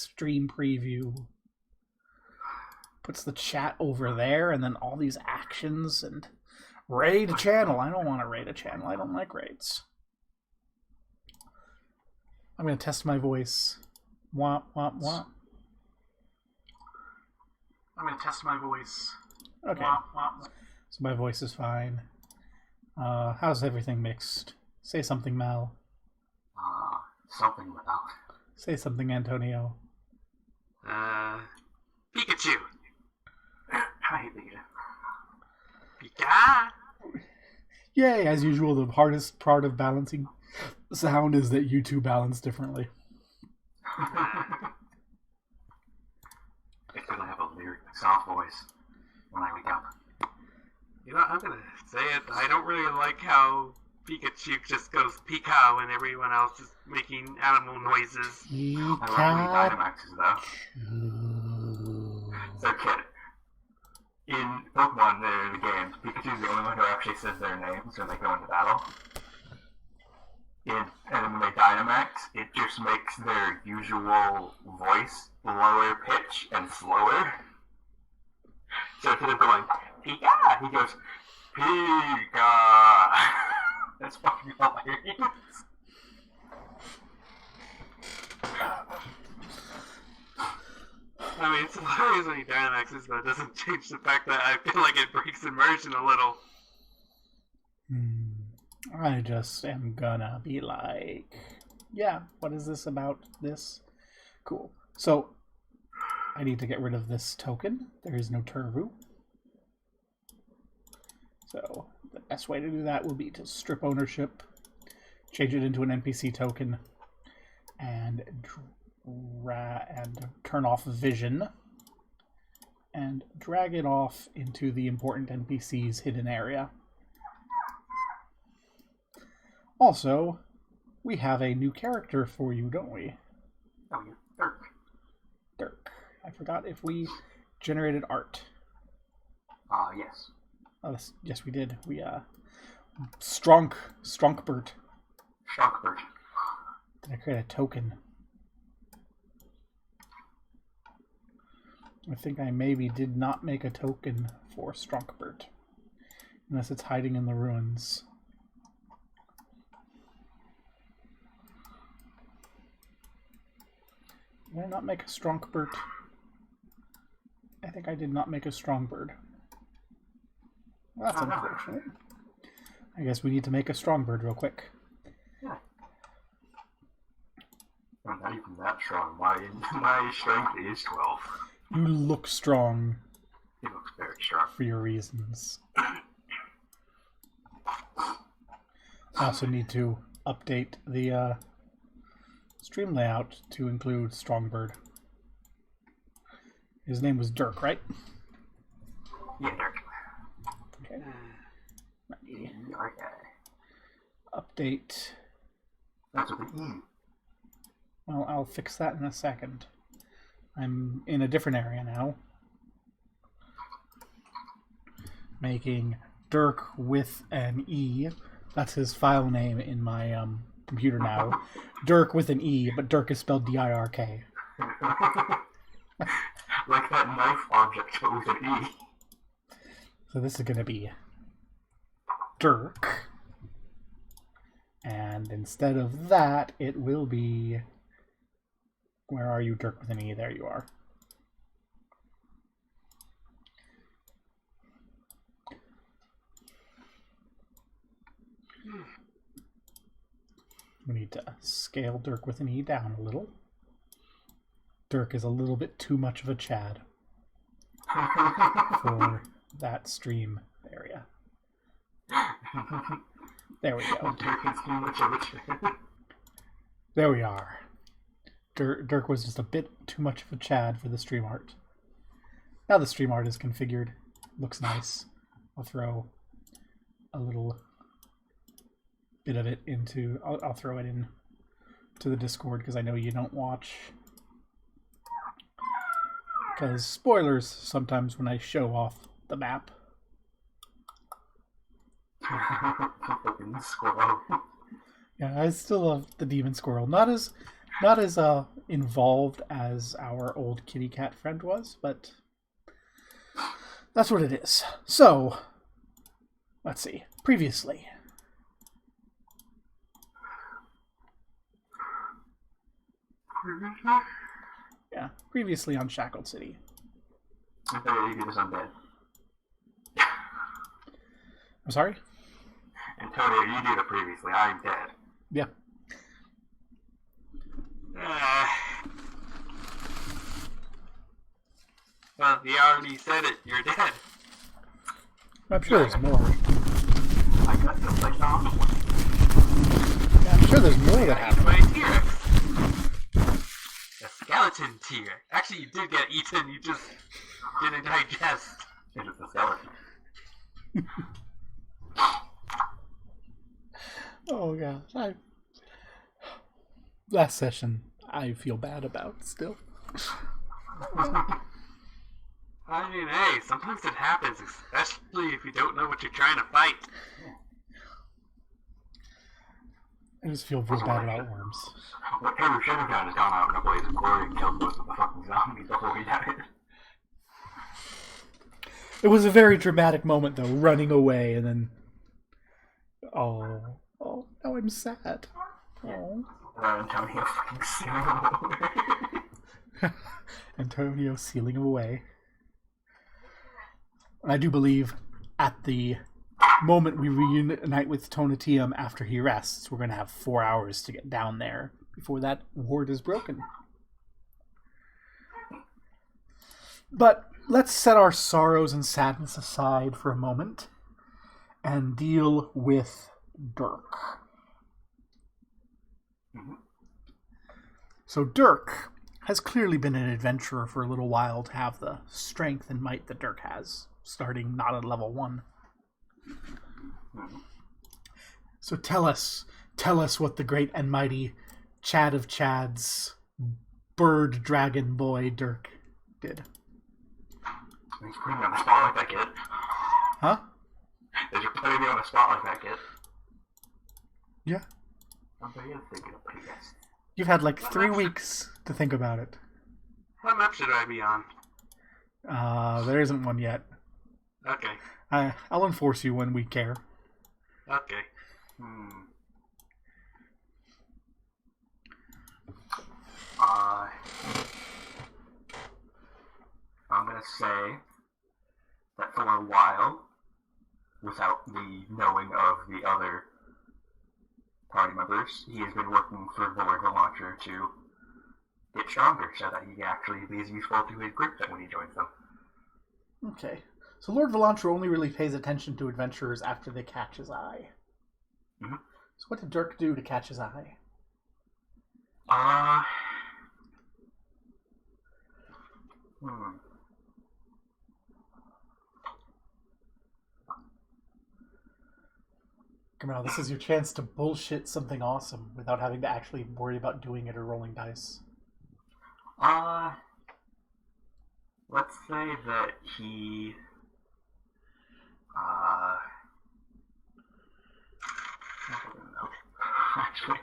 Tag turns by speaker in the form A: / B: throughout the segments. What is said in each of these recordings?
A: stream preview. Puts the chat over there, and then all these actions and raid a channel. I don't want to raid a channel. I don't like raids. I'm going to test my voice. Womp, womp, womp. I'm going to test my voice. Okay. Womp, womp. So my voice is fine. How's everything mixed? Say something, Mal.
B: Something without.
A: Say something, Antonio.
B: Pikachu. I hate Pikachu. Pika.
A: Yay! As usual, the hardest part of balancing sound is that you two balance differently.
B: Because I have a lyric, soft voice when I wake up.
C: You know, I'm gonna say it. I don't really like how Pikachu just goes Pika when everyone else is making animal noises.
B: I like Dynamaxes though. So kid, in Pokemon, the games, Pikachu's the only one who actually says their names when they go into battle. And when they Dynamax, it just makes their usual voice lower pitch and slower. So instead of going Pika, he goes Pika. That's fucking hilarious.
C: I mean, it's hilarious when he Dynamaxes, but it doesn't change the fact that I feel like it breaks immersion a little.
A: I just am gonna be like, yeah, what is this about this? Cool. So, I need to get rid of this token. There is no Tervu. So, the best way to do that will be to strip ownership, change it into an NPC token, and turn off vision, and drag it off into the important NPC's hidden area. Also, we have a new character for you, don't we?
B: Oh, yeah. Dirk.
A: Dirk. I forgot if we generated art.
B: Yes.
A: Oh, yes, we did. We, Strunkbert.
B: Shockbird.
A: Did I create a token? I think I maybe did not make a token for Strunkbert. Unless it's hiding in the ruins. Did I not make a Strunkbert? I think I did not make a Strongbird. Well, that's unfortunate. I guess we need to make a Strongbird real quick.
B: Yeah. I'm not even that strong. My strength is 12.
A: You look strong.
B: He looks very strong.
A: For your reasons. I also need to update the stream layout to include Strongbird. His name was Dirk, right?
B: Yeah, Dirk.
A: Okay.
B: Okay.
A: Update.
B: That's what we eat.
A: Well, I'll fix that in a second. I'm in a different area now. Making Dirk with an E. That's his file name in my computer now. Dirk with an E, but Dirk is spelled D-I-R-K.
B: Like that knife object, but with an E.
A: So this is going to be Dirk. And instead of that, it will be... Where are you, Dirk with an E? There you are. We need to scale Dirk with an E down a little. Dirk is a little bit too much of a Chad for that stream area. There we go. There we are. Dirk was just a bit too much of a Chad for the stream art. Now the stream art is configured. Looks nice. I'll throw a little bit of it into... I'll throw it in to the Discord because I know you don't watch. Because spoilers sometimes when I show off the map.
B: Fucking squirrel.
A: Yeah, I still love the demon squirrel. Not as Not as involved as our old kitty cat friend was, but that's what it is. So, let's see. Previously. Yeah, previously on Shackled City.
B: Antonio, you do this undead.
A: I'm sorry?
B: Antonio, you did it previously. I'm dead.
A: Yeah.
C: Well, you already said it. You're dead.
A: I'm sure there's more.
B: I got the place on.
A: Yeah, I'm sure there's more that happened.
C: My T-Rex. A skeleton T-Rex. Actually, you did get eaten. You just didn't digest.
B: It's just a skeleton.
A: Oh gosh, last session I feel bad about still.
C: I mean, hey, sometimes it happens, especially if you don't know what you're trying to fight.
A: I just feel real bad about worms.
B: Whatever should have done is gone out in a blaze of glory and killed most of the fucking zombies before we died.
A: It was a very dramatic moment though, running away and then oh, now I'm sad. Oh.
B: Antonio fucking sealing him away.
A: Antonio sealing him away. I do believe at the moment we reunite with Tonatium after he rests, we're going to have 4 hours to get down there before that ward is broken. But let's set our sorrows and sadness aside for a moment and deal with Dirk. So Dirk has clearly been an adventurer for a little while to have the strength and might that Dirk has, starting not at level 1. So tell us what the great and mighty Chad of Chads, bird dragon boy Dirk did.
B: He's putting me on the spot like that, kid.
A: Huh?
B: You're putting me on the spot like that, kid.
A: Yeah.
B: Somebody is thinking of pretty best.
A: You've had like 3 weeks to think about it.
C: What map should I be on?
A: There isn't one yet.
C: Okay.
A: I'll enforce you when we care.
C: Okay.
B: I'm gonna say that for a while, without the knowing of the other party members, he has been working for Lord the Launcher to get stronger so that he actually be as useful to his group when he joins them.
A: Okay. So Lord Volantra only really pays attention to adventurers after they catch his eye.
B: Mm-hmm.
A: So what did Dirk do to catch his eye? Gamal, this is your chance to bullshit something awesome without having to actually worry about doing it or rolling dice.
B: Let's say that he, actually,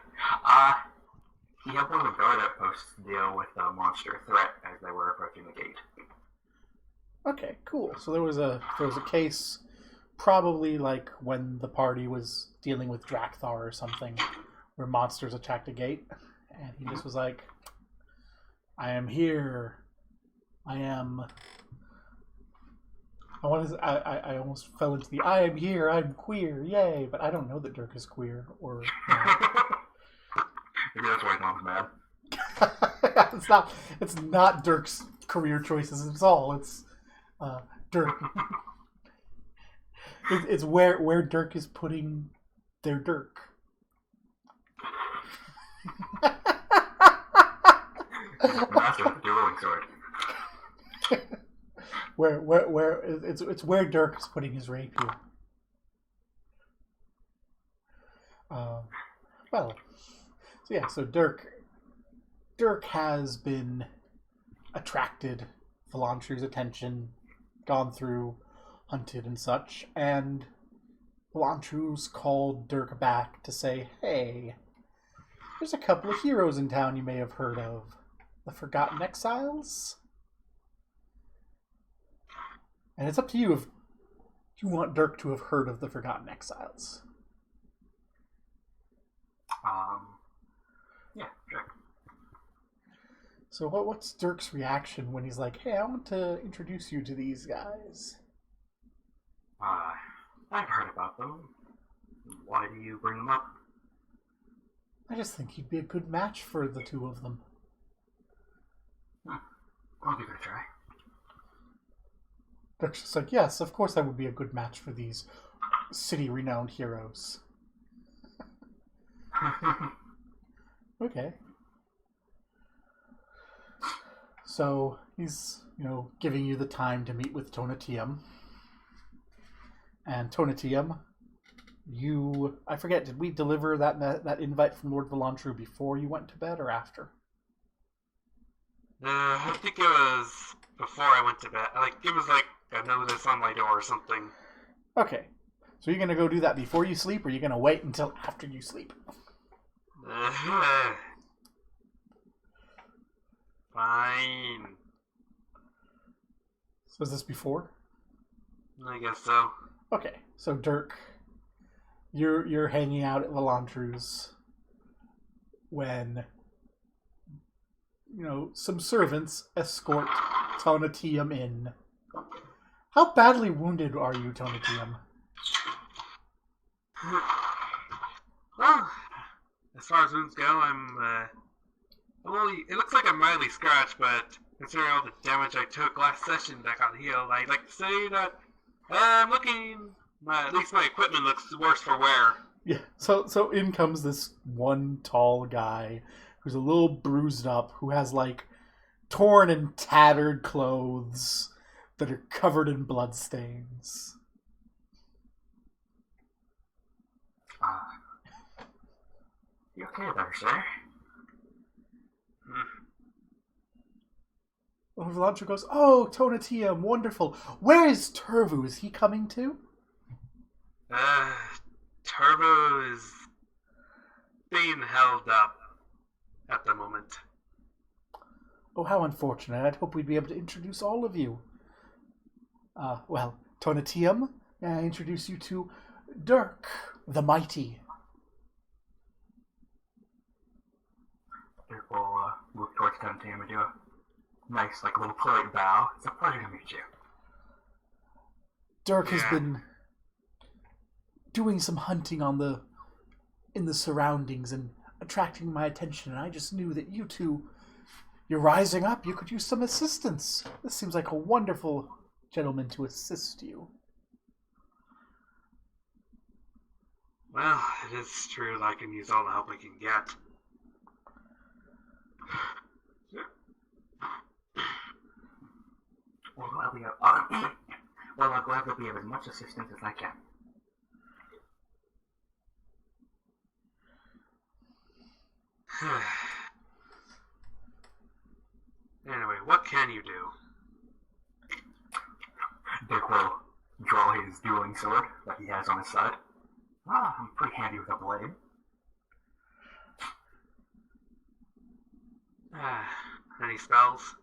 B: he helped one of the guard outposts deal with a monster threat as they were approaching the gate.
A: Okay, cool. So there was a case, probably like when the party was dealing with Drakthar or something, where monsters attacked a gate, and he just was like, "I am here. I almost fell into the I am here, I'm queer, yay, but I don't know that Dirk is queer, or...
B: Maybe that's why Mom's mad.
A: It's not Dirk's career choices, it's all, it's Dirk. It's where Dirk is putting their Dirk.
B: Master of the dueling sword.
A: where it's where Dirk is putting his rapier. So Dirk has been attracted Volantri's attention, gone through, hunted and such, and Volantri's called Dirk back to say, "Hey, There's a couple of heroes in town you may have heard of. The Forgotten Exiles? And it's up to you if you want Dirk to have heard of the Forgotten Exiles.
B: Yeah, sure.
A: So what's Dirk's reaction when he's like, hey, I want to introduce you to these guys?
B: I've heard about them. Why do you bring them up?
A: I just think he'd be a good match for the two of them.
B: I'll give it a try.
A: Dirk's just like, yes, of course I would be a good match for these city-renowned heroes. Okay. So he's, giving you the time to meet with Tonatium. And Tonatium, I forget, did we deliver that invite from Lord Vilantru before you went to bed or after?
C: I think it was before I went to bed. It was a notice on my door or something.
A: Okay. So you're going to go do that before you sleep, or you're going to wait until after you sleep?
C: Fine.
A: So is this before?
C: I guess so.
A: Okay. So Dirk, you're hanging out at Vilantru's when some servants escort Tonatium in. How badly wounded are you, Tonatium?
C: Well, as far as wounds go, it looks like I'm mildly scratched, but considering all the damage I took last session that got healed, I'd like to say that I'm looking, at least my equipment looks worse for wear.
A: Yeah, so in comes this one tall guy who's a little bruised up, who has torn and tattered clothes that are covered in bloodstains.
B: You okay there, sir?
A: Vilantru goes, oh, Tonatium, wonderful. Where is Tervu? Is he coming too?
C: Tervu is being held up at the moment.
A: Oh, how unfortunate. I'd hope we'd be able to introduce all of you. Well, Tonatium, may I introduce you to Dirk, the Mighty.
B: Dirk will move towards Tonatium and do a nice, little polite bow. It's a pleasure to meet you.
A: Dirk has been doing some hunting in the surroundings and attracting my attention, and I just knew that you two, you're rising up. You could use some assistance. This seems like a wonderful gentleman to assist you.
C: Well, it is true that I can use all the help I can get.
B: Well, I'll gladly be of as much assistance as I can.
C: Anyway, what can you do?
B: Dirk will draw his dueling sword that he has on his side. I'm pretty handy with a blade.
C: Any spells?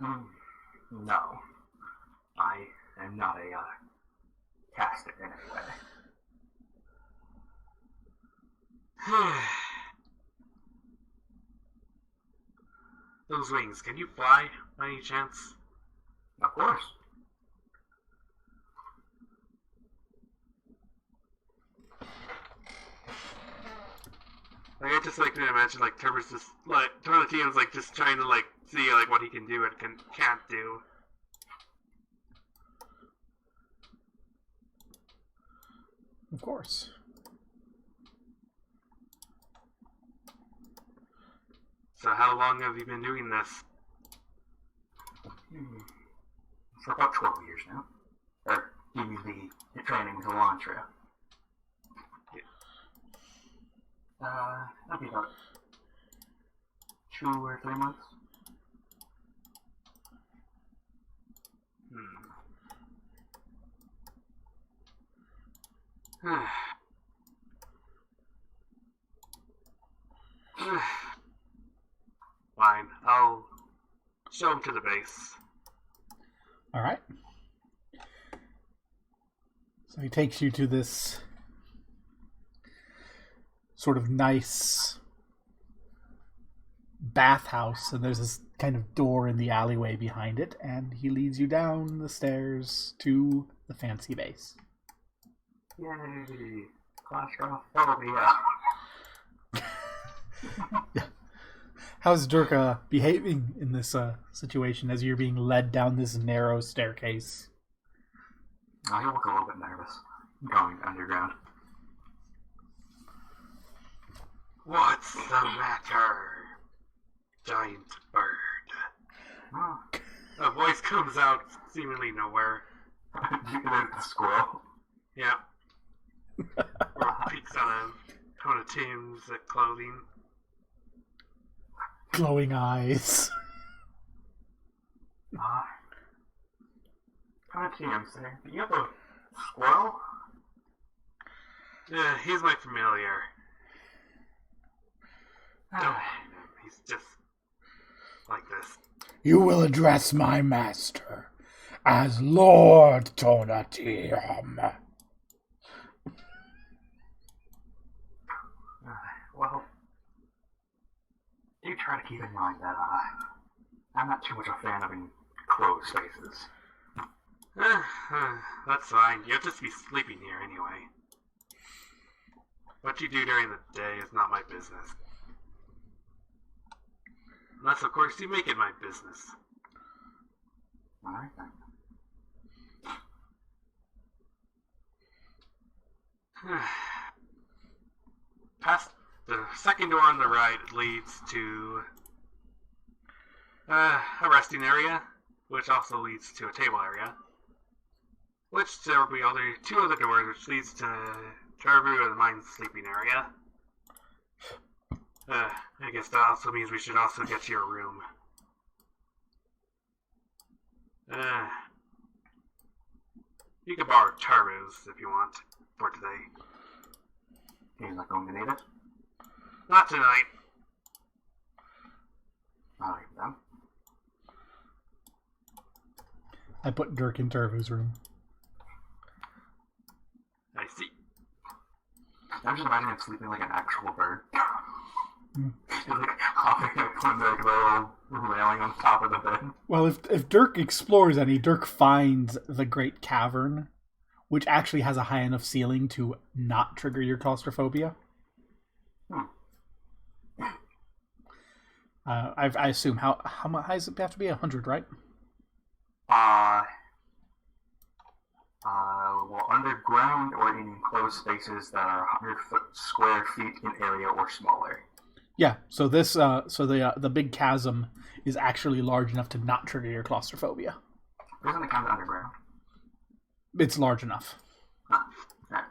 B: No. I am not a caster in any way.
C: Those wings, can you fly by any chance?
B: Of course.
C: I just to imagine Tervu's just Tonatium's just trying to see what he can do and can't do.
A: Of course.
C: So how long have you been doing this?
B: For about 12 years now. Or giving the training with Vilantru. That'd be about 2 or 3 months.
C: show him to the base.
A: All right. So he takes you to this sort of nice bathhouse, and there's this kind of door in the alleyway behind it, and he leads you down the stairs to the fancy base.
B: Yay! Claustrophobia.
A: How's Durka behaving in this situation as you're being led down this narrow staircase?
B: Oh, he'll look a little bit nervous going underground.
C: What's the matter, giant bird?
B: Oh.
C: A voice comes out seemingly nowhere.
B: You can the squirrel.
C: Yeah. Or peeks on Tim's clothing.
A: Glowing eyes.
B: Tim's there. Do you have a squirrel?
C: Yeah, he's my familiar. Don't mind him. He's just like this.
A: You will address my master as Lord Tonatium.
B: Well, do try to keep in mind that I'm not too much a fan of enclosed spaces.
C: That's fine. You'll just be sleeping here anyway. What you do during the day is not my business. Unless, of course, you make it my business.
B: Alright then.
C: Past the second door on the right leads to a resting area, which also leads to a table area. Which there will be two other doors, which leads to Tervu and mine's sleeping area. I guess that also means we should also get to your room. You can borrow Tervu's if you want for today.
B: He's not going to need it?
C: Not tonight.
B: Alright then.
A: I put Dirk in Tervu's room.
C: I see.
B: I'm just imagining him sleeping like an actual bird. He's like hopping up on the little railing on top of the bed.
A: Well, if Dirk explores any, Dirk finds the Great Cavern, which actually has a high enough ceiling to not trigger your claustrophobia. I assume how high does it have to be? 100, right?
B: Well, underground or in enclosed spaces that are 100 square feet in area or smaller.
A: Yeah. So this, the big chasm is actually large enough to not trigger your claustrophobia.
B: Isn't it kind of underground?
A: It's large enough.
B: Right.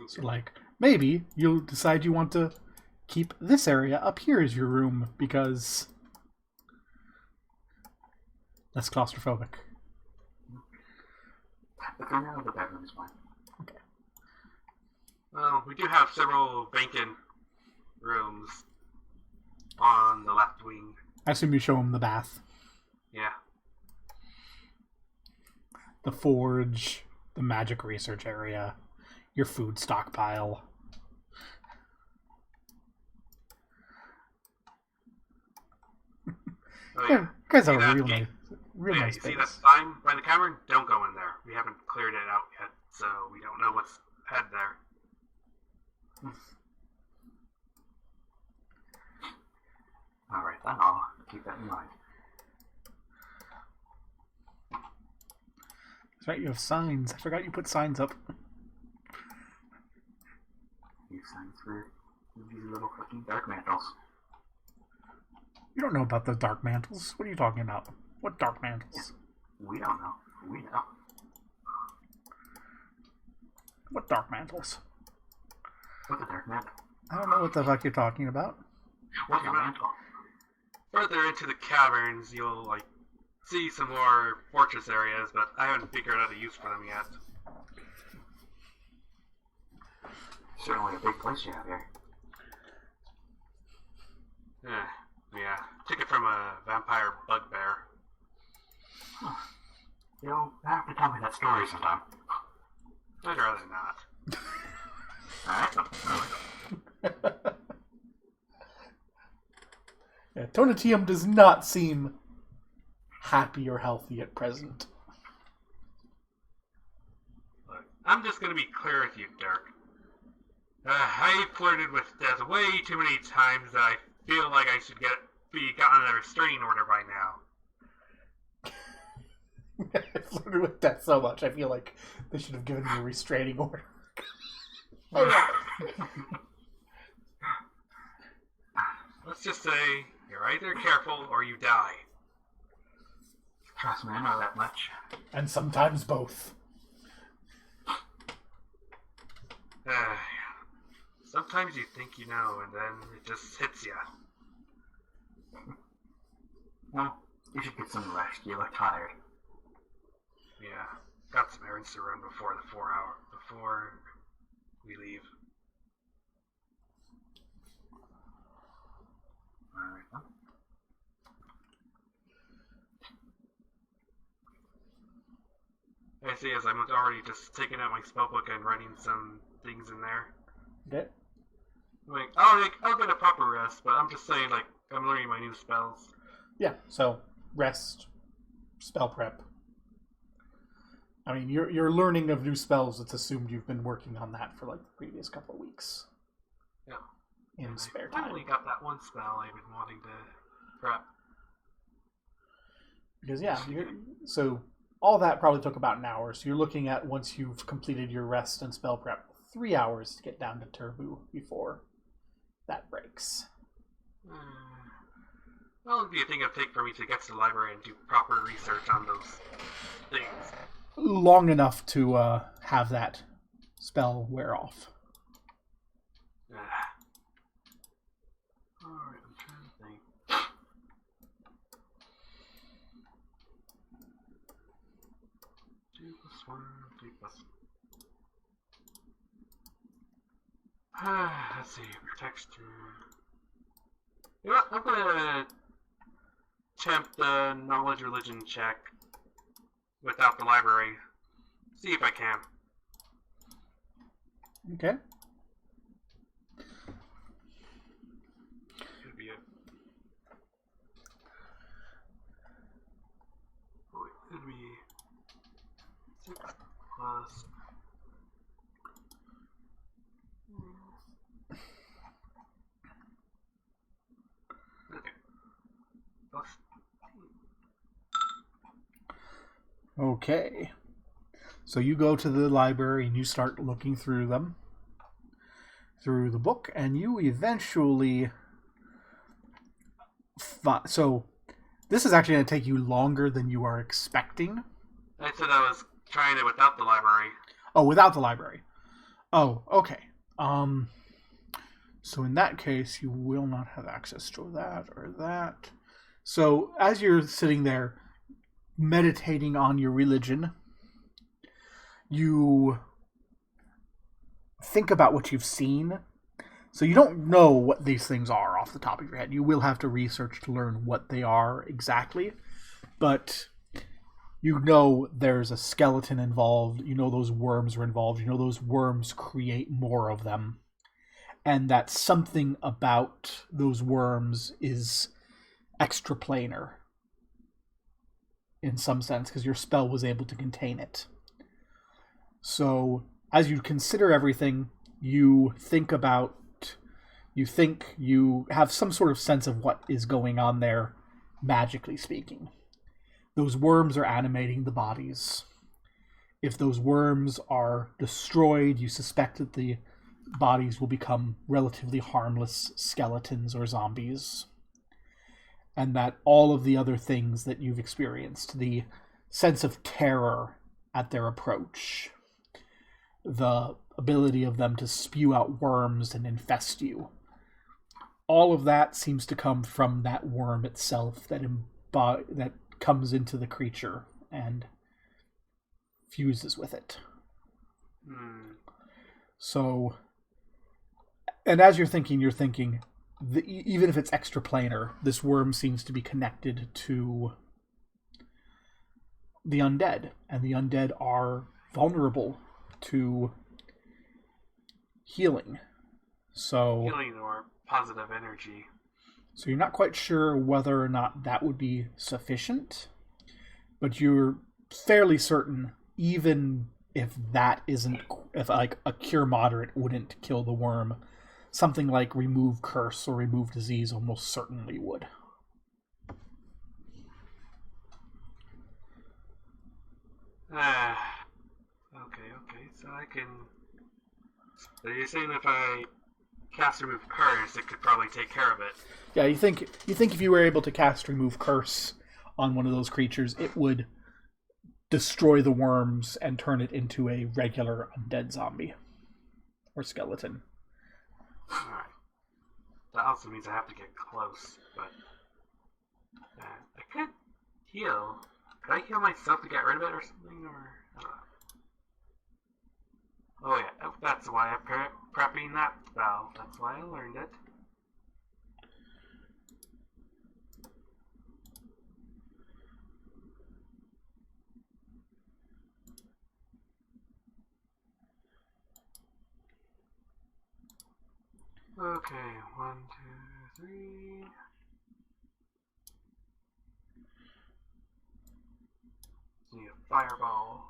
A: So, like, maybe you'll decide you want to keep this area up here as your room because less claustrophobic.
B: But for now, the bedroom is fine.
A: Okay.
C: Well, we do have several vacant rooms on the left wing.
A: I assume you show him the bath,
C: Yeah.
A: the forge, the magic research area, your food stockpile.
C: Oh,
A: Yeah, you guys have
C: See
A: a
C: that
A: real
C: gate?
A: nice
C: You see that
A: base.
C: sign by the cavern? Don't go in there. We haven't cleared it out yet, so we don't know what's ahead there.
B: Alright then, I'll keep that in mind.
A: That's right, you have signs. I forgot you put signs up.
B: These signs for these little fucking dark mantles.
A: You don't know about the dark mantles. What are you talking about? What dark mantles?
B: We don't know. We know.
A: What dark mantles?
B: What's a dark mantle?
A: I don't know what the fuck you're talking about.
B: What's a mantle?
C: Further into the caverns, you'll see some more fortress areas, but I haven't figured out a use for them yet.
B: Certainly a big place you have here.
C: Yeah, took it from a vampire bugbear.
B: You'll have to tell me that story sometime.
C: I'd rather not.
B: Alright.
A: Yeah, Tonatium does not seem happy or healthy at present.
C: Look, I'm just gonna be clear with you, Dirk. I flirted with death way too many times that I feel like I should be gotten a restraining order by now.
A: I flirted with death so much, I feel like they should have given me a restraining order.
C: Let's just say you're either careful or you die.
B: Trust me, I know that much.
A: And sometimes both.
C: Sometimes you think you know, and then it just hits you.
B: Well, you should get some rest. You look tired.
C: Yeah, got some errands to run before we leave.
B: Alright, well.
C: I see, as I'm already just taking out my spellbook and writing some things in there.
A: Okay.
C: Like, I'll get a proper rest, but I'm just saying, like, I'm learning my new spells.
A: Yeah, so rest, spell prep. I mean, you're learning of new spells. It's assumed you've been working on that for like the previous couple of weeks.
C: Yeah.
A: In spare
C: I
A: time.
C: finally got that one spell I've been wanting to prep.
A: Because yeah, so all that probably took about an hour. So you're looking at, once you've completed your rest and spell prep, 3 hours to get down to Tervu before that breaks.
C: How long do you think it'll take for me to get to the library and do proper research on those things?
A: Long enough to have that spell wear off.
C: Alright, I'm trying to think. 2 + 1, 3 + let's see, protection. You know what? I'm gonna attempt the knowledge religion check without the library. See if I can.
A: Okay.
C: Could be it. Oh, it could be 6 plus. Okay. Plus.
A: Okay. So you go to the library and you start looking through them, through the book, and you eventually... So this is actually going to take you longer than you are expecting.
C: I said I was trying it without the library.
A: Oh, without the library. Oh, okay. So in that case, you will not have access to that or that. So as you're sitting there meditating on your religion, you think about what you've seen. So you don't know what these things are off the top of your head. You will have to research to learn what they are exactly. But you know there's a skeleton involved. You know those worms are involved. You know those worms create more of them. And that something about those worms is extraplanar in some sense, because your spell was able to contain it. So as you consider everything, you have some sort of sense of what is going on there, magically speaking. Those worms are animating the bodies. If those worms are destroyed, you suspect that the bodies will become relatively harmless skeletons or zombies. And that all of the other things that you've experienced, the sense of terror at their approach, the ability of them to spew out worms and infest you, all of that seems to come from that worm itself that comes into the creature and fuses with it. So, and as you're thinking, even if it's extraplanar, this worm seems to be connected to the undead, and the undead are vulnerable to healing. So
C: Healing or positive energy.
A: So you're not quite sure whether or not that would be sufficient, but you're fairly certain, even if that isn't, if like a cure moderate wouldn't kill the worm, something like remove curse or remove disease almost certainly would.
C: Okay, so I can... So you're saying if I cast remove curse, it could probably take care of it?
A: Yeah, you think if you were able to cast remove curse on one of those creatures, it would destroy the worms and turn it into a regular undead zombie or skeleton.
C: Alright. That also means I have to get close, but... I could heal. Could I heal myself to get rid of it or something, or... I don't know. Oh yeah, that's why I'm prepping that spell. That's why I learned it. Okay, 1, 2, 3. Need a fireball.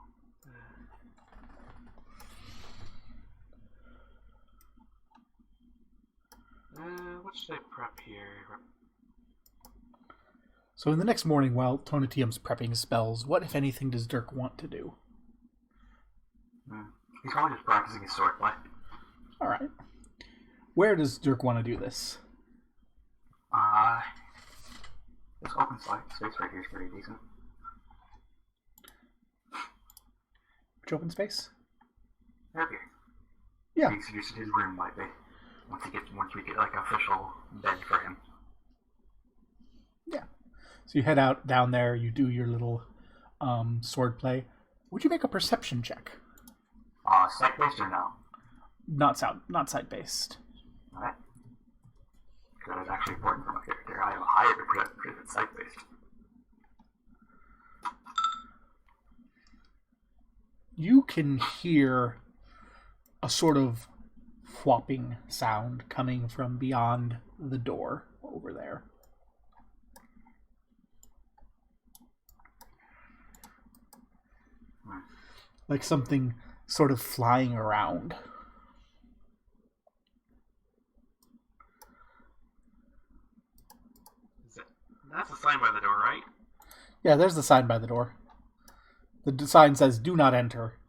C: What should I prep here?
A: So in the next morning, while Tonatium's prepping spells, what, if anything, does Dirk want to do?
B: He's probably just practicing his swordplay.
A: Alright. Where does Dirk want to do this?
B: This open space right here is pretty decent.
A: Which open space?
B: Right here.
A: Yeah.
B: He suggested his room might be. Once we get like official bed for him.
A: Yeah. So you head out down there, you do your little sword play. Would you make a perception check?
B: Sight based or no?
A: Not sight based.
B: Alright. That is actually important for my character. I have a higher perception than sight based.
A: You can hear a sort of whopping sound coming from beyond the door over there. Like something sort of flying around.
C: That's a sign by the door, right?
A: Yeah, there's the sign by the door. The sign says, "Do not enter."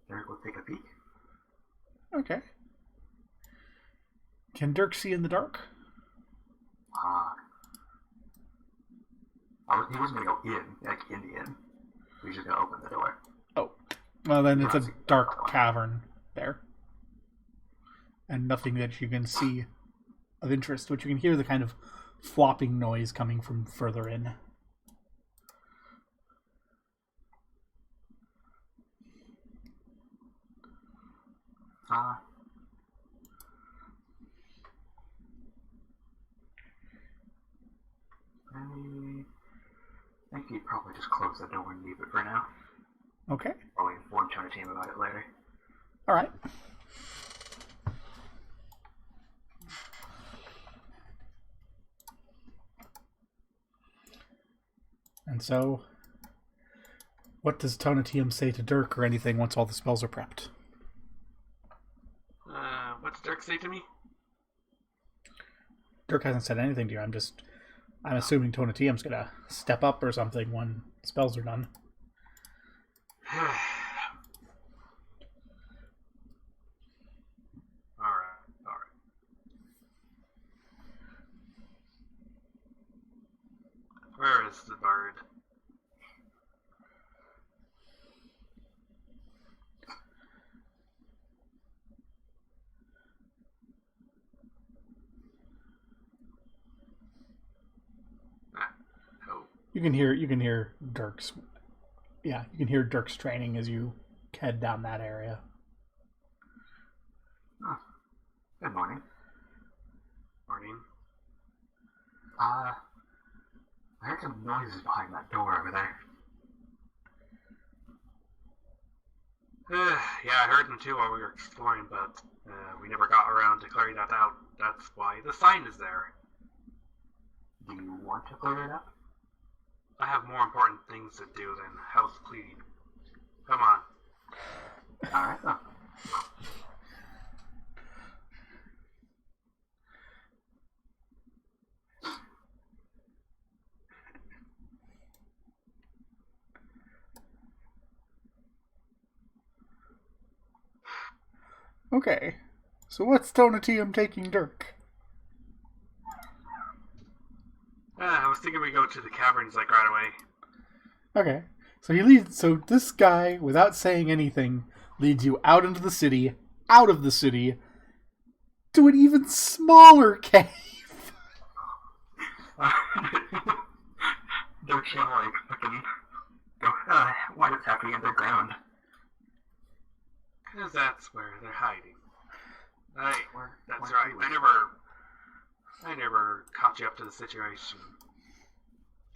B: Derek will take a peek.
A: Okay. Can Dirk see in the dark?
B: He wasn't going to go in, like in the inn. He was just going to open the door.
A: Oh. Well, then it's a dark cavern there. And nothing that you can see of interest, but you can hear the kind of flopping noise coming from further in.
B: I think you'd probably just close the door and leave it for now.
A: Okay.
B: Probably inform China team about it later.
A: Alright. And so, what does Tonatium say to Dirk or anything once all the spells are prepped?
C: What does Dirk say to me?
A: Dirk hasn't said anything to you. I'm assuming Tonatium's gonna step up or something when spells are done.
C: Alright. Where is the bird?
A: You can hear Dirk's. Yeah, you can hear Dirk's training as you head down that area.
B: Oh, good morning.
C: Morning.
B: I heard some noises behind that door over there.
C: Yeah, I heard them too while we were exploring, but we never got around to clearing that out. That's why the sign is there.
B: Do you want to clear it up?
C: I have more important things to do than house cleaning. Come on.
B: Alright then.
A: Okay, so what's Tonatium taking Dirk?
C: I was thinking we go to the caverns like right away.
A: Okay, so he leads. So this guy, without saying anything, leads you out into the city, out of the city, to an even smaller cave.
B: They're just like fucking go, why it's happening underground.
C: Because that's where they're hiding. That's
B: where
C: right. I never caught you up to the situation.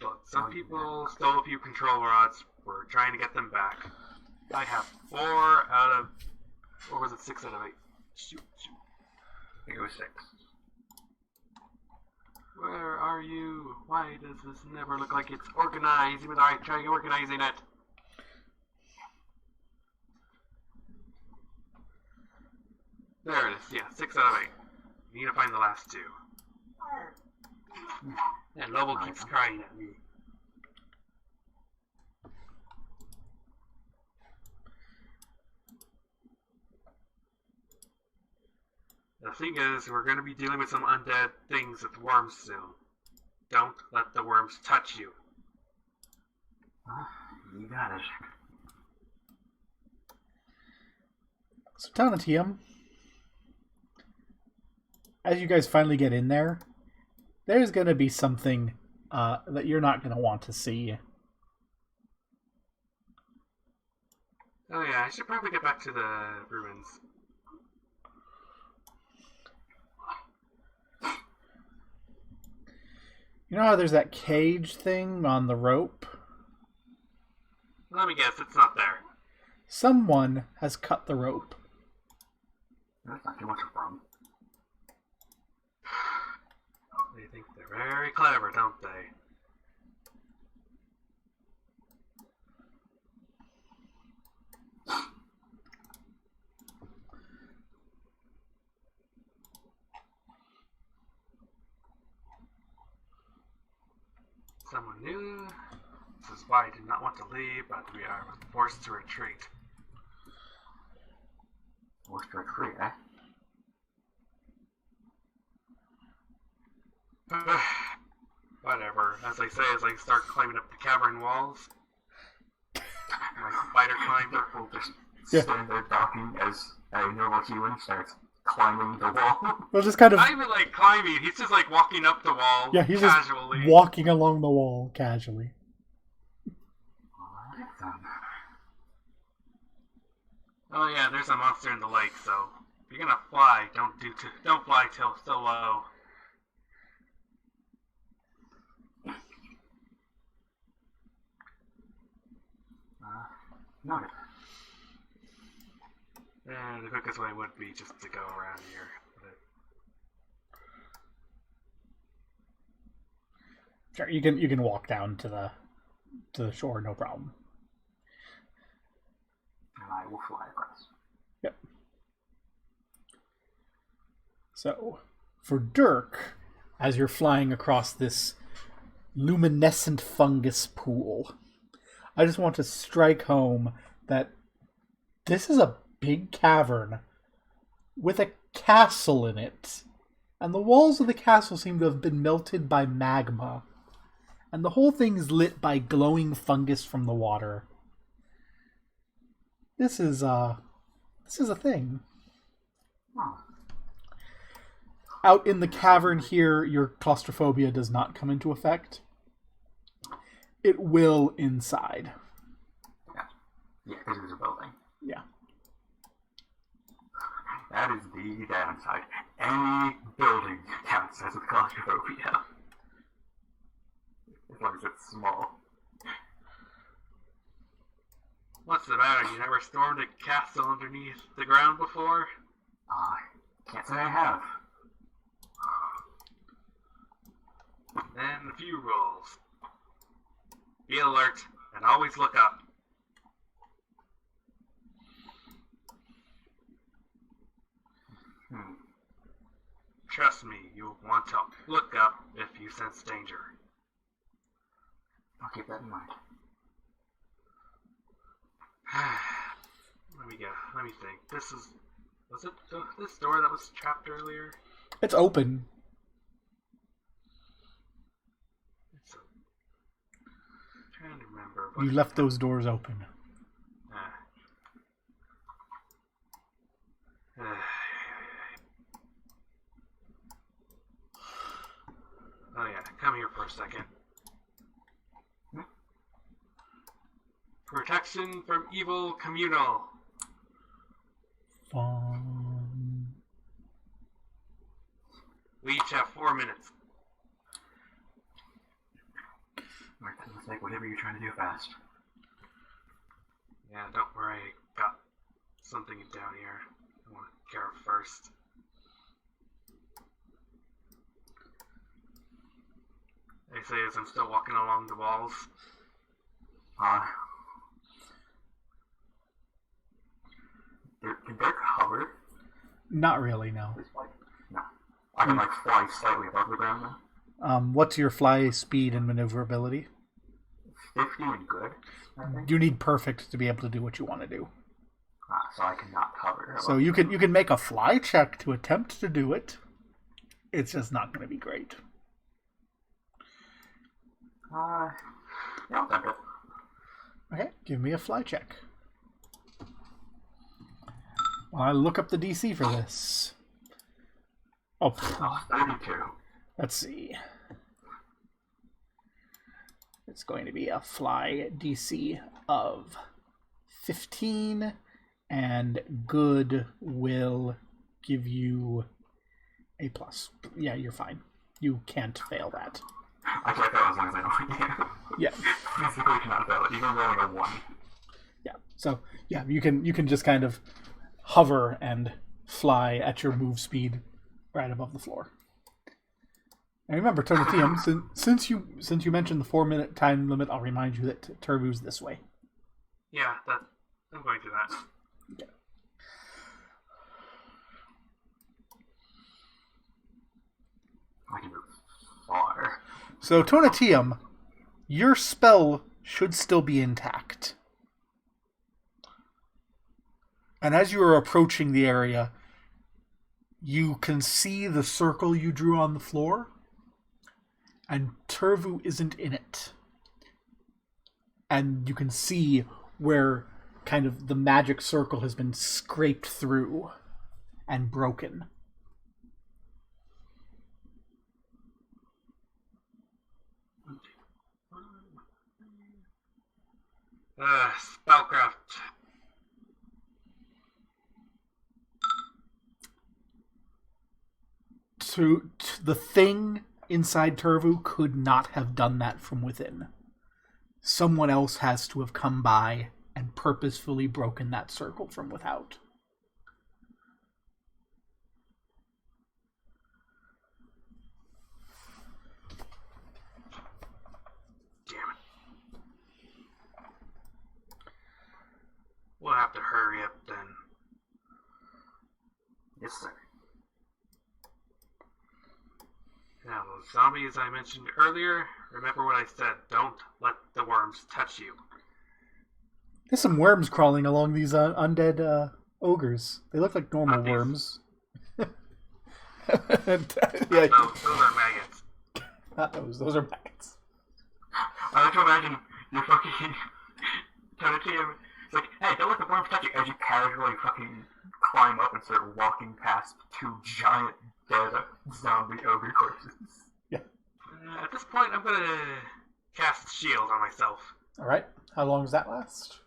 C: But some people stole a few control rods. We're trying to get them back. I have 4 out of... Or was it 6 out of 8? Shoot.
B: I think it was 6.
C: Where are you? Why does this never look like it's organized, even though I try organizing it? There it is. Yeah, 6 out of 8. We need to find the last 2. And Lobo keeps crying at me. The thing is, we're going to be dealing with some undead things with worms soon. Don't let the worms touch you.
B: You got it.
A: So Tonatium, as you guys finally get in there, there's going to be something that you're not going to want to see.
C: Oh yeah, I should probably get back to the ruins.
A: You know how there's that cage thing on the rope?
C: Let me guess, it's not there.
A: Someone has cut the rope.
B: That's not too much of a problem.
C: They think they're very clever, don't they? Someone knew. This is why I did not want to leave, but we are forced to retreat.
B: Forced to retreat, eh?
C: Whatever. As I say, as I start climbing up the cavern walls, my spider climber will just
B: Stand there talking as a normal human starts climbing the wall.
A: Well, just kind of...
C: not even like climbing, he's just like walking up the wall
A: Yeah, he's
C: casually.
A: just walking along the wall casually.
B: Alright then.
C: Oh yeah, there's a monster in the lake, so if you're gonna fly, don't fly till so low.
B: Noted.
C: And the quickest way would be just to go around here.
A: Sure, you can walk down to the shore, no problem.
B: And I will fly across.
A: Yep. So, for Dirk, as you're flying across this luminescent fungus pool, I just want to strike home that this is a big cavern with a castle in it. And the walls of the castle seem to have been melted by magma. And the whole thing is lit by glowing fungus from the water. This is a thing.
B: Oh.
A: Out in the cavern here, your claustrophobia does not come into effect. It will inside.
B: Yeah, because it's a building.
A: Yeah.
B: That is the downside. Any building counts as a claustrophobia. As long as it's small.
C: What's the matter? You never stormed a castle underneath the ground before?
B: Can't say I have.
C: Then a few rules. Be alert and always look up. Trust me, you'll want to look up if you sense danger.
B: I'll keep that in mind.
C: Let me think. Was it this door that was trapped earlier?
A: It's open.
C: I'm trying to remember.
A: You left those doors open.
C: Oh yeah, come here for a second. Protection from evil communal.
A: Fun.
C: We each have 4 minutes.
B: Alright, then let's make whatever you're trying to do fast.
C: Yeah, don't worry, I got something down here I want to care of first. They say as I'm still walking along the walls.
B: Can Dirk hover?
A: Not really, no.
B: No. I can fly slightly above the ground now.
A: What's your fly speed and maneuverability?
B: 50 and good, I think.
A: You need perfect to be able to do what you want to do.
B: So I cannot hover.
A: So you can make a fly check to attempt to do it. It's just not going to be great.
B: Yeah, I'll attempt it.
A: Okay, give me a fly check. I look up the DC for this. Oh,
B: 32.
A: Let's see. It's going to be a fly DC of 15, and good will give you a plus. Yeah, you're fine. You can't fail that.
B: I can't fail as long as I don't like you.
A: Yeah.
B: Physically cannot fail it, even rolling a 1.
A: Yeah. So yeah, you can just kind of hover and fly at your move speed right above the floor. And remember, Tonatium, since you mentioned the 4-minute time limit, I'll remind you that Tervu's this way.
C: Yeah, I'm going to that.
A: Okay.
B: I can move far.
A: So, Tonatium, your spell should still be intact. And as you are approaching the area, you can see the circle you drew on the floor, and Tervu isn't in it. And you can see where kind of the magic circle has been scraped through and broken.
C: Spellcraft.
A: The thing inside Tervu could not have done that from within. Someone else has to have come by and purposefully broken that circle from without.
C: Damn it. We'll have to hurry up then.
B: Yes, sir.
C: Now, those zombies I mentioned earlier, remember what I said. Don't let the worms touch you.
A: There's some worms crawling along these undead ogres. They look like normal worms.
C: Yeah.
A: Yeah.
C: Those are maggots.
A: Not those. Those are maggots.
B: I like to imagine you fucking Tonatium. It's like, hey, don't let the worms touch you, as you casually fucking climb up and start walking past 2 giant dead zombie ogre corpses.
A: Yeah.
C: At this point, I'm gonna cast shield on myself.
A: All right. How long does that last?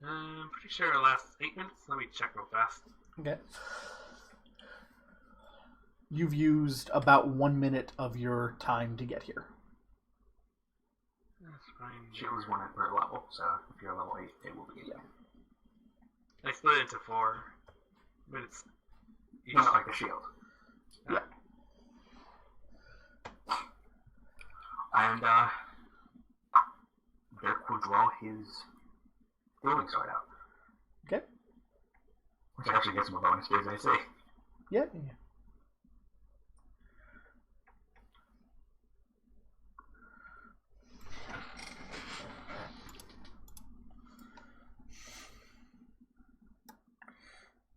C: I'm pretty sure it lasts 8 minutes. Let me check real fast.
A: Okay. You've used about 1 minute of your time to get here.
C: That's fine.
B: Shield is 1 per level, so if you're level 8, it will be 8.
C: I split it into 4, but it's each.
B: Not like a shield.
A: Yeah.
B: And, Dirk will draw his throwing sword out.
A: Okay.
B: Which actually gets him a bonus, as I say.
A: Yeah.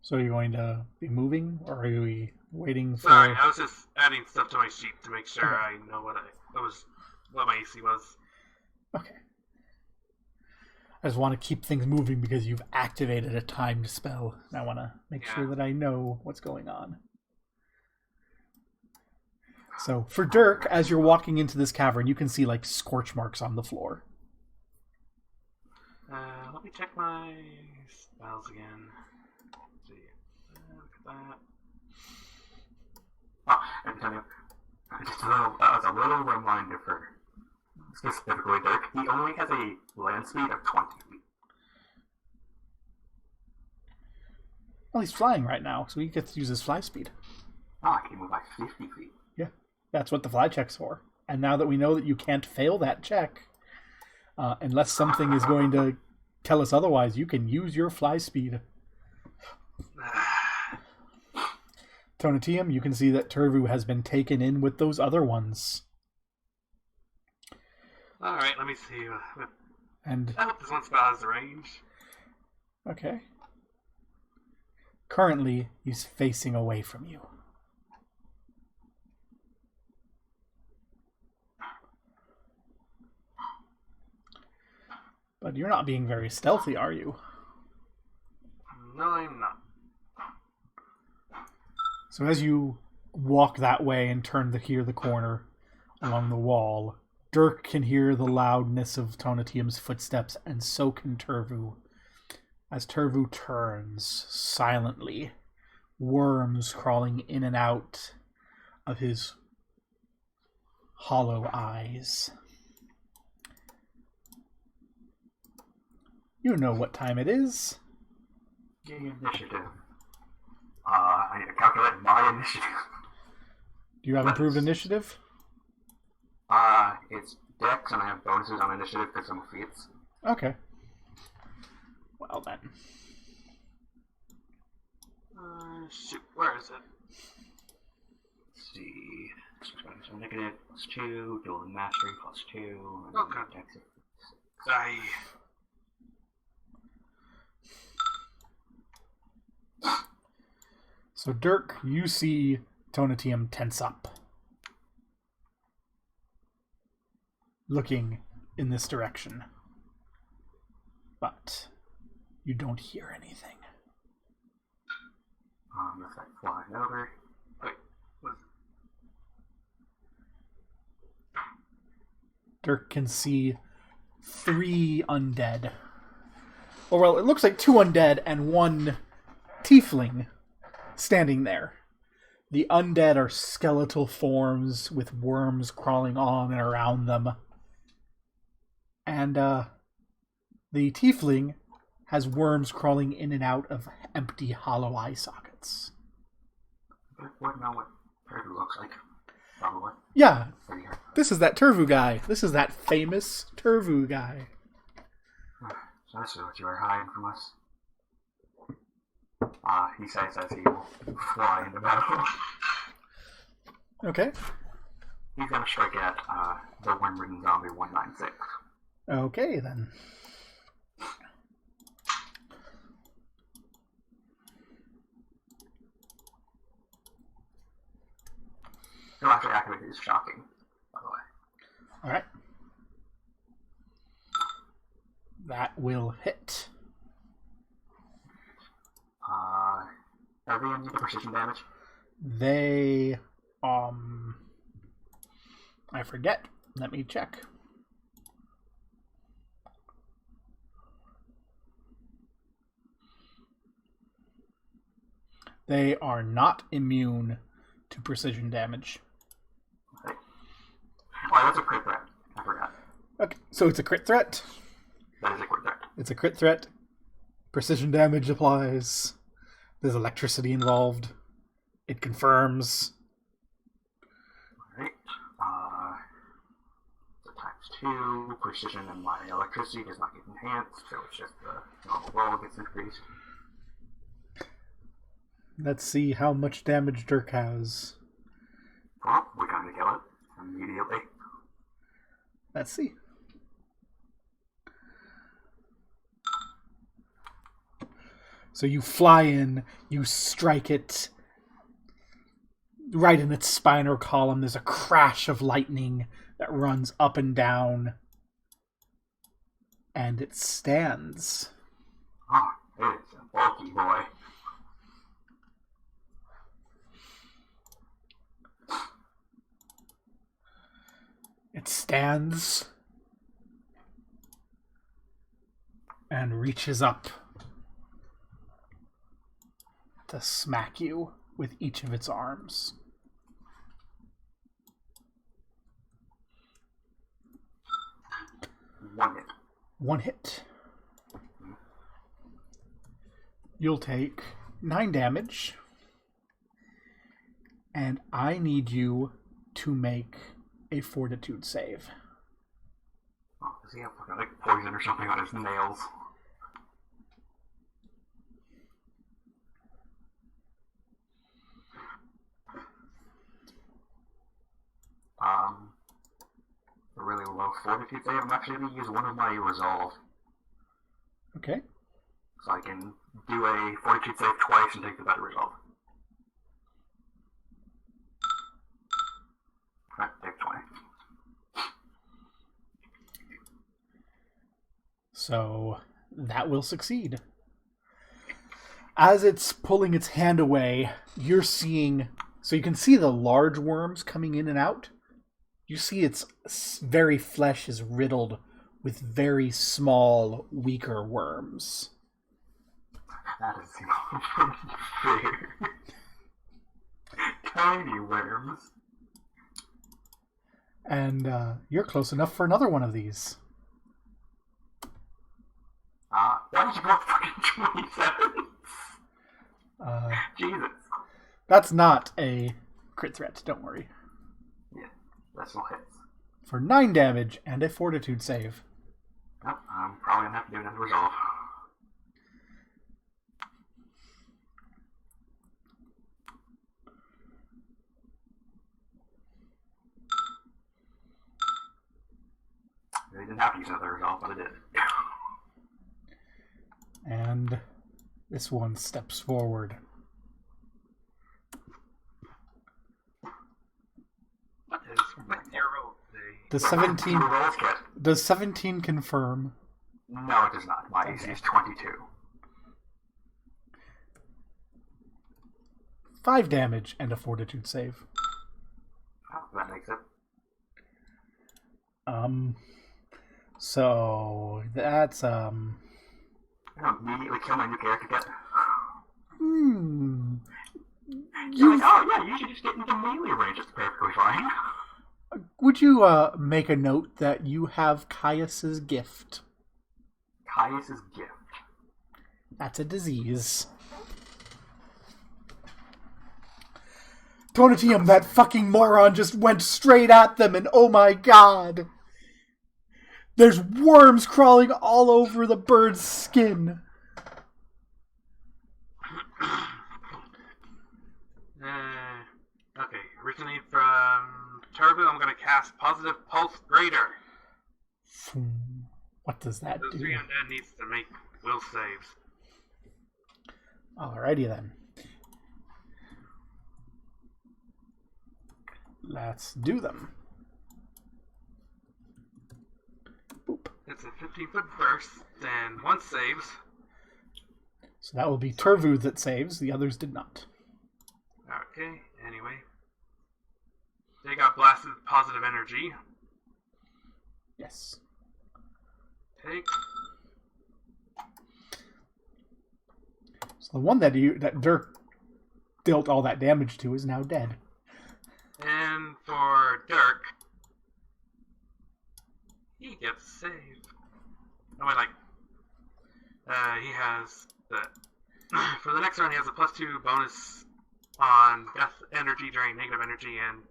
A: So are you going to be moving, or are we waiting for...
C: Sorry, I was just adding stuff to my sheet to make sure
A: Okay.
C: I know what my AC was.
A: Okay. I just want to keep things moving because you've activated a timed spell. And I want to make sure that I know what's going on. So for Dirk, as you're walking into this cavern, you can see like scorch marks on the floor.
C: Let me check my spells again. Let's see. Look at that.
B: Oh, and tell you, just a little reminder for specifically Dirk, he only has a land speed of 20 feet.
A: Well, he's flying right now, so he gets to use his fly speed.
B: Ah, he can move by 50 feet.
A: Yeah, that's what the fly check's for. And now that we know that you can't fail that check, unless something is going to tell us otherwise, you can use your fly speed. Tonatium, you can see that Tervu has been taken in with those other ones.
C: Alright, let me see.
A: And
C: I hope this one spell has the range.
A: okay. Currently, he's facing away from you. But you're not being very stealthy, are you?
C: No, I'm not.
A: So as you walk that way and turn the corner along the wall, Dirk can hear the loudness of Tonatium's footsteps, and so can Tervu. As Tervu turns silently, worms crawling in and out of his hollow eyes. You know what time it is.
B: Initiative. I need to calculate my initiative.
A: Do you have improved initiative?
B: It's Dex, and I have bonuses on initiative because I'm feats.
A: Okay. Well then.
C: Shoot, where is it?
B: Let's see. So negative +2, dual mastery +2, and
C: Okay.
B: Dex.
A: So Dirk, you see Tonatium tense up, looking in this direction, but you don't hear anything.
B: If I fly over.
C: Wait, what?
A: Dirk can see 3 undead. Or well, it looks like 2 undead and 1 tiefling standing there. The undead are skeletal forms with worms crawling on and around them. And the tiefling has worms crawling in and out of empty hollow eye sockets.
B: I wouldn't know what Tervu looks like. Probably.
A: Yeah,
B: Pretty hard.
A: this is that Tervu guy. This is that famous Tervu guy.
B: So this is what you are hiding from us. He says as he will fly into battle.
A: Okay.
B: He's gonna strike at the Wind-Ridden Zombie 196.
A: Okay, then.
B: He'll actually activate his shocking, by the way.
A: Alright. That will hit.
B: Are they immune to precision damage?
A: They, I forget. Let me check. They are not immune to precision damage.
B: Okay. Oh, that's a crit threat. I forgot.
A: Okay, so it's a crit threat.
B: That is a crit threat.
A: It's a crit threat. Precision damage applies. There's electricity involved. It confirms.
B: Alright. So times 2. Precision and my electricity does not get enhanced, so it's just the normal roll gets increased.
A: Let's see how much damage Dirk has.
B: Well, we're going to kill it immediately.
A: Let's see. So you fly in, you strike it right in its spinal column. There's a crash of lightning that runs up and down. And it stands.
B: Oh, it's a bulky boy.
A: It stands and reaches up to smack you with each of its arms.
B: One hit.
A: One hit. You'll take 9 damage. And I need you to make a fortitude save.
B: Oh, does he have like poison or something on his nails? A really low fortitude save. I'm actually going to use one of my resolve.
A: Okay.
B: So I can do a fortitude save twice and take the better resolve. Alright, take 20.
A: So that will succeed. As it's pulling its hand away, you're seeing... So you can see the large worms coming in and out. You see its very flesh is riddled with very small, weaker worms.
B: That is fair. Tiny worms.
A: And you're close enough for another one of these.
B: Why did you go fucking 27? Jesus.
A: That's not a crit threat, don't worry.
B: Yeah, that still hits.
A: For 9 damage and a fortitude save.
B: Well, I'm probably gonna have to do another resolve. I didn't have to use another resolve, but I did.
A: And this one steps forward.
C: What is with your roll today?
A: Does 17 confirm?
B: No, it does not. My AC is 22.
A: 5 damage and a fortitude save.
B: Oh, that makes it.
A: So that's
B: I don't immediately kill my new character yet. You're like, oh yeah, you should just get into melee range. It's perfectly fine.
A: Would you make a note that you have Caius's gift?
B: Caius's gift.
A: That's a disease. Tonatium, that fucking moron just went straight at them, and oh my god! There's worms crawling all over the bird's skin.
C: Okay, originally from Tervu, I'm going to cast Positive Pulse Greater.
A: What does that
C: The
A: do?
C: 3 undead needs to make will saves.
A: Alrighty then. Let's do them. Boop.
C: It's a 15-foot burst, and one saves.
A: So that will be Tervu that saves. The others did not.
C: Okay, anyway. They got blasted with positive energy.
A: Yes.
C: Take.
A: So the one that Dirk dealt all that damage to is now dead.
C: And for Dirk, he gets saved. Oh, wait, he has the... For the next round, he has a +2 bonus on death energy during negative energy and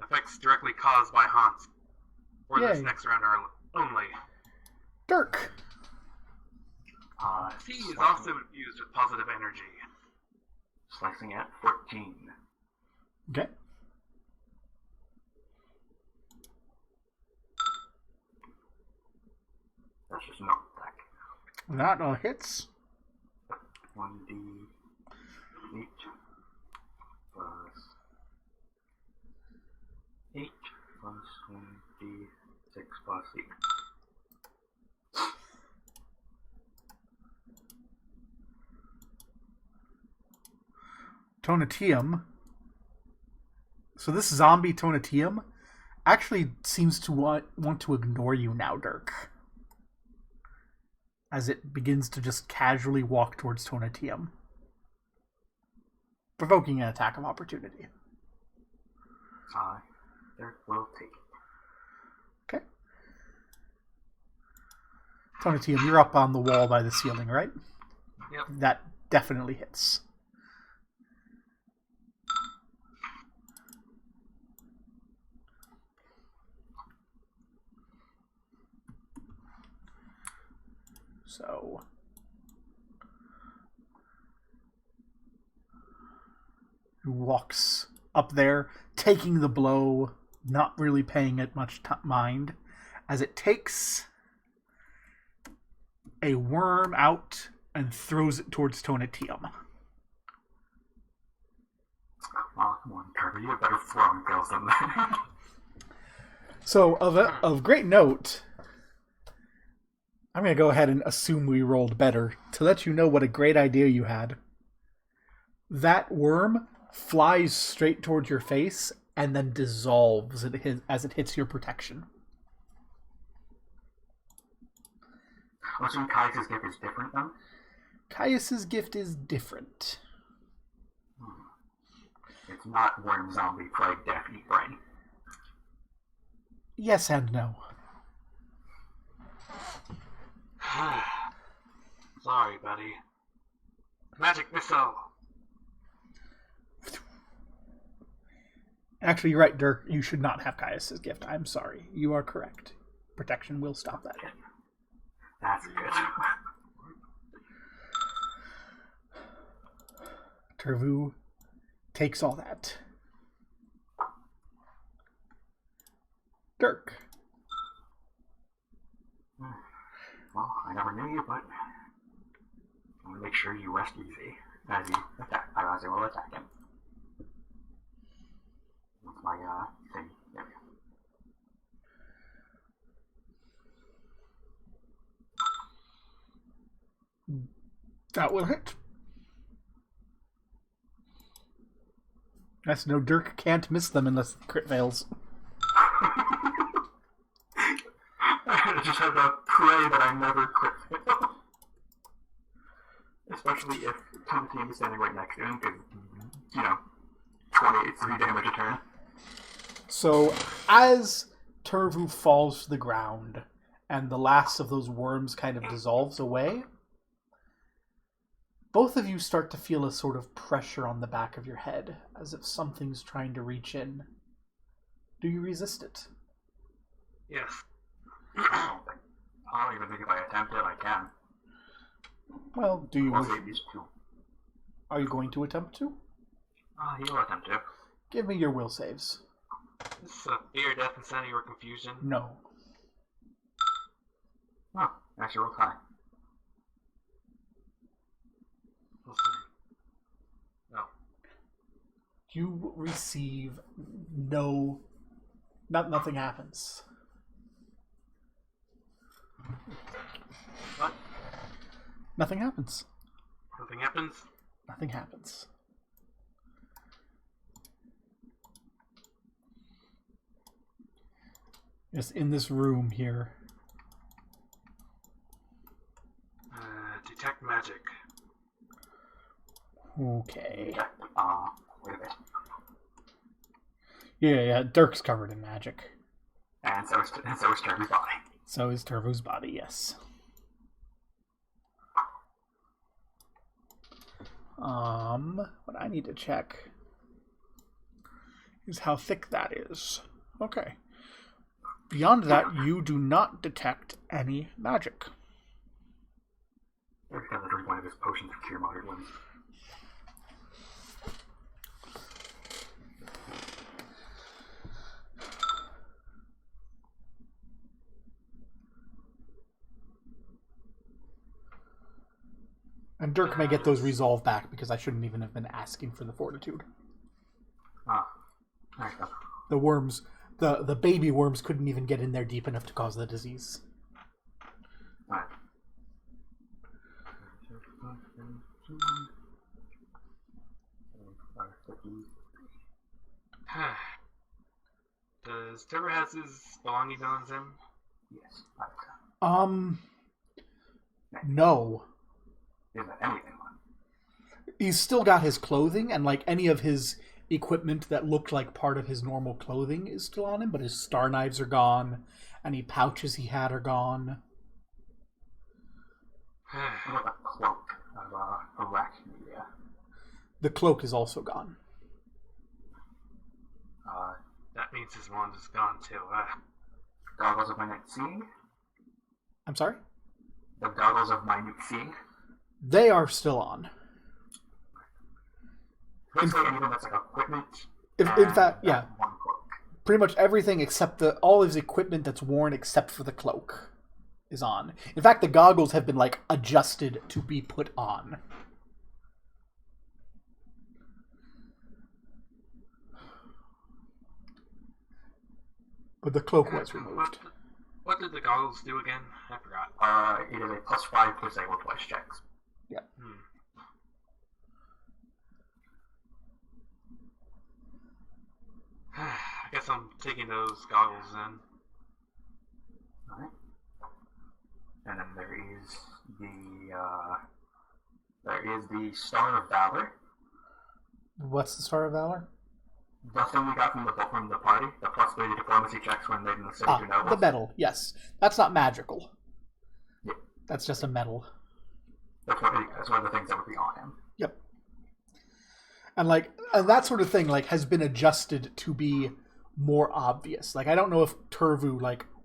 C: effects directly caused by haunts. For this next round only.
A: Dirk!
C: He is also infused with positive energy.
B: Slicing at 14.
A: Okay.
B: That's just not attack.
A: That hits.
B: 1d8 plus 8 plus 1d6 plus 8.
A: Tonatium. So this zombie Tonatium actually seems to want to ignore you now, Dirk. As it begins to just casually walk towards Tonatium, provoking an attack of opportunity.
B: Dirk will take it.
A: Okay. Tonatium, you're up on the wall by the ceiling, right?
C: Yep.
A: That definitely hits. So he walks up there, taking the blow, not really paying it much mind, as it takes a worm out and throws it towards Tonatium.
B: Oh, come on, Tervu, you have better throwing skills than that.
A: So, of great note, I'm going to go ahead and assume we rolled better to let you know what a great idea you had. That worm flies straight towards your face and then dissolves as it hits your protection.
B: I'm assuming Caius' gift is different, then?
A: Caius' gift is different.
B: It's not worm, zombie, plague, death, eat brain.
A: Yes and no.
C: Sorry, buddy. Magic missile.
A: Actually, you're right, Dirk. You should not have Caius' gift. I'm sorry. You are correct. Protection will stop that.
B: That's good.
A: Tervu takes all that. Dirk.
B: Well, I never knew you, but I want to make sure you rest easy as you attack. I will attack him. That's my thing. There we go.
A: That will hit. Yes, no, Dirk can't miss them unless the crit fails.
B: I just have to pray that I never crit fail. Especially if Tonatium is standing right next to him, because, 28 3 damage a turn.
A: So, as Tervu falls to the ground and the last of those worms kind of dissolves away, both of you start to feel a sort of pressure on the back of your head, as if something's trying to reach in. Do you resist it?
C: Yes.
B: I don't even think if I attempt it, I can.
A: Well, do you...
B: I'll save these two.
A: Are you going to attempt to?
B: He'll attempt to.
A: Give me your will saves.
C: This is a fear, death, insanity, or confusion.
A: No.
B: Oh, actually, roll high.
C: We'll see. No.
A: You receive no... Nothing happens.
C: What?
A: Nothing happens.
C: Nothing happens?
A: Nothing happens. Just in this room here.
C: Detect magic.
A: Okay.
B: Yeah, Wait a bit.
A: Yeah, Dirk's covered in magic.
B: And so is Tervu's body.
A: So is Tervu's body, yes. What I need to check is how thick that is. Okay. Beyond that, you do not detect any magic.
B: Dirk had to drink one of his potions of cure moderate wounds.
A: And Dirk may get those resolve back because I shouldn't even have been asking for the fortitude.
B: There you go.
A: The worms, the baby worms couldn't even get in there deep enough to cause the disease.
B: Alright.
C: Does Tervu has his belongings on him?
B: Yes, I think so.
A: No.
B: Isn't anything on?
A: He's still got his clothing, and like any of his equipment that looked like part of his normal clothing is still on him, but his star knives are gone. Any pouches he had are gone.
B: What about the cloak of Arachnia?
A: The cloak is also gone.
C: That means his wand is gone too.
B: Goggles of minute seeing?
A: I'm sorry?
B: The goggles of minute seeing?
A: They are still on.
B: Basically anything that's like equipment.
A: In fact, yeah.
B: One cloak.
A: Pretty much everything except all his equipment that's worn except for the cloak is on. In fact, the goggles have been like adjusted to be put on. But the cloak was removed.
C: What did the goggles do again? I forgot.
B: It is a +5 +able twice checks.
A: Yeah.
C: I guess I'm taking those goggles then.
B: Alright. And then there is the Star of Valor.
A: What's the Star of Valor?
B: The thing we got from the party, the +3 diplomacy checks when they're in the city to nobles.
A: The medal, yes. That's not magical.
B: Yep.
A: That's just a medal.
B: That's one of the things that would be on him.
A: Yep. And that sort of thing has been adjusted to be more obvious. I don't know if Tervu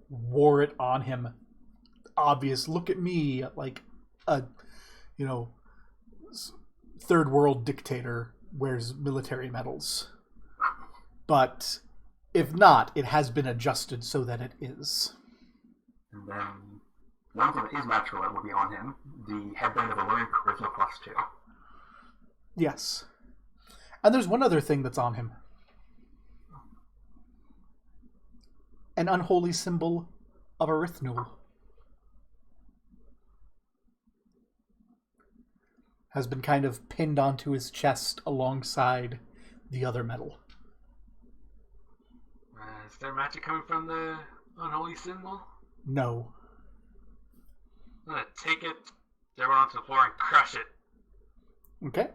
A: wore it on him. Obvious. Look at me, a third world dictator wears military medals. But if not, it has been adjusted so that it is.
B: And then one thing that is natural that will be on him, the headband of Alluring Charisma +2.
A: Yes. And there's one other thing that's on him. An unholy symbol of Erythnul. Has been kind of pinned onto his chest alongside the other medal.
C: Is there magic coming from the unholy symbol?
A: No.
C: I'm gonna take it, throw it onto the floor, and crush it.
A: Okay.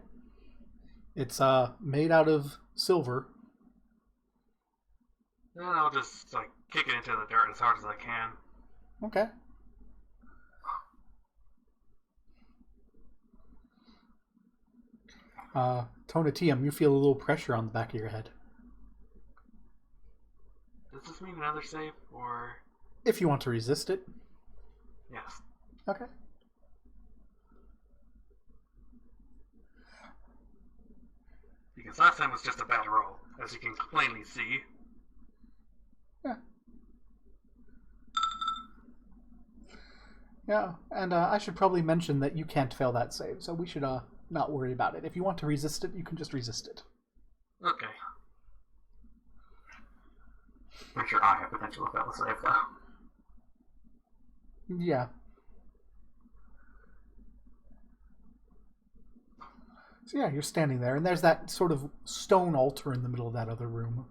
A: It's made out of silver.
C: Then I'll just kick it into the dirt as hard as I can.
A: Okay. Tonatium, you feel a little pressure on the back of your head.
C: Does this mean another save, or...?
A: If you want to resist it.
C: Yes.
A: Okay.
C: Because last time was just a bad roll, as you can plainly see.
A: Yeah. Yeah, and I should probably mention that you can't fail that save, so we should not worry about it. If you want to resist it, you can just resist it.
C: Okay.
B: Pretty sure I have potential to fail the save, though.
A: Yeah. So yeah, you're standing there, and there's that sort of stone altar in the middle of that other room.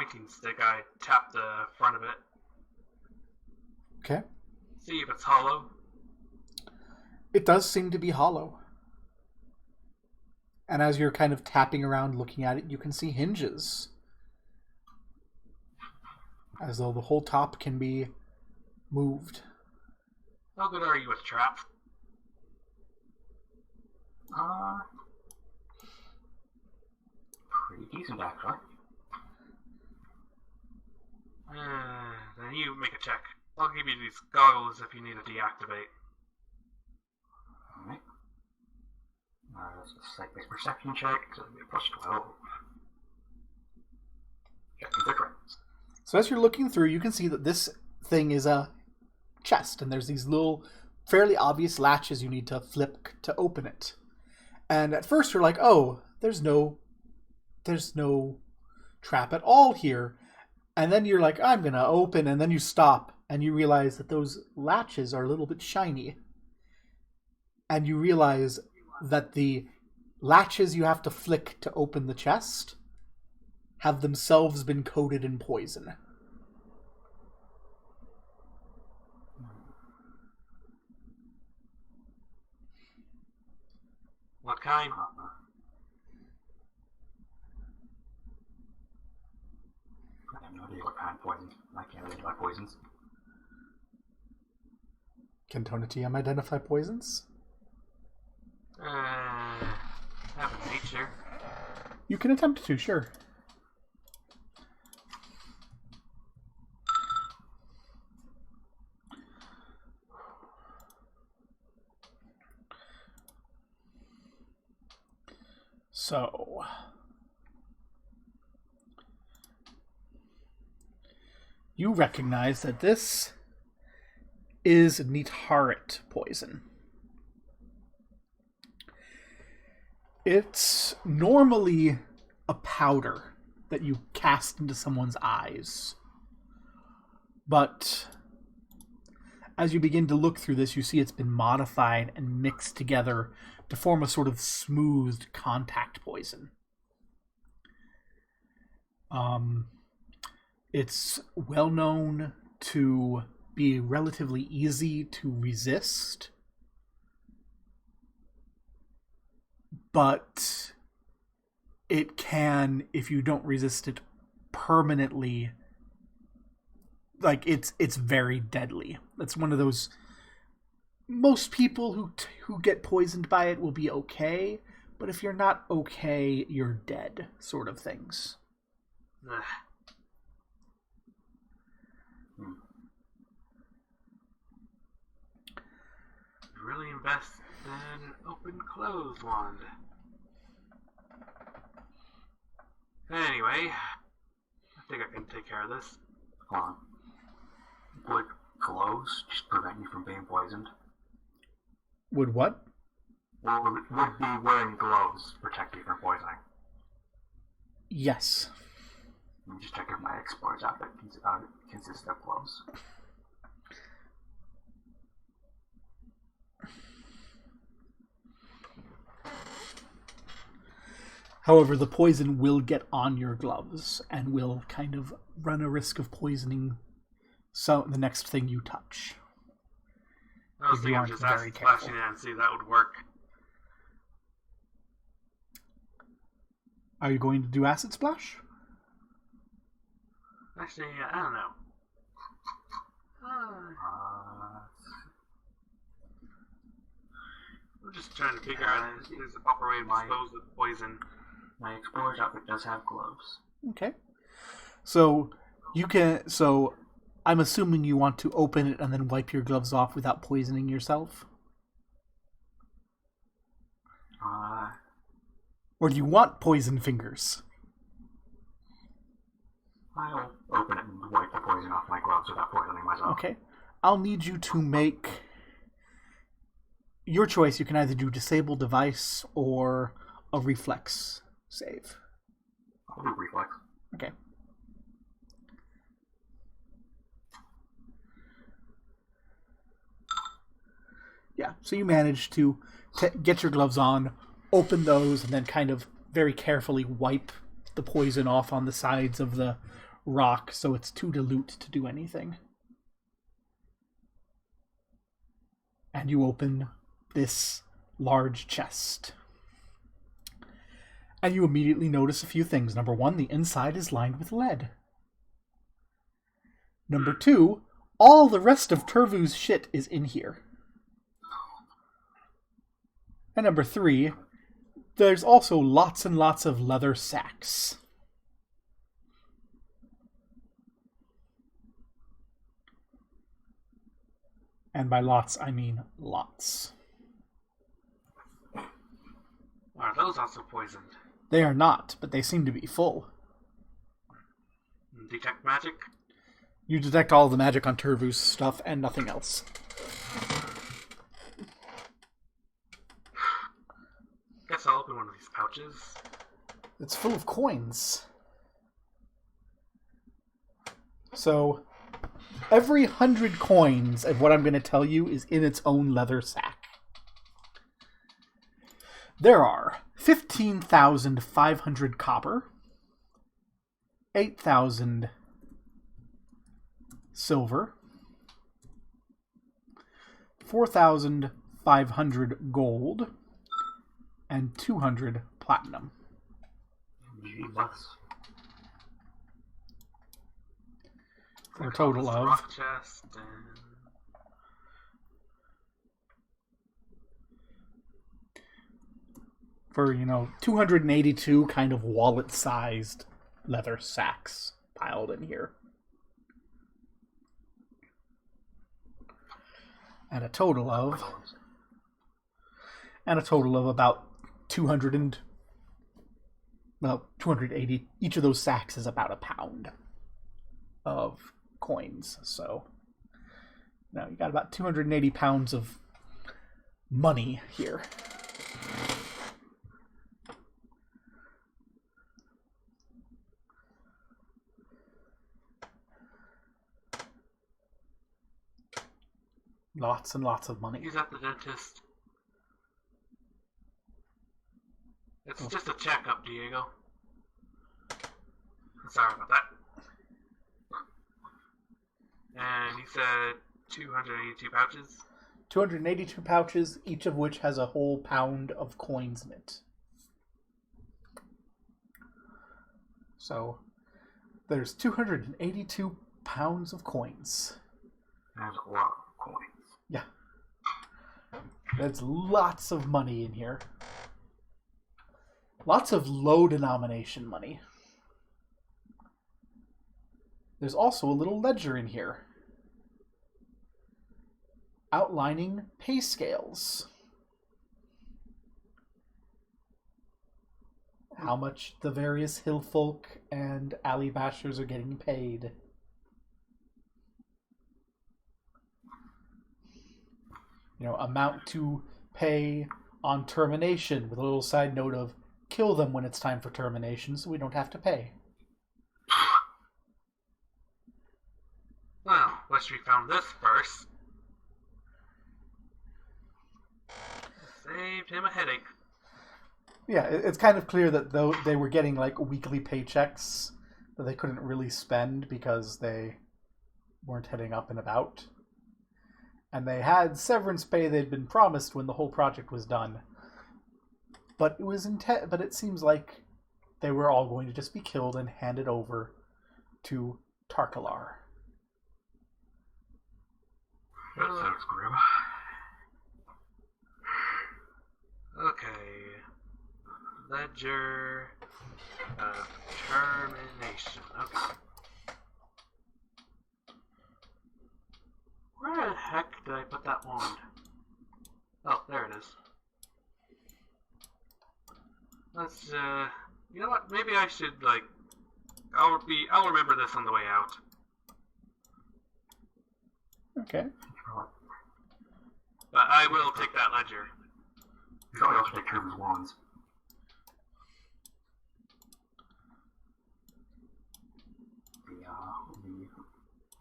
C: pointing stick, I tap the front of it.
A: Okay.
C: See if it's hollow.
A: It does seem to be hollow. And as you're kind of tapping around looking at it, you can see hinges. As though the whole top can be moved.
C: How good are you with traps?
B: Pretty decent, actually.
C: Then you make a check. I'll give you these goggles if you need to deactivate.
B: Alright. That's a sight-based perception check, so it'll be a plus 12. Checking for traps.
A: So as you're looking through, you can see that this thing is a chest, and there's these little, fairly obvious latches you need to flip to open it. And at first you're like, oh, there's no trap at all here. And then you're like, I'm going to open, and then you stop, and you realize that those latches are a little bit shiny. And you realize that the latches you have to flick to open the chest have themselves been coated in poison.
C: What kind?
B: I have no idea what kind of poison. I can't identify poisons.
A: Can Tona TM identify poisons?
C: Have a nature.
A: You can attempt to, sure. So, you recognize that this is Nitharit poison. It's normally a powder that you cast into someone's eyes. But as you begin to look through this, you see it's been modified and mixed together to form a sort of smoothed contact poison. It's well known to be relatively easy to resist, but it can, if you don't resist it permanently, like it's very deadly. It's one of those, most people who get poisoned by it will be okay, but if you're not okay, you're dead, sort of things.
C: Really invest in open close wand. Anyway, I think I can take care of this.
B: Hold on. Would clothes just prevent you from being poisoned?
A: Would what?
B: Well, would be wearing gloves protect you from poisoning?
A: Yes.
B: Let me just check if my explorer's outfit consists of gloves.
A: However, the poison will get on your gloves and will kind of run a risk of poisoning the next thing you touch.
C: I was
A: If you
C: thinking
A: aren't
C: just
A: very
C: splashing
A: careful.
C: it and see if that would work.
A: Are you going to do acid splash?
C: Actually, I don't know. I'm just trying to figure out if there's a proper way to dispose of poison.
B: My explorer's outfit does have gloves.
A: Okay. So I'm assuming you want to open it and then wipe your gloves off without poisoning yourself? Or do you want poison fingers?
B: I'll open it and wipe the poison off my gloves without poisoning myself.
A: Okay. I'll need you to make your choice. You can either do disable device or a reflex save.
B: I'll do reflex.
A: Okay. Yeah, so you manage to get your gloves on, open those, and then kind of very carefully wipe the poison off on the sides of the rock, so it's too dilute to do anything. And you open this large chest. And you immediately notice a few things. Number one, the inside is lined with lead. Number two, all the rest of Tervu's shit is in here. And number three, there's also lots and lots of leather sacks. And by lots, I mean lots.
C: Are those also poisoned?
A: They are not, but they seem to be full.
C: Detect magic?
A: You detect all the magic on Tervu's stuff and nothing else.
C: Guess I'll open one of these pouches.
A: It's full of coins. So, every 100 coins of what I'm going to tell you is in its own leather sack. There are 15,500 copper, 8,000 silver, 4,500 gold, and 200 platinum. For a total of
C: rock chest and...
A: for 282 kind of wallet-sized leather sacks piled in here. And a total of about 280. Each of those sacks is about a pound of coins. So now you got about 280 pounds of money here. Lots and lots of money.
C: He's at the dentist. It's just a checkup, Diego. Sorry about that. And he said 282 pouches.
A: 282 pouches, each of which has a whole pound of coins in it. So, there's 282 pounds of coins.
B: That's a lot of coins.
A: Yeah. There's lots of money in here. Lots of low denomination money. There's also a little ledger in here outlining pay scales. How much the various hill folk and alley bashers are getting paid. Amount to pay on termination, with a little side note of kill them when it's time for termination so we don't have to pay.
C: Well, wish we found this first. Saved him a headache.
A: Yeah, it's kind of clear that though they were getting like weekly paychecks that they couldn't really spend because they weren't heading up and about. And they had severance pay they'd been promised when the whole project was done. But it seems like they were all going to just be killed and handed over to Tarkalar.
B: That sounds grim.
C: Okay. Ledger of termination. Okay. Where the heck did I put that wand? Oh, there it is. Let's, you know what? Maybe I should, I'll remember this on the way out.
A: Okay.
C: But I will take that ledger.
B: You probably also take Tervu's wands.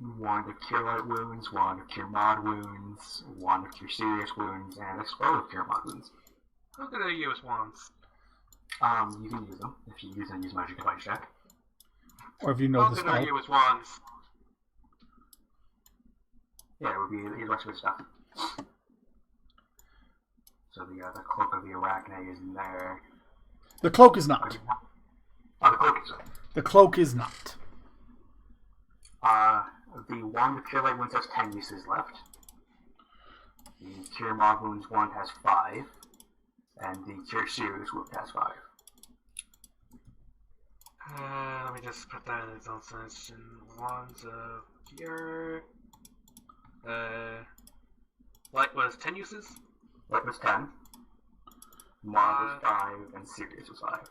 B: The wand of cure light wounds, wand of cure mod wounds, wand of cure serious wounds, and a scroll of cure mod wounds.
C: How could I use wands?
B: You can use them. If you use them, use magic device check.
A: Or if you know
C: I'll
A: the
C: could
A: spell.
C: argue with wands.
B: Yeah, it would be the rest of his stuff. So the cloak of the Arachne is in there.
A: The cloak is not.
B: Oh, the cloak is.
A: The cloak is not.
B: The wand of Cure Light Wounds has 10 uses left. The Cure Mob Wounds wand has 5. And the Cure Serious Wound has 5.
C: Let me just put that in its own section. Wands of Cure. Light was 10 uses?
B: Light was 10. Mob was 5. And Serious was 5.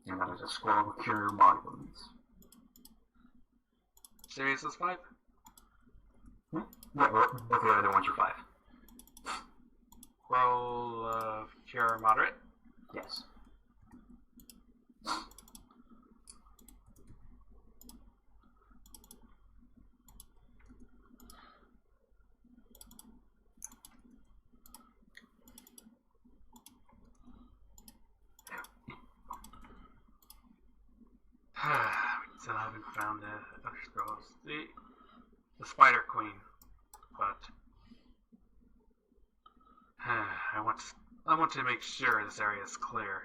B: And then there's a Scroll of Cure Mob Wounds.
C: Serious was 5?
B: Yeah, both the other ones are 5.
C: Roll of Cure Moderate?
B: Yes.
C: Still haven't found the other scrolls. The Spider Queen. But I want to make sure this area is clear.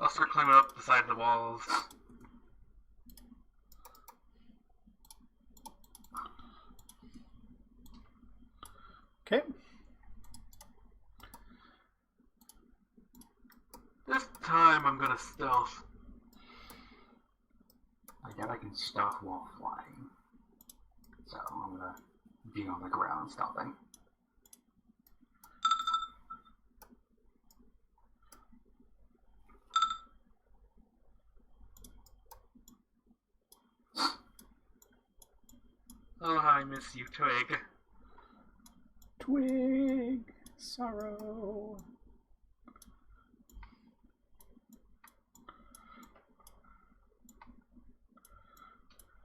C: I'll start climbing up the side of the walls.
A: Okay.
C: This time I'm gonna stealth.
B: I bet I can stealth while flying. So I'm gonna be on the ground stealthing.
C: Oh, how I miss you, Twig.
A: Twig. Sorrow.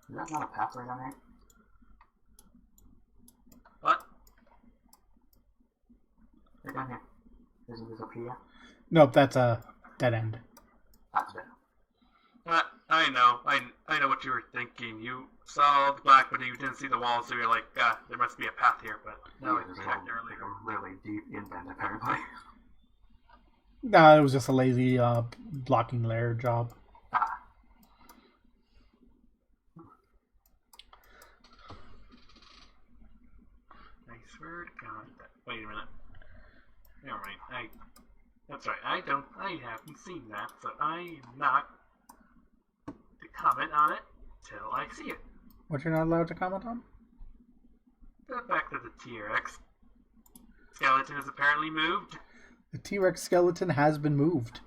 B: Is that not a pathway down here?
C: What?
B: Right down here. Isn't this up here?
A: Nope, that's a dead end.
B: That's it.
C: I know. I know what you were thinking. You saw the black, but you didn't see the wall, so you're like, there must be a path here, but no,
B: Yeah,
C: it's
B: there's
C: checked
B: like
C: earlier.
B: a really deep indent apparently.
A: Nah, it was just a lazy blocking layer job.
C: I swear to God. Wait a minute. Never mind. That's right. I haven't seen that, so I'm not to comment on it till I see it.
A: What you're not allowed to comment on?
C: The fact that the T-Rex skeleton is apparently moved.
A: The T-Rex skeleton has been moved.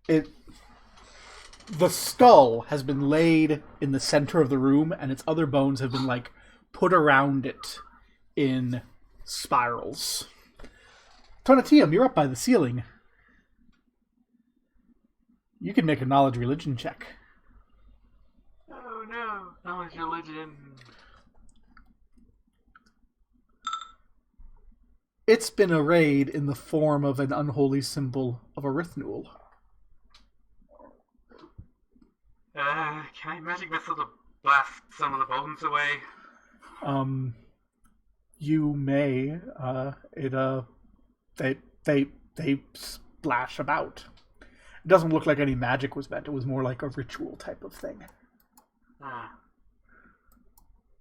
A: The skull has been laid in the center of the room, and its other bones have been put around it in spirals. Tonatium, you're up by the ceiling. You can make a knowledge religion check.
C: Oh no, knowledge religion.
A: It's been arrayed in the form of an unholy symbol of Erythnul.
C: Can I magic missile to blast some of the bones away?
A: You may. They splash about. It doesn't look like any magic was meant. It was more like a ritual type of thing.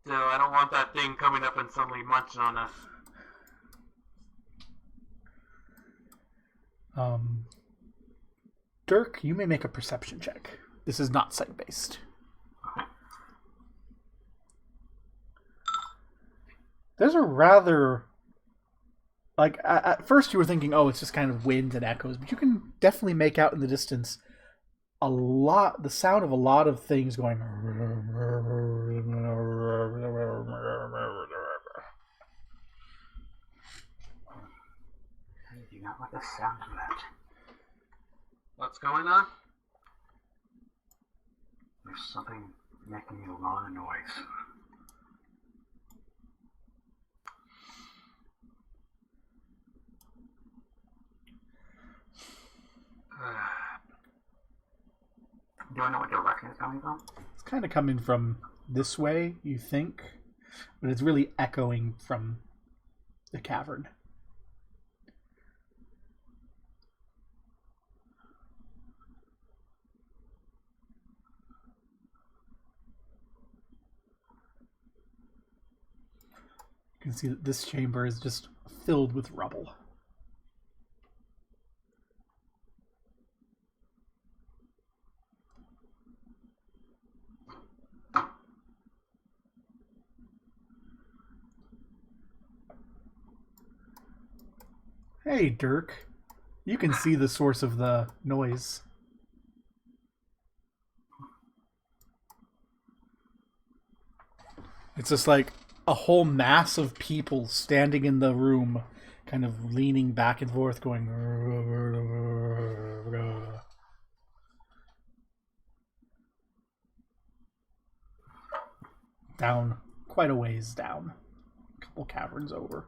C: So I don't want that thing coming up and suddenly munching on us.
A: Dirk, you may make a perception check. This is not sight-based. There's a rather... at first you were thinking, oh, it's just kind of wind and echoes, but you can definitely make out in the distance the sound of a lot of things going...
B: I do not like the sound of that.
C: What's going on?
B: There's something making a lot of noise. Do I know what direction it's coming from?
A: It's kind of coming from this way, you think, but it's really echoing from the cavern. You can see that this chamber is just filled with rubble. Hey, Dirk. You can see the source of the noise. It's just like a whole mass of people standing in the room, kind of leaning back and forth, going... down, quite a ways down. A couple caverns over.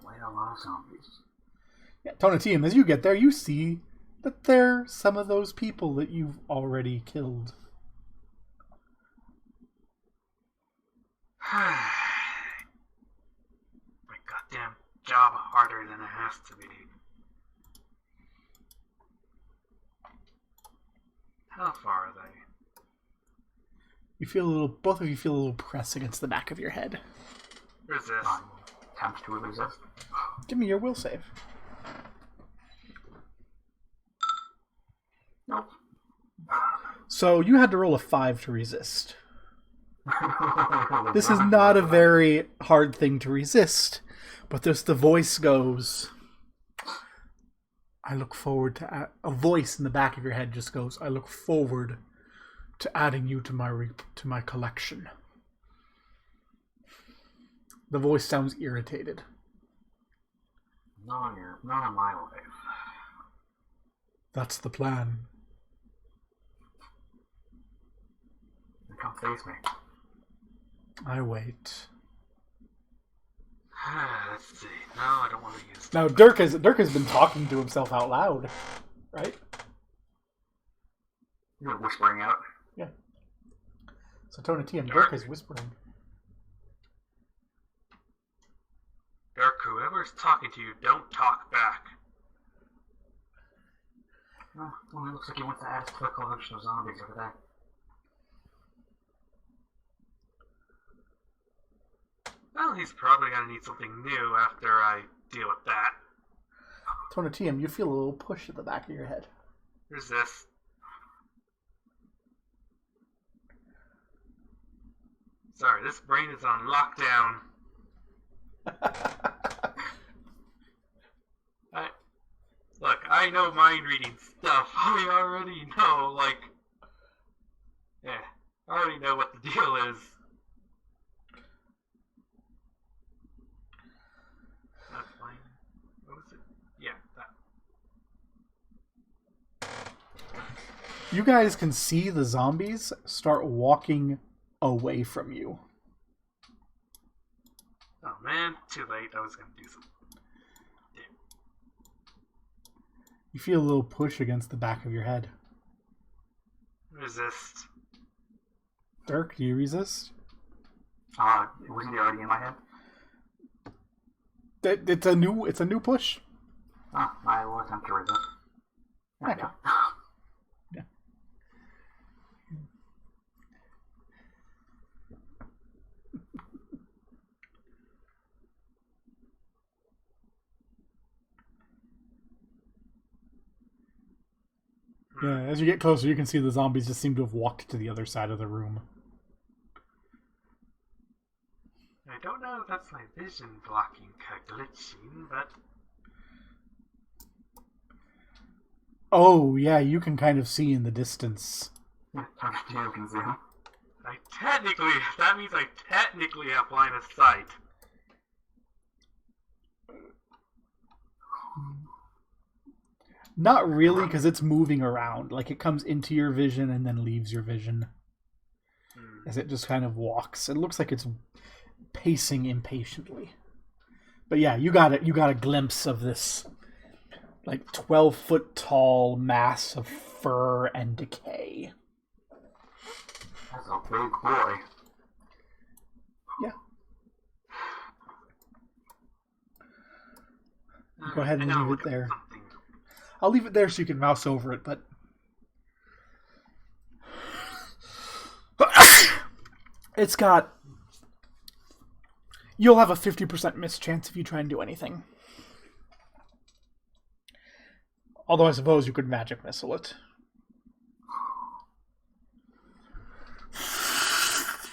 B: Quite a lot of zombies.
A: Yeah, Tonatium, as you get there, you see that they're some of those people that you've already killed.
C: My goddamn job harder than it has to be. How far are they?
A: You feel a little, both of you feel a little press against the back of your head.
C: Resist.
B: Attempt to resist.
A: Give me your will save.
B: Nope.
A: So you had to roll a 5 to resist. This is not a very hard thing to resist, but the voice goes, I look forward to... A voice in the back of your head just goes, I look forward to adding you to my collection. The voice sounds irritated.
B: Not on my life.
A: That's the plan.
B: Come face me.
A: I wait.
C: Let's see. No, I don't want to use...
A: Now Dirk has been talking to himself out loud, right?
B: You're whispering out.
A: Yeah. So Tonatium, Dirk is whispering.
C: Dirk, whoever's talking to you, don't talk back.
B: Oh, well, it looks like he wants to add to the collection of zombies over there.
C: Well, he's probably gonna need something new after I deal with that.
A: Tonatium, you feel a little push at the back of your head.
C: Resist. Sorry, this brain is on lockdown. Look, I know mind reading stuff. I already know, I already know what the deal is. That's fine. What was it? Yeah, that.
A: You guys can see the zombies start walking away from you.
C: Oh man, too late. I was gonna do something.
A: You feel a little push against the back of your head.
C: Resist.
A: Dirk, do you resist?
B: Wasn't he already in my head?
A: It's a new push.
B: Oh, I will attempt to resist. There we go.
A: Yeah. Yeah, as you get closer, you can see the zombies just seem to have walked to the other side of the room.
C: I don't know if that's my vision blocking glitching, but...
A: Oh, yeah, you can kind of see in the distance.
B: You can see him.
C: That means I technically have line of sight.
A: Not really, because it's moving around. Like, it comes into your vision and then leaves your vision. As it just kind of walks. It looks like it's pacing impatiently. But yeah, you got a glimpse of this like 12-foot tall mass of fur and decay.
B: That's a big boy.
A: Yeah. Go ahead and leave it there. I'll leave it there so you can mouse over it, but it's got... You'll have a 50% miss chance if you try and do anything. Although I suppose you could magic missile it.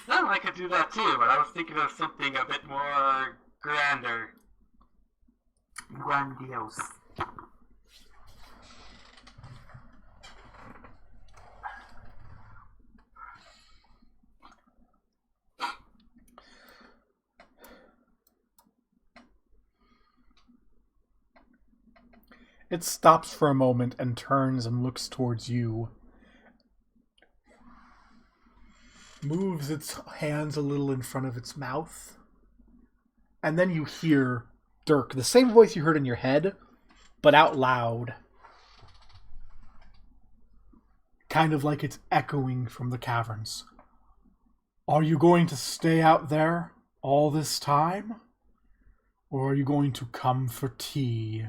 C: Well, I could do that too, but I was thinking of something a bit more grander.
B: Grandiose.
A: It stops for a moment and turns and looks towards you. Moves its hands a little in front of its mouth. And then you hear Dirk, the same voice you heard in your head, but out loud. Kind of like it's echoing from the caverns. Are you going to stay out there all this time? Or are you going to come for tea?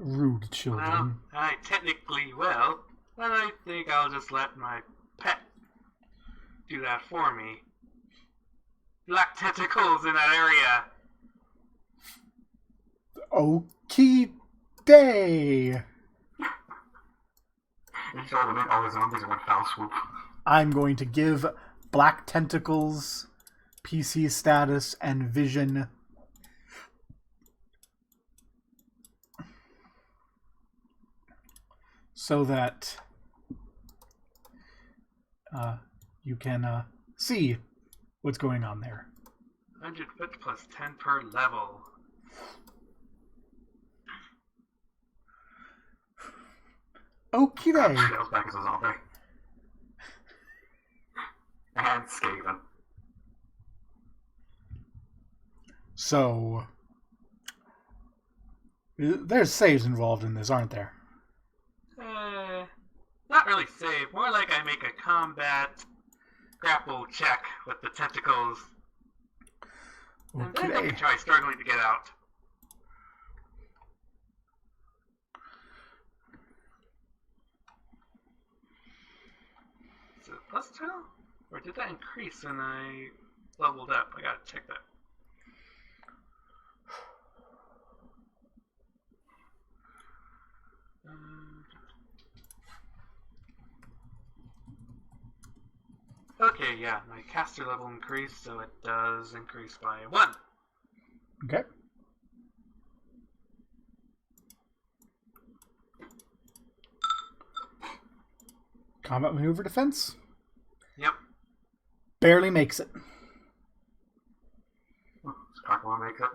A: Rude children.
C: Well, I technically will, but I think I'll just let my pet do that for me. Black tentacles in that area.
A: Okie day.
B: Each element, all the zombies in one foul swoop.
A: I'm going to give Black Tentacles PC status and vision so that you can see what's going on there.
C: 100 foot plus 10 per level.
A: Okie day.
B: Scales back as a zombie. And Skaven.
A: So, there's saves involved in this, aren't there?
C: Not really save. More like I make a combat grapple check with the tentacles. And then I can try struggling to get out. Is it plus 2? Or did that increase when I leveled up? I gotta check that. Okay, yeah, my caster level increased, so it does increase by 1.
A: Okay. Combat maneuver defense?
C: Yep.
A: Barely makes it.
B: Sparkle will make it.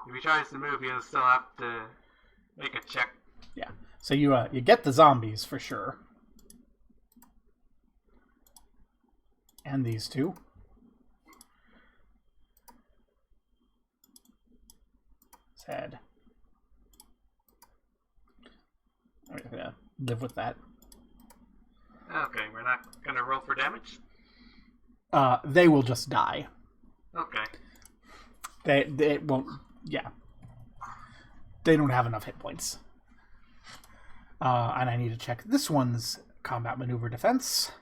C: If he tries to move, he'll still have to make a check.
A: Yeah. So you get the zombies for sure. And these two. Sad. I'm gonna live with that.
C: Okay, we're not gonna roll for damage?
A: They will just die.
C: Okay.
A: They won't. Yeah. They don't have enough hit points. And I need to check this one's combat maneuver defense.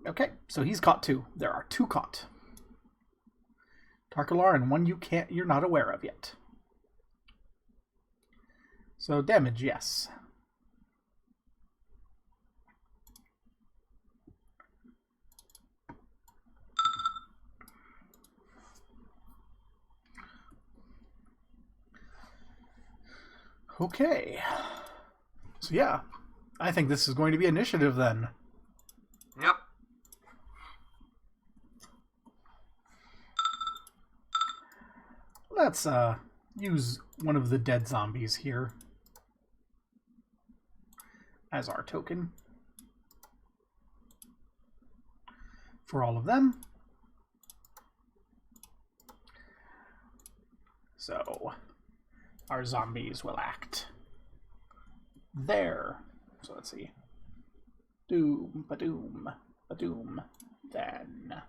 A: Okay, so he's caught 2. There are 2 caught. Tarkalar and one you're not aware of yet. So damage, yes. Okay. So yeah, I think this is going to be initiative then.
C: Yep.
A: Let's use one of the dead zombies here as our token for all of them. So our zombies will act there. So let's see. Doom, ba-doom, ba-doom, then.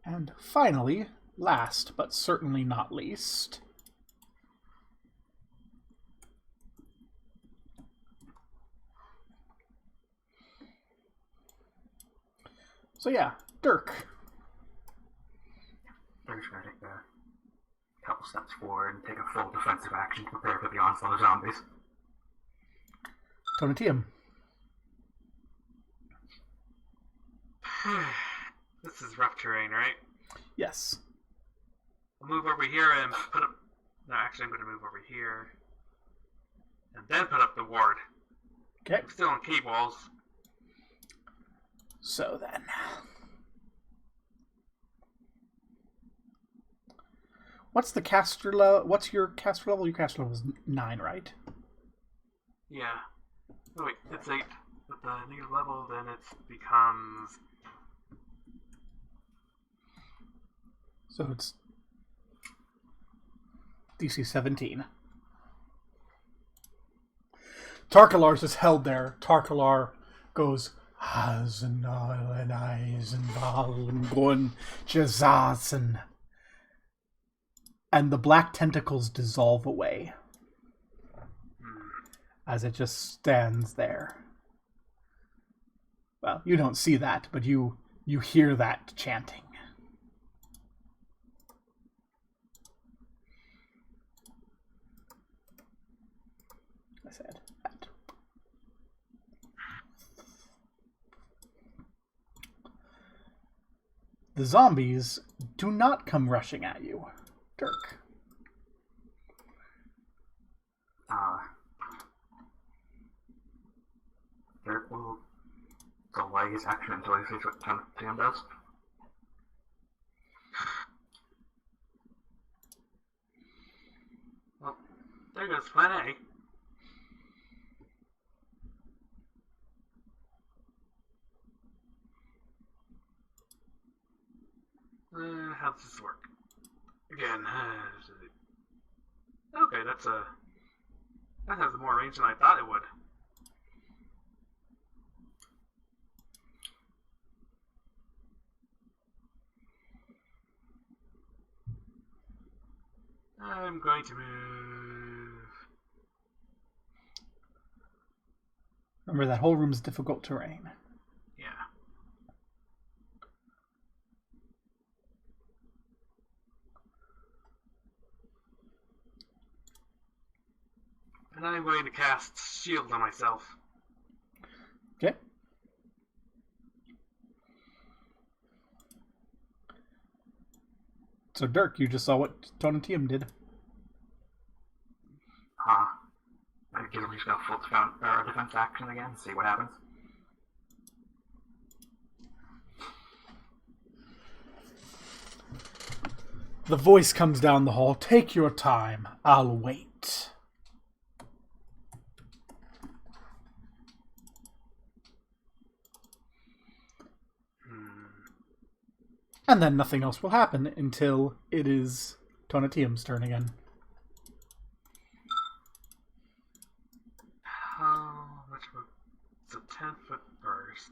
A: And finally, last but certainly not least, so yeah, Dirk.
B: Dirk's gonna take a couple steps forward and take a full defensive action to prepare for the onslaught of zombies.
A: Tonatium.
C: This is rough terrain, right?
A: Yes.
C: I'll move over here and put up... No, actually, I'm going to move over here. And then put up the ward.
A: Okay.
C: I'm still on cave walls.
A: So then. What's the caster level? What's your caster level? Your caster level is 9, right?
C: Yeah. Oh, wait, it's 8. With the new level, then it becomes...
A: So it's DC 17. Tarkalar's is held there. Tarkalar goes, Hazenal and Eisenval and Gun Jazazen. And the black tentacles dissolve away as it just stands there. Well, you don't see that, but you hear that chanting. I said that. The zombies do not come rushing at you. Dirk.
B: Dirk will delay his action until he sees what Tam does.
C: Well, there goes plan A. How does this work? Again, okay, that has more range than I thought it would. I'm going to move.
A: Remember, that whole room's difficult terrain.
C: Yeah. And I'm going to cast Shield on myself.
A: Okay. So, Dirk, you just saw what Tonatium did.
B: I give him just a full defense action again, see what happens.
A: The voice comes down the hall. Take your time. I'll wait. And then nothing else will happen until it is Tonatium's turn again.
C: It's a 10-foot burst.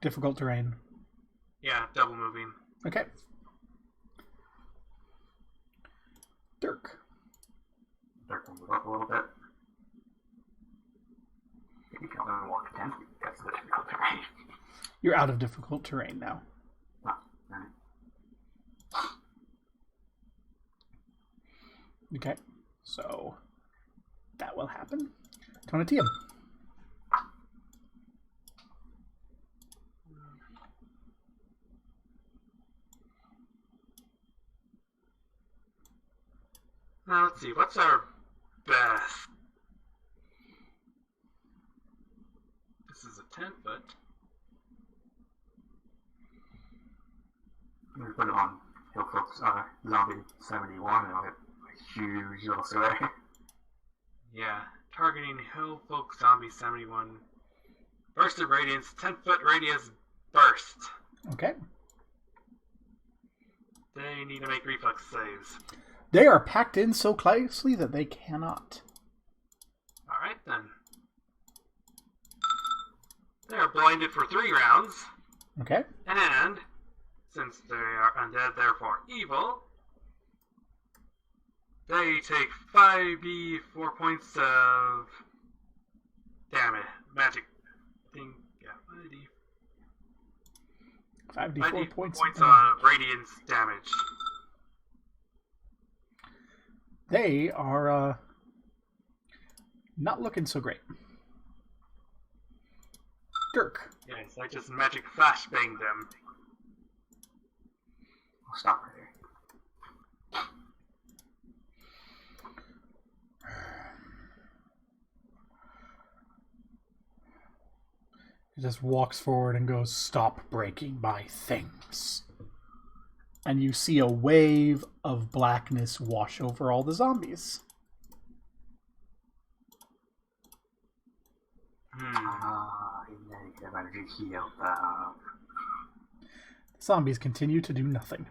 A: Difficult terrain.
C: Yeah, double moving.
A: Okay. Dirk.
B: Dirk will move up a little bit. Maybe you can only walk 10 feet. That's the difficult terrain.
A: You're out of difficult terrain now.
B: Oh, alright.
A: Okay. So that will happen. Tonatium.
C: Now let's see, what's our best? This is a 10-foot.
B: I'm going to put it on Hillfolk's Zombie 71 and I'll get a huge little square.
C: Yeah, targeting Hill Folk Zombie 71 Burst of Radiance, 10-foot radius burst.
A: Okay.
C: They need to make reflex saves.
A: They are packed in so closely that they cannot.
C: Alright then. They are blinded for 3 rounds.
A: Okay.
C: And, since they are undead, therefore evil, they take 5d4 points of damage. Magic thing. Yeah,
A: 5d4 points
C: of radiance damage.
A: They are not looking so great. Dirk.
C: Yes, I just magic flashbanged them.
B: I'll stop right there.
A: He just walks forward and goes, "Stop breaking my things." And you see a wave of blackness wash over all the zombies.
B: Negative energy heal them.
A: The zombies continue to do nothing.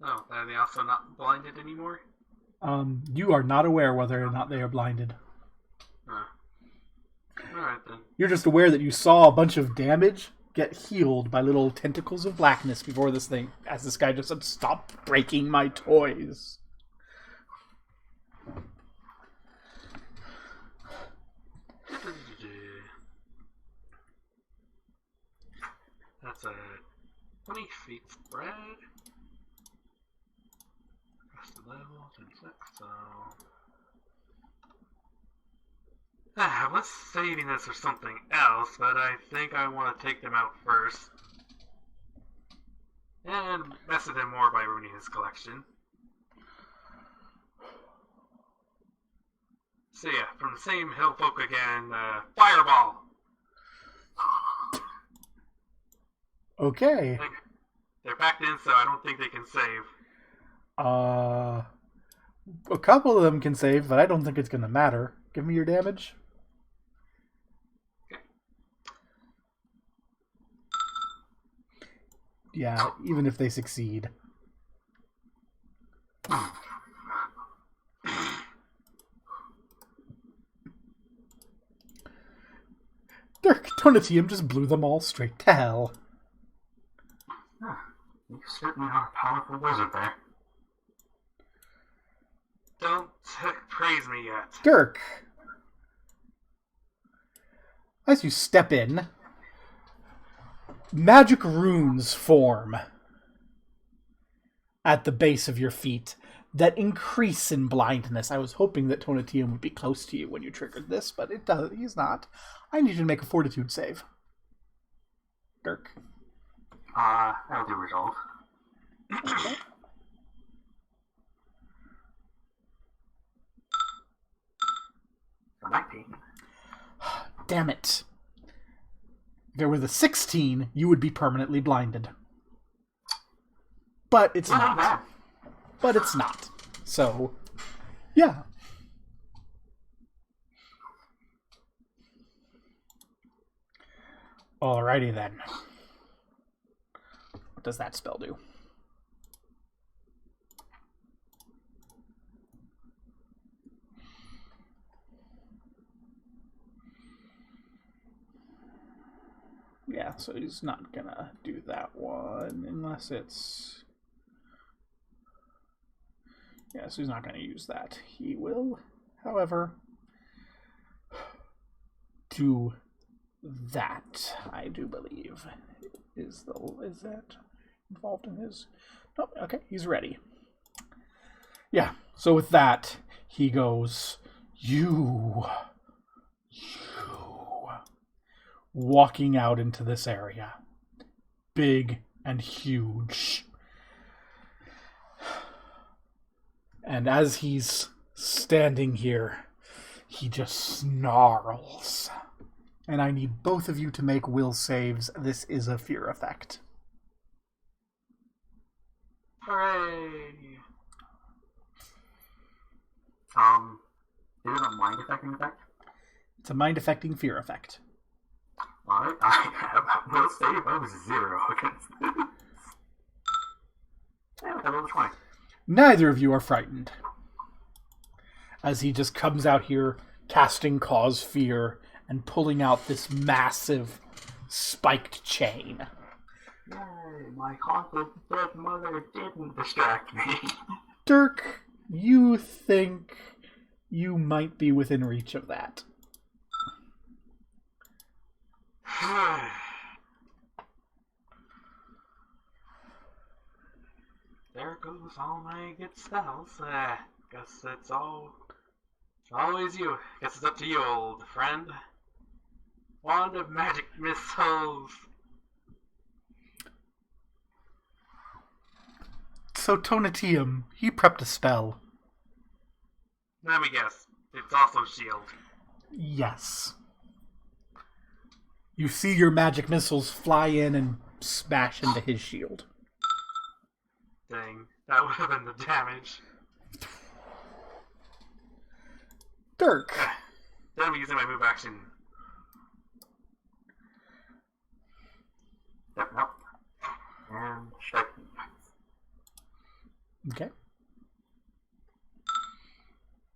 C: Oh, are they also not blinded anymore?
A: You are not aware whether or not they are blinded.
C: Alright then.
A: You're just aware that you saw a bunch of damage get healed by little tentacles of blackness before this thing, as this guy just said, "Stop breaking my toys."
C: That's a 20 feet spread. Across the level, 26, so... I was saving this for something else, but I think I want to take them out first. And mess with him more by ruining his collection. So yeah, from the same hill folk again, Fireball!
A: Okay.
C: They're packed in, so I don't think they can save.
A: A couple of them can save, but I don't think it's going to matter. Give me your damage.
C: Okay.
A: Yeah, even if they succeed. Dirk Tonatium just blew them all straight to hell.
B: You certainly are a powerful wizard there.
C: Don't praise me yet.
A: Dirk, as you step in, magic runes form at the base of your feet that increase in blindness. I was hoping that Tonatium would be close to you when you triggered this, but it does. He's not. I need you to make a fortitude save. Dirk.
B: That'll do resolve.
A: Okay.
B: For 19.
A: Damn it. If there was a 16, you would be permanently blinded. But it's
B: Not
A: not.
B: bad.
A: But it's not. So, yeah. Alrighty then. What does that spell do? Yeah, so he's not gonna do that one unless it's... Yeah, so he's not gonna use that. He will, however, do that, I do believe. Is that involved in his... Oh, okay, he's ready. Yeah, so with that, he goes, You, walking out into this area. Big and huge. And as he's standing here, he just snarls. And I need both of you to make will saves. This is a fear effect.
C: Hooray!
B: Is it a mind affecting effect?
A: It's It's a mind-affecting fear effect.
B: Alright, I have a will save of 0 against this. Yeah, I rolled a 20.
A: Neither of you are frightened. As he just comes out here, casting Cause Fear, and pulling out this massive spiked chain.
B: Yay, my haunted dead mother didn't distract me.
A: Dirk, you think you might be within reach of that.
C: There goes all my good spells. Guess it's always you. Guess it's up to you, old friend. Wand of magic missiles.
A: So Tonatium, he prepped a spell.
C: Let me guess. It's also shield.
A: Yes. You see your magic missiles fly in and smash into his shield.
C: Dang, that would have been the damage.
A: Dirk.
C: Then I'm using my move action.
B: Yep, nope. And check.
A: Okay.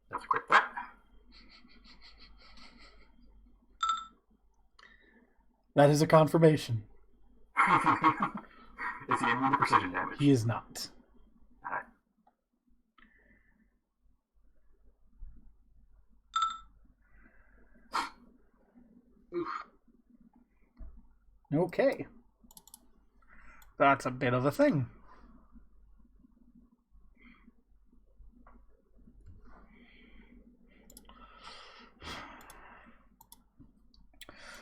B: That's a quick bet.
A: That is a confirmation.
B: Is he immune to precision damage?
A: He is not.
B: Alright.
C: Oof.
A: Okay. That's a bit of a thing.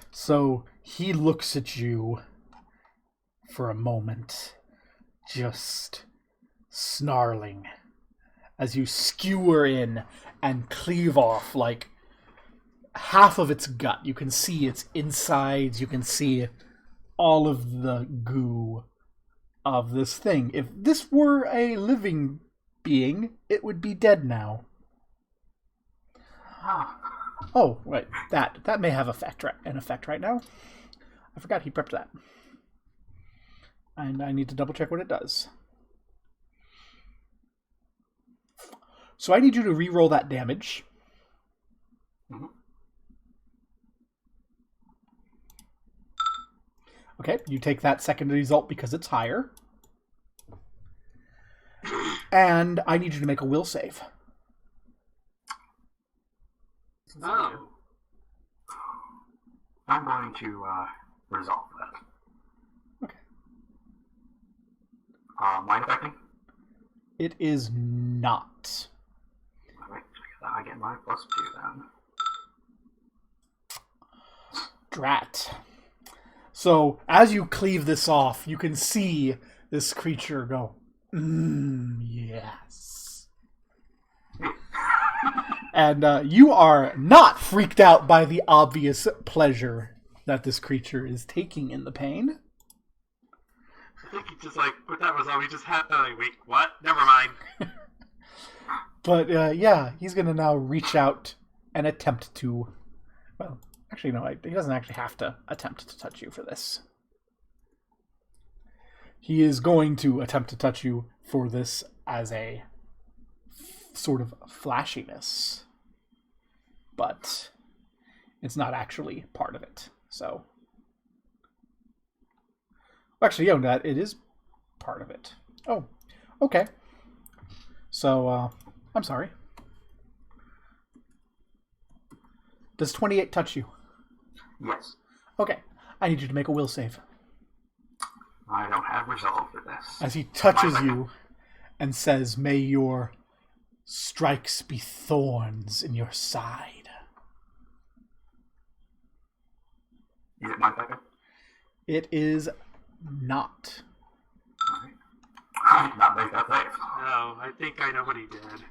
A: So he looks at you for a moment, just snarling, as you skewer in and cleave off like half of its gut. You can see its insides, you can see all of the goo of this thing. If this were a living being, it would be dead now. Oh, right. That may have an effect right now. I forgot he prepped that. And I need to double check what it does. So I need you to re-roll that damage.
B: Mm-hmm.
A: Okay, you take that second result because it's higher. And I need you to make a will save.
C: Oh.
B: I'm going to resolve that.
A: Okay.
B: Mind affecting?
A: It is not.
B: Alright, I get my +2 then.
A: Drat. So, as you cleave this off, you can see this creature go, yes. And you are not freaked out by the obvious pleasure that this creature is taking in the pain.
C: I think he just with that result, he just had wait, what? Never mind.
A: But yeah, he's going to now reach out and attempt to, well, actually no, he doesn't actually have to attempt to touch you for this. He is going to attempt to touch you for this as a sort of flashiness, but it's not actually part of it. So, actually, that it is part of it. Oh, okay. So, I'm sorry. Does 28 touch you?
B: Yes.
A: Okay, I need you to make a will save.
B: I don't have resolve for this.
A: As he touches you and says, "May your strikes be thorns in your side."
B: Is it mind affecting?
A: It is not.
B: Alright. I did not make that save.
C: No, I think I know what he did.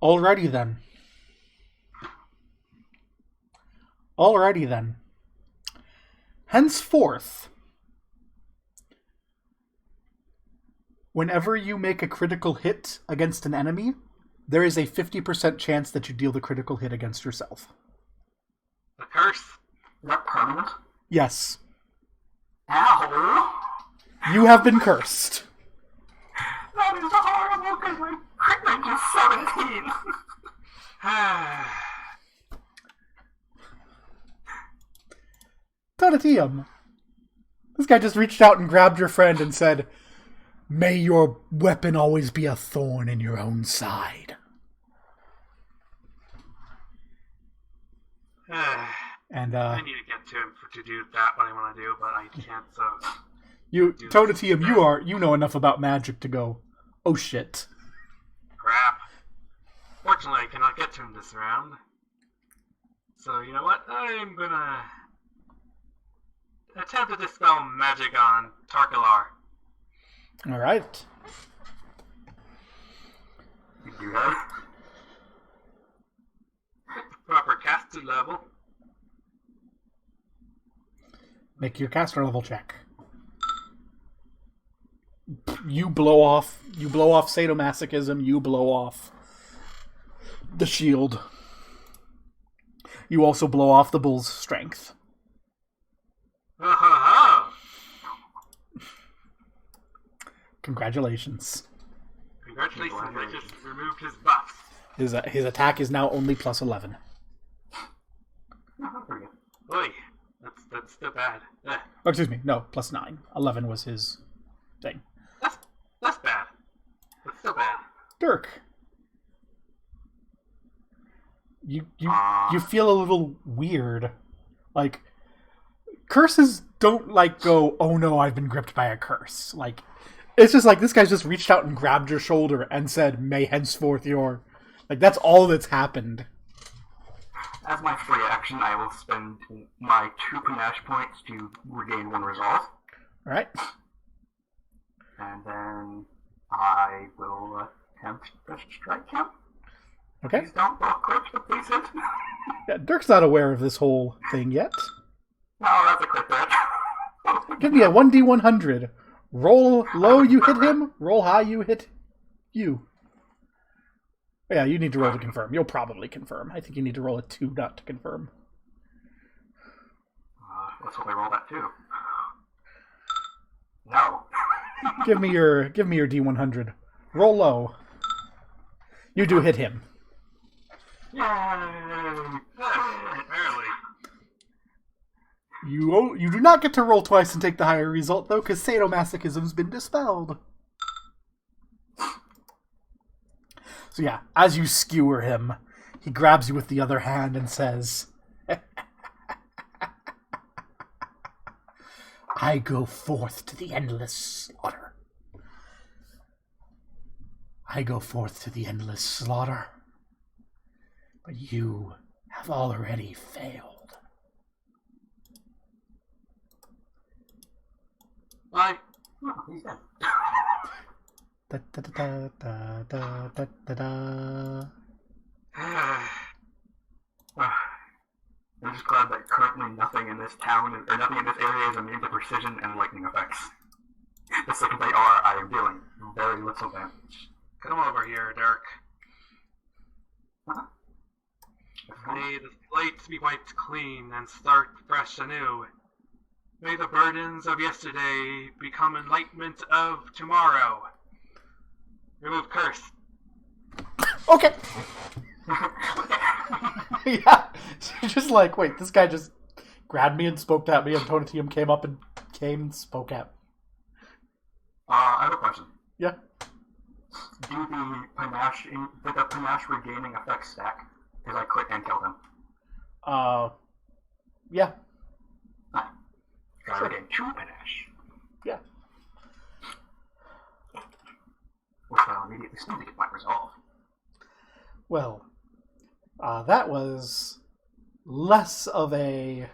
A: Alrighty then. Henceforth, whenever you make a critical hit against an enemy, there is a 50% chance that you deal the critical hit against yourself.
B: permanent?
A: Yes.
B: Ow!
A: You have been cursed.
B: That is horrible because my crit range is 17.
A: Tonatium. This guy just reached out and grabbed your friend and said, "May your weapon always be a thorn in your own side." And
C: I need to get to him to do that what I want to do, but I can't, so...
A: Tonatium, you know enough about magic to go, oh shit.
C: Crap. Fortunately, I cannot get to him this round. So, you know what? I'm gonna... attempt to dispel magic on Tarkalar.
A: Alright.
B: You do that?
C: Proper caster level.
A: Make your caster level check. You blow off sadomasochism, you blow off the shield. You also blow off the bull's strength. Congratulations.
C: Congratulations, I just removed his buff.
A: His attack is now only plus 11.
C: Boy, that's still bad.
A: Oh, excuse me, no, plus 9. 11 was his thing.
C: That's bad. That's still bad.
A: Dirk. You feel a little weird. Like, curses don't, like, go, oh no, I've been gripped by a curse. Like, it's just like, this guy's just reached out and grabbed your shoulder and said, may henceforth your... Like, that's all that's happened.
B: As my free action, I will spend my 2 panache points to regain 1 resolve.
A: Alright.
B: And then I will attempt to strike him.
A: Okay.
B: Please don't block crits, but please hit.
A: Yeah, Dirk's not aware of this whole thing yet.
B: No, that's a crit hit.
A: Give me a 1d100. Roll low, you hit him. Roll high, you hit you. Yeah, you need to roll to confirm. You'll probably confirm. I think you need to roll a 2 not to confirm.
B: Let's hope I roll that too. No.
A: Give me your D100. Roll low. You do hit him.
B: Yay!
C: Barely.
A: You do not get to roll twice and take the higher result, though, because sadomasochism's been dispelled. So yeah, as you skewer him, he grabs you with the other hand and says, I go forth to the endless slaughter. I go forth to the endless slaughter. But you have already failed.
C: Bye.
B: Oh, he's dead.
A: Da, da, da, da, da, da, da, da.
B: I'm just glad that currently nothing in this town, or nothing in this area is immune to precision and lightning effects. The second they are, I am dealing very little damage.
C: Come over here, Dirk.
B: Huh?
C: May the slates be wiped clean and start fresh anew. May the burdens of yesterday become enlightenment of tomorrow. Remove curse.
A: Okay. Yeah. You're just like, wait, this guy just grabbed me and spoke at me, and Tonatium came up and spoke at me.
B: I have a question.
A: Yeah.
B: Did the panache regaining effect stack? Because I quit and killed him.
A: Yeah.
B: Right. I
A: Sure.
B: regained 2 panache.
A: Yeah.
B: Which I'll immediately spend to get my resolve.
A: Well, that was less of a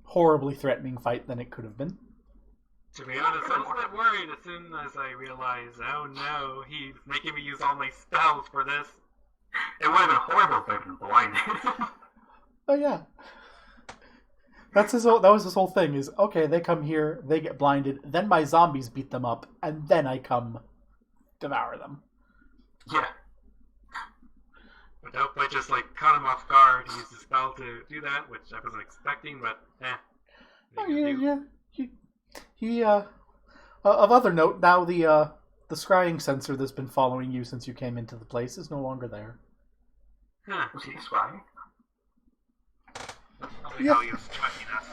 A: horribly threatening fight than it could have been.
C: To be honest, I was a bit worried as soon as I realized, oh no, he's making me use all my spells for this.
B: It would have been horrible if I'd been blinded.
A: Oh yeah. That was his whole thing is, okay, they come here, they get blinded, then my zombies beat them up, and then I come devour them.
B: Yeah.
C: But nope, I just caught him off guard, used the spell to do that, which I wasn't expecting, but What are you gonna do?
A: yeah. Of other note, now the scrying sensor that's been following you since you came into the place is no longer there.
C: Huh.
B: Was he spying?
C: Probably
A: Yeah.
C: how he was tracking us.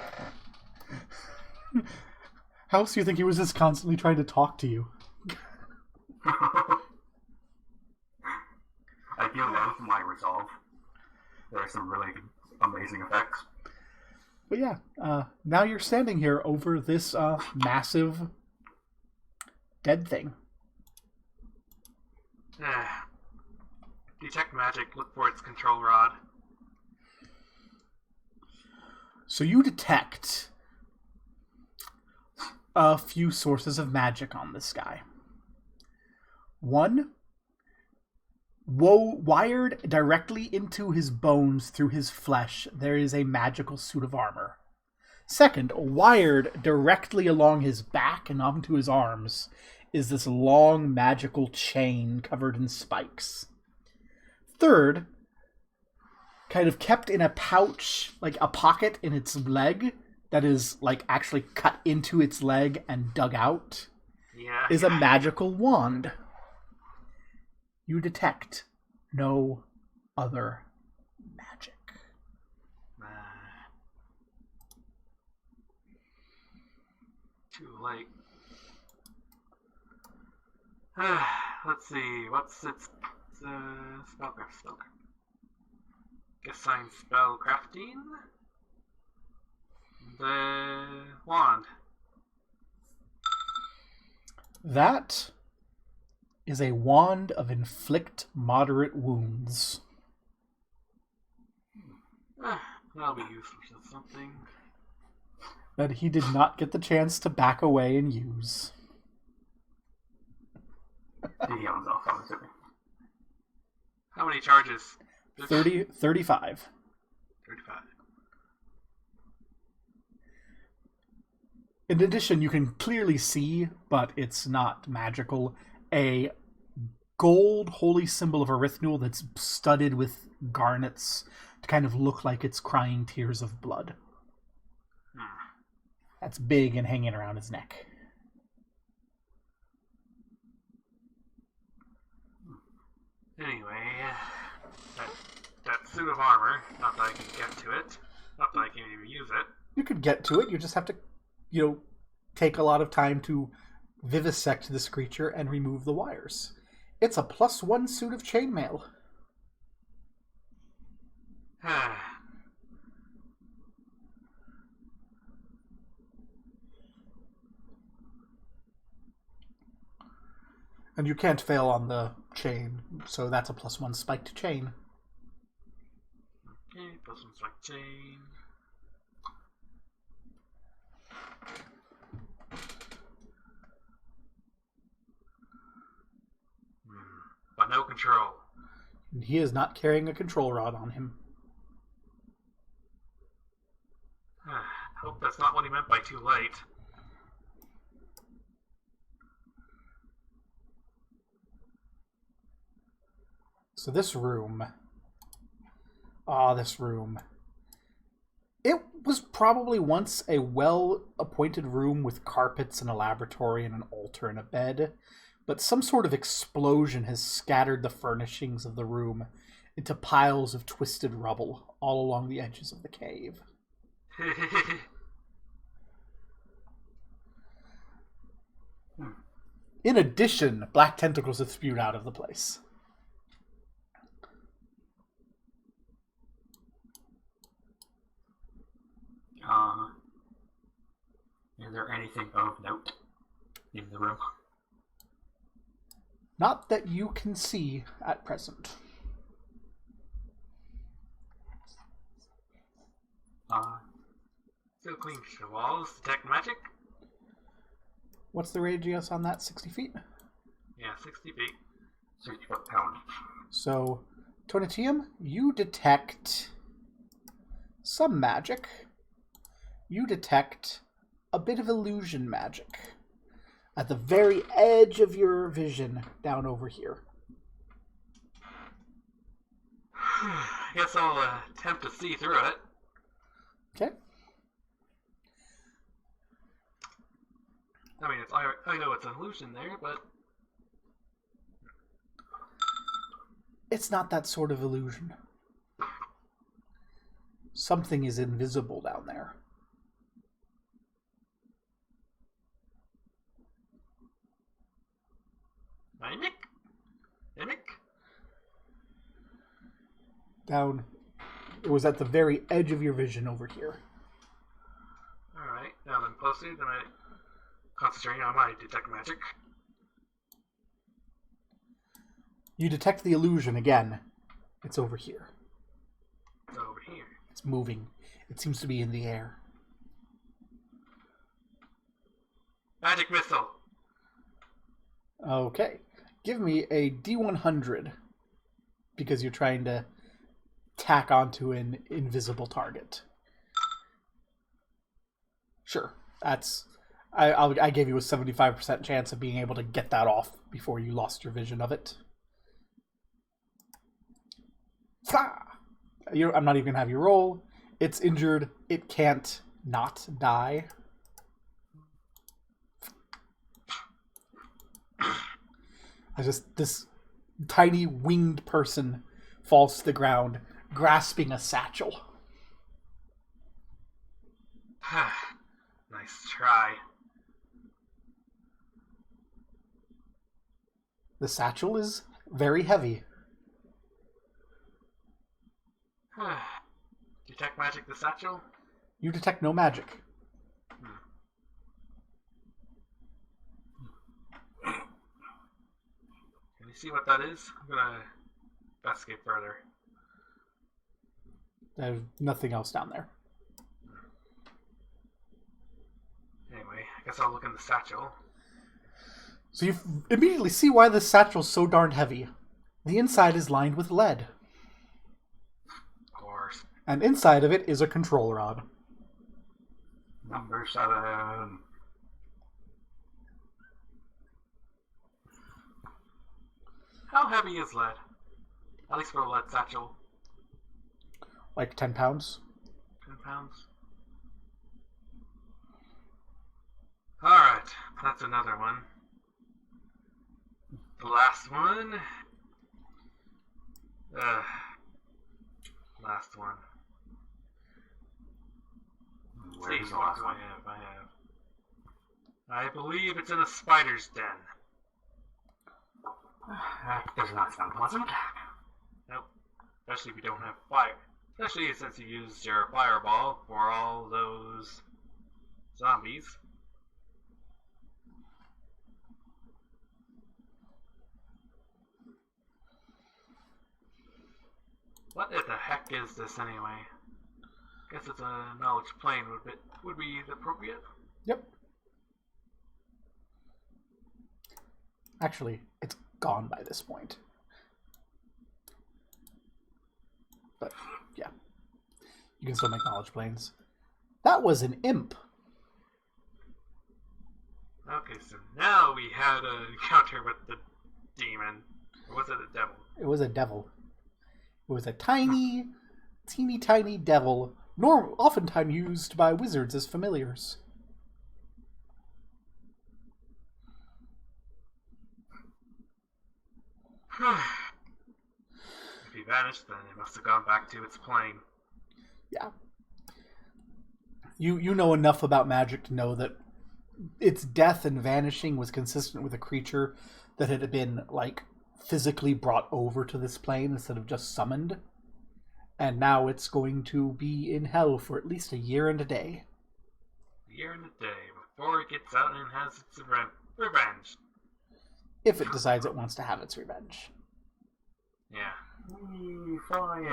A: How else do you think he was just constantly trying to talk to you?
B: I do love my resolve. There are some really amazing effects.
A: But yeah, now you're standing here over this massive dead thing.
C: Detect magic, look for its control rod.
A: So you detect a few sources of magic on this guy. One, wired directly into his bones through his flesh, there is a magical suit of armor. Second, wired directly along his back and onto his arms is this long magical chain covered in spikes. Third, kind of kept in a pouch, like a pocket in its leg that is like actually cut into its leg and dug out,
C: Yeah.
A: is a magical wand. You detect no other magic.
C: Too late. Let's see. What's its spellcraft? Guess science spellcrafting. The wand.
A: That is a wand of inflict moderate wounds.
C: That'll be useful for something.
A: That he did not get the chance to back away and use.
B: He owns off, I'm assuming.
C: How many charges?
A: 35.
C: 35.
A: In addition, you can clearly see, but it's not magical, a gold holy symbol of Erythnul that's studded with garnets to kind of look like it's crying tears of blood. That's big and hanging around his neck.
C: Anyway, that suit of armor, not that I can get to it, not that I can even use it.
A: You could get to it, you just have to, take a lot of time to vivisect this creature and remove the wires. It's a +1 suit of chainmail. And you can't fail on the chain, so that's a +1 spiked chain.
C: Okay, +1 spiked chain. But no control.
A: And he is not carrying a control rod on him.
C: Hope that's not what he meant by too late.
A: So this room. This room. It was probably once a well-appointed room with carpets and a laboratory and an altar and a bed, but some sort of explosion has scattered the furnishings of the room into piles of twisted rubble all along the edges of the cave. In addition, black tentacles have spewed out of the place.
B: Is there anything of note in the room?
A: Not that you can see at present.
C: Still clean walls, detect magic?
A: What's the radius on that? 60 feet?
C: Yeah, 60 feet.
B: 60 foot pound.
A: So, Tonatium, you detect some magic. You detect a bit of illusion magic at the very edge of your vision down over here.
C: Guess I'll attempt to see through it.
A: Okay.
C: I mean, I know it's an illusion there, but
A: It's not that sort of illusion. Something is invisible down there.
C: Mimic?
A: Down. It was at the very edge of your vision over here.
C: Alright, now I'm closer, then I concentrating on my detect magic.
A: You detect the illusion again. It's over here.
C: It's over here.
A: It's moving. It seems to be in the air.
C: Magic missile.
A: Okay. Give me a D100 because you're trying to tack onto an invisible target. Sure. That's... I gave you a 75% chance of being able to get that off before you lost your vision of it. I'm not even going to have you roll. It's injured. It can't not die. This tiny winged person falls to the ground, grasping a satchel.
C: Nice try.
A: The satchel is very heavy.
C: Detect magic the satchel?
A: You detect no magic.
C: Can you see what that is? I'm gonna investigate further.
A: There's nothing else down there.
C: Anyway, I guess I'll look in the satchel.
A: So you immediately see why this satchel's so darn heavy. The inside is lined with lead.
C: Of course.
A: And inside of it is a control rod.
B: Number 7.
C: How heavy is lead? At least for a lead satchel.
A: Like 10 pounds.
C: 10 pounds. Alright, that's another one. The last one. Last one.
B: Where's
C: See,
B: the
C: what
B: last
C: do
B: one?
C: I believe it's in a spider's den.
B: That does not sound pleasant.
C: Nope. Especially if you don't have fire. Especially since you used your fireball for all those zombies. What the heck is this anyway? Guess it's a knowledge plane would be appropriate.
A: Yep. Actually, it's gone by this point. But, yeah. You can still make knowledge planes. That was an imp.
C: Okay, so now we had an encounter with the demon. Or was it a devil?
A: It was a devil. It was a tiny, teeny tiny devil, oftentimes used by wizards as familiars.
C: If he vanished, then it must have gone back to its plane.
A: Yeah. You know enough about magic to know that its death and vanishing was consistent with a creature that had been, like, physically brought over to this plane instead of just summoned. And now it's going to be in hell for at least a year and a day.
C: A year and a day before it gets out and has its revenge.
A: If it decides it wants to have its revenge.
C: Yeah.
B: Flying.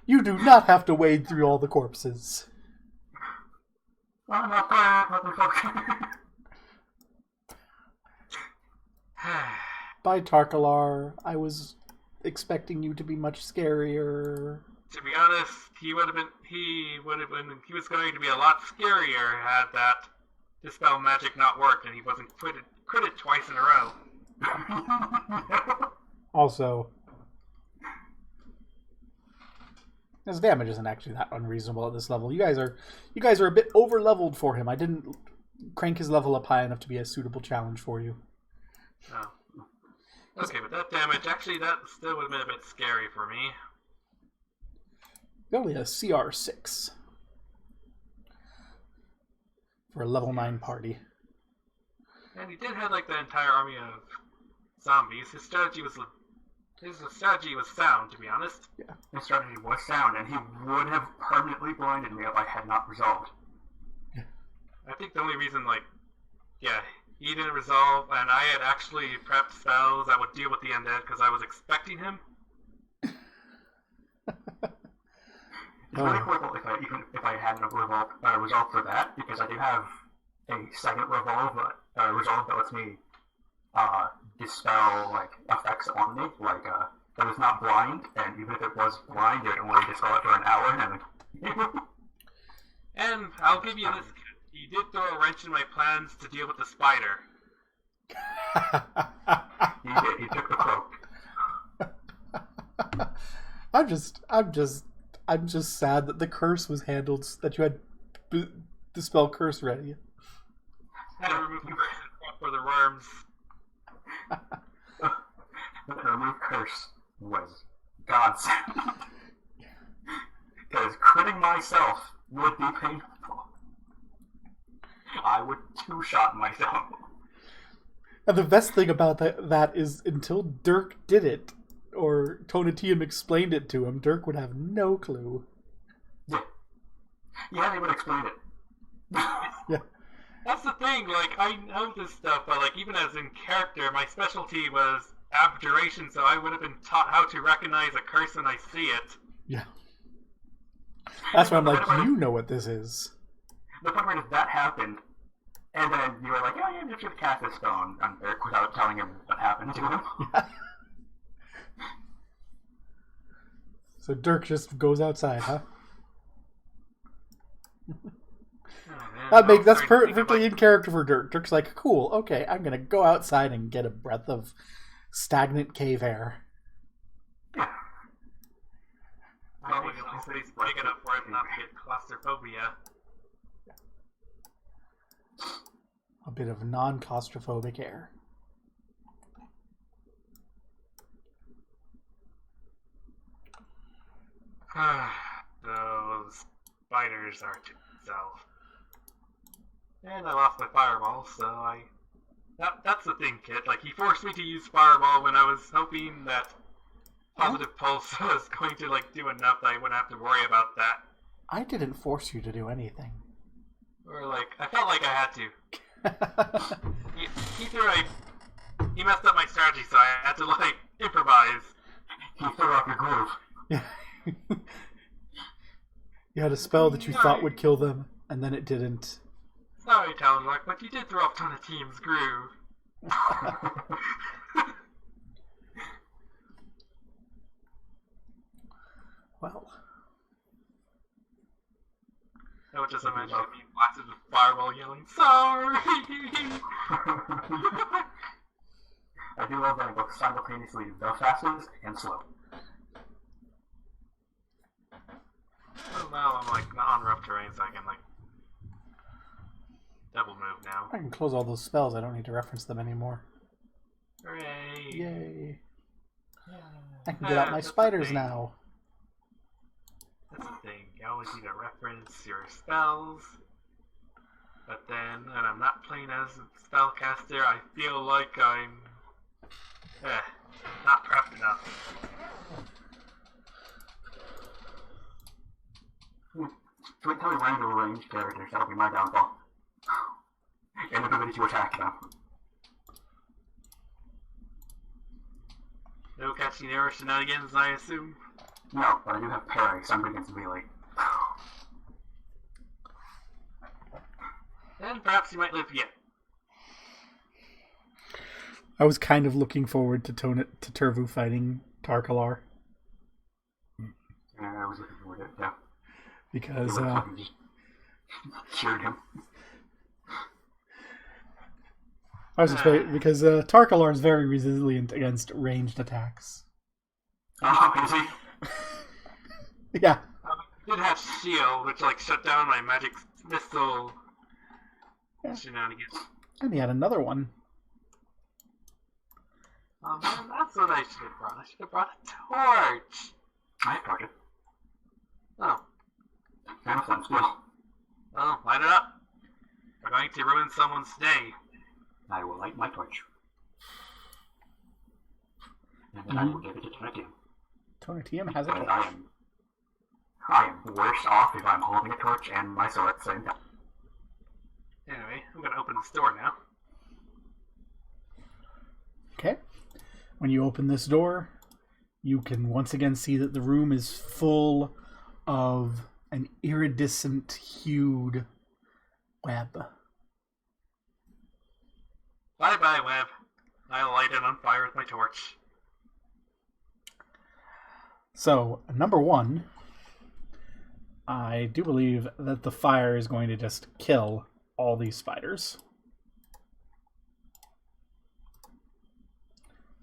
A: You do not have to wade through all the corpses.
B: I'm not bad, motherfucker.
A: By Tarkalar, I was expecting you to be much scarier.
C: To be honest, he was going to be a lot scarier had that dispel magic not worked and he wasn't critted twice in a row.
A: Also, His damage isn't actually that unreasonable at this level. You guys are a bit over leveled for him. I didn't crank his level up high enough to be a suitable challenge for you.
C: Oh. Okay, but that damage, actually, that still would have been a bit scary for me.
A: Only a CR6 for a level 9 party.
C: And he did have like the entire army of zombies. His strategy was sound, to be honest.
A: Yeah.
B: His strategy was sound, and he would have permanently blinded me if I had not resolved.
A: Yeah.
C: I think the only reason, he didn't resolve, and I had actually prepped spells that would deal with the undead because I was expecting him.
B: It's really horrible if I hadn't resolved for that, because I do have a second resolve that lets me dispel effects on me, that is not blind, and even if it was blind, it would only dispel it for an hour.
C: And I'll give you this: he did throw a wrench in my plans to deal with the spider.
B: He did. He took the cloak.
A: I'm just sad that the curse was handled, that you had the spell curse ready.
C: I had to remove the curse for the worms.
B: The remove curse was godsend. Because critting myself would be painful. I would two-shot myself.
A: And the best thing about that is until Dirk did it, or Tonatium explained it to him, Dirk would have no clue.
B: Yeah, they would explain it.
A: Yeah.
C: That's the thing, I know this stuff, but, even as in character, my specialty was abjuration, so I would have been taught how to recognize a curse when I see it.
A: Yeah. That's why I'm like, you know what this is.
B: The point where that happened, and then you were like, oh yeah, just cast this spell on Dirk without telling him what happened to him.
A: Yeah. So Dirk just goes outside, huh? That's perfectly in character for Dirk. Dirk's like, cool, okay, I'm gonna go outside and get a breath of stagnant cave air.
B: Yeah.
C: Well, he's big enough for it not to get claustrophobia.
A: A bit of non-claustrophobic air.
C: Those spiders are to itself. And I lost my fireball, so that's the thing, Kit. He forced me to use fireball when I was hoping that positive pulse was going to, do enough that I wouldn't have to worry about that.
A: I didn't force you to do anything.
C: Or, I felt like I had to. He messed up my strategy, so I had to, improvise.
B: He threw off your groove.
A: Yeah. You had a spell that you thought would kill them, and then it didn't.
C: Sorry, Talonrock, but you did throw off Tonatium's groove.
A: Well.
C: I would just imagine me blasted with fireball yelling, sorry!
B: I do love that both simultaneously the fastest and slow.
C: Well, now I'm on rough terrain, so I can double move now.
A: I can close all those spells. I don't need to reference them anymore.
C: Hooray!
A: Yay! I can get out my spiders now.
C: That's the thing. You always need to reference your spells. But then, when I'm not playing as a spellcaster, I feel like I'm not prepped enough.
B: Wait till we land into ranged characters, that'll be my downfall. And the ability to attack them.
C: No catching arrow shenanigans, I assume?
B: No, but I do have parry, so I'm against melee.
C: And perhaps you might live yet.
A: I was kind of looking forward to Tervu fighting Tarkalar.
B: I was looking forward to it, yeah.
A: Because,
B: just cured him.
A: I was expecting, because Tarkalar is very resilient against ranged attacks.
B: Oh, is he?
A: Yeah.
C: did have shield, which like shut down my magic missile shenanigans.
A: And he had another one.
C: Oh man, that's what I should have brought. I should have brought a torch.
B: I have target.
C: Oh.
B: And a flame skill.
C: Well, light it up. We're going to ruin someone's day.
B: I will light my torch. And then I will give it to Tonatium.
A: Tonatium has a
B: Because
A: torch.
B: I am worse off if I'm holding a torch and my sword at the same time.
C: Anyway, I'm going to open this door now.
A: Okay. When you open this door, you can once again see that the room is full of an iridescent hued web.
C: Bye-bye, web. I'll light it on fire with my torch.
A: So, number one, I do believe that the fire is going to just kill all these spiders.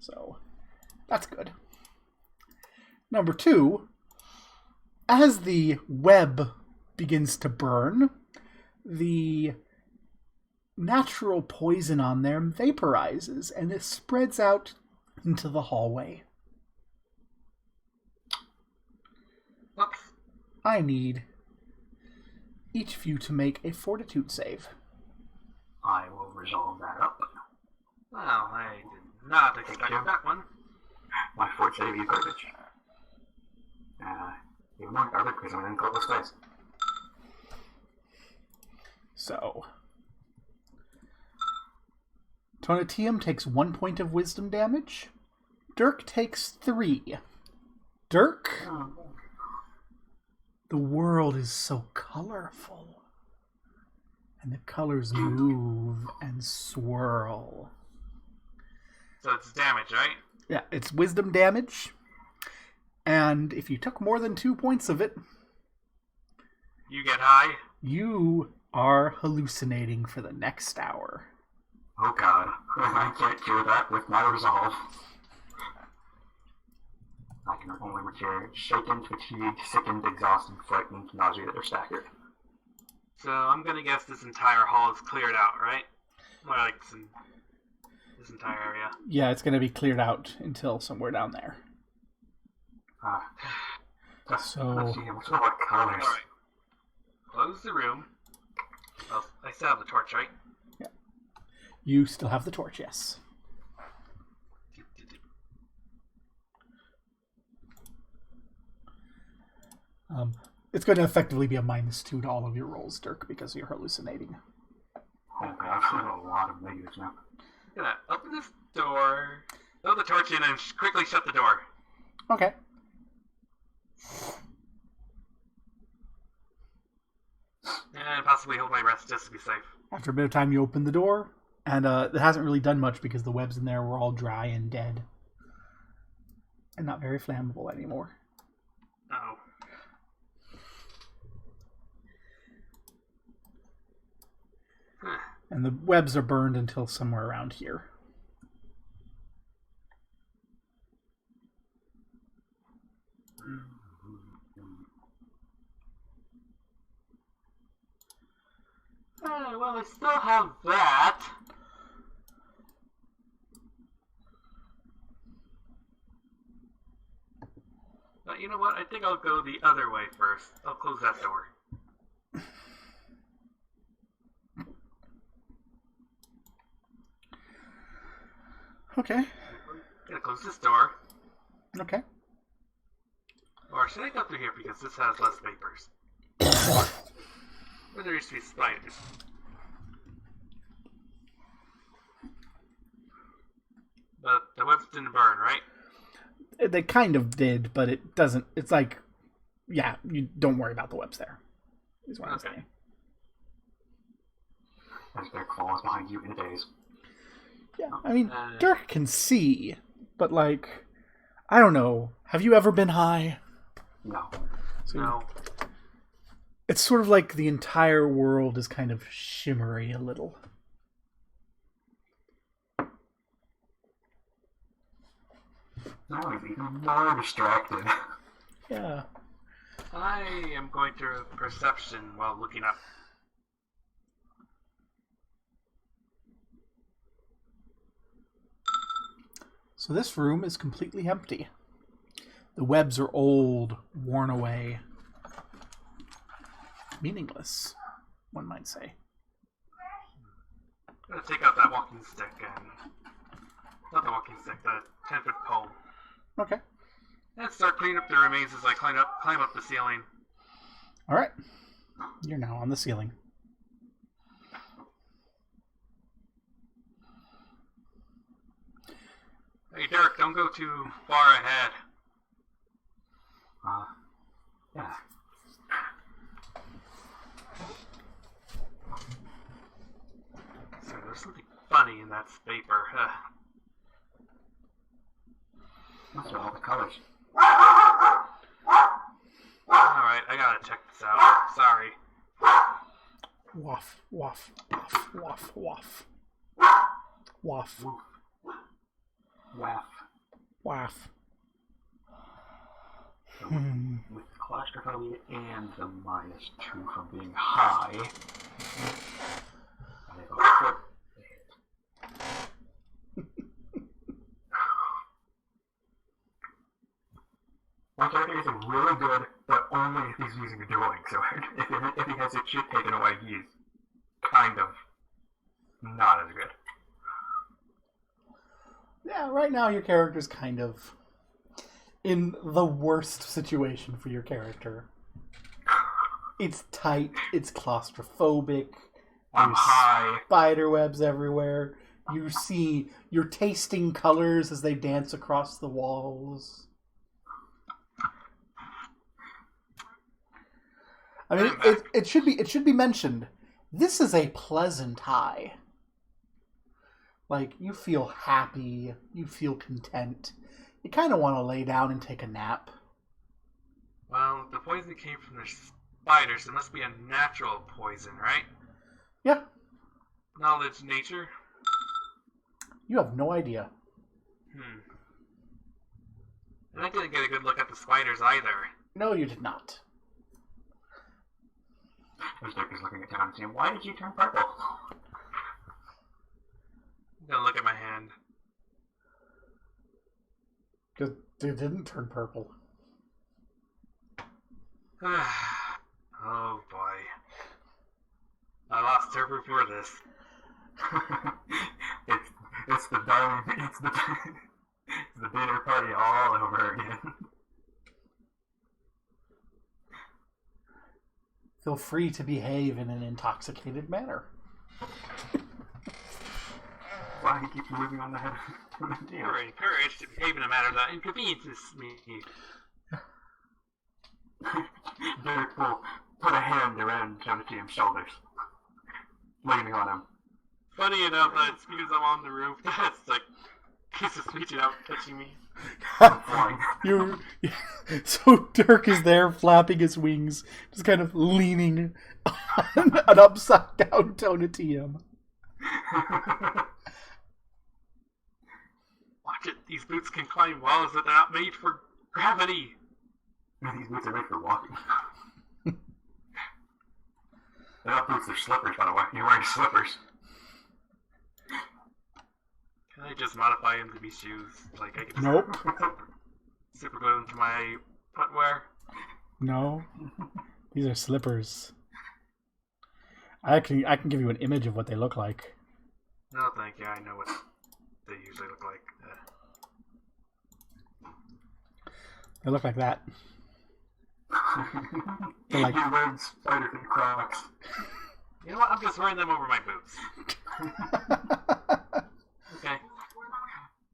A: So, that's good. Number two, as the web begins to burn, the natural poison on there vaporizes and it spreads out into the hallway.
C: Whoops.
A: I need each of you to make a fortitude save.
B: I will resolve that up.
C: Well, I did not expect that one.
B: My fort save is garbage. Even more garbage because I'm in close space.
A: So, Tonatium takes 1 point of wisdom damage. Dirk takes 3. Dirk, the world is so colorful. And the colors move and swirl.
C: So it's damage, right?
A: Yeah, it's wisdom damage. And if you took more than 2 points of it,
C: You get high.
A: you are hallucinating for the next hour.
B: Oh god, I can't cure that with my resolve. I can only cure shaken, fatigued, sickened, exhausted, frightened, nauseated, or staggered.
C: So I'm gonna guess this entire hall is cleared out, right? Or like this entire area.
A: Yeah, it's going to be cleared out until somewhere down there. So-
B: Let's see, what's all what colors?
C: Alright. Close the room. Oh, I still have the torch, right?
A: You still have the torch, yes. It's going to effectively be a -2 to all of your rolls, Dirk, because you're hallucinating.
B: Oh god, I've got a lot of negatives now.
C: I'm gonna open this door, throw the torch in, and quickly shut the door.
A: Okay.
C: And possibly hold my breath just to be safe.
A: After a bit of time, you open the door, and it hasn't really done much because the webs in there were all dry and dead. And not very flammable anymore.
C: Uh-oh. Huh.
A: And the webs are burned until somewhere around here.
C: Well, I still have that. But you know what? I think I'll go the other way first. I'll close that door.
A: Okay.
C: Gonna close this door.
A: Okay.
C: Or should I go through here because this has less vapors? Where there used to be spiders. But the webs didn't burn, right?
A: They kind of did, but it doesn't. It's like, yeah, you don't worry about the webs there. Is what I'm
C: Okay.
A: saying.
B: There's their claws behind you in a daze.
A: Yeah, I mean,
C: Uh,
A: Dirk can see, but like, I don't know. Have you ever been high?
B: No.
A: So
C: No.
A: it's sort of like the entire world is kind of shimmery a little.
B: Now I'm even more distracted.
A: Yeah.
C: I am going to perception while looking up.
A: So this room is completely empty. The webs are old, worn away, meaningless, one might say.
C: I'm going to take out that walking stick and... Not the walking stick, the 10-foot pole.
A: Okay.
C: And start cleaning up the remains as I climb up the ceiling.
A: All right. You're now on the ceiling.
C: Hey, Dirk, don't go too far ahead.
B: Yeah.
C: So there's something funny in that paper.
B: Those are all the colors.
C: Alright, I gotta check this out. Sorry.
A: Waff, waff, waff, waff, waff. Waff,
B: Waff.
A: waff.
B: So with claustrophobia and the -2 from being high, I have a foot hit. My character is really good, but only if he's using a dueling. So if he has his shit taken away, he's kind of not as good.
A: Yeah, right now your character's kind of in the worst situation for your character. It's tight, it's claustrophobic,
B: I'm
A: there's
B: high.
A: spider webs everywhere. You're tasting colors as they dance across the walls. I mean, it should be mentioned. This is a pleasant high. Like, you feel happy, you feel content. You kind of want to lay down and take a nap.
C: Well, the poison came from the spiders. It must be a natural poison, right?
A: Yeah,
C: Knowledge, nature?
A: you have no idea.
C: And I didn't get a good look at the spiders either.
A: No, you did not.
B: This Dick is looking at town and saying, "Why did you turn purple?"
C: I'm gonna look at my hand.
A: Because it didn't turn purple.
C: Oh boy. I lost Tervu for this.
B: it's the darling, it's the dinner party all over again.
A: Feel free to behave in an intoxicated manner.
B: Why he keeps moving on the head of the deal?
C: You're encouraged to behave in a manner that inconveniences me.
B: Derek will put a hand around Jonathan's shoulders, leaning on him.
C: Funny enough, that because I'm on the roof, that's like he's just reaching out, touching me.
A: So Dirk is there flapping his wings, just kind of leaning on an upside down Tonatium.
C: Watch it, these boots can climb walls, but they're not made for gravity.
B: These boots are made for walking. They're not boots, they're slippers, by the way. You're wearing slippers.
C: Can I just modify them to be shoes? Like I can just
A: Nope.
C: super glue them to my footwear?
A: No. These are slippers. I can give you an image of what they look like.
C: No, thank you. I know what they usually look like.
A: They look like that. They're like...
B: You're wearing spider and Crocs.
C: You know what? I'm just wearing them over my boots. Okay.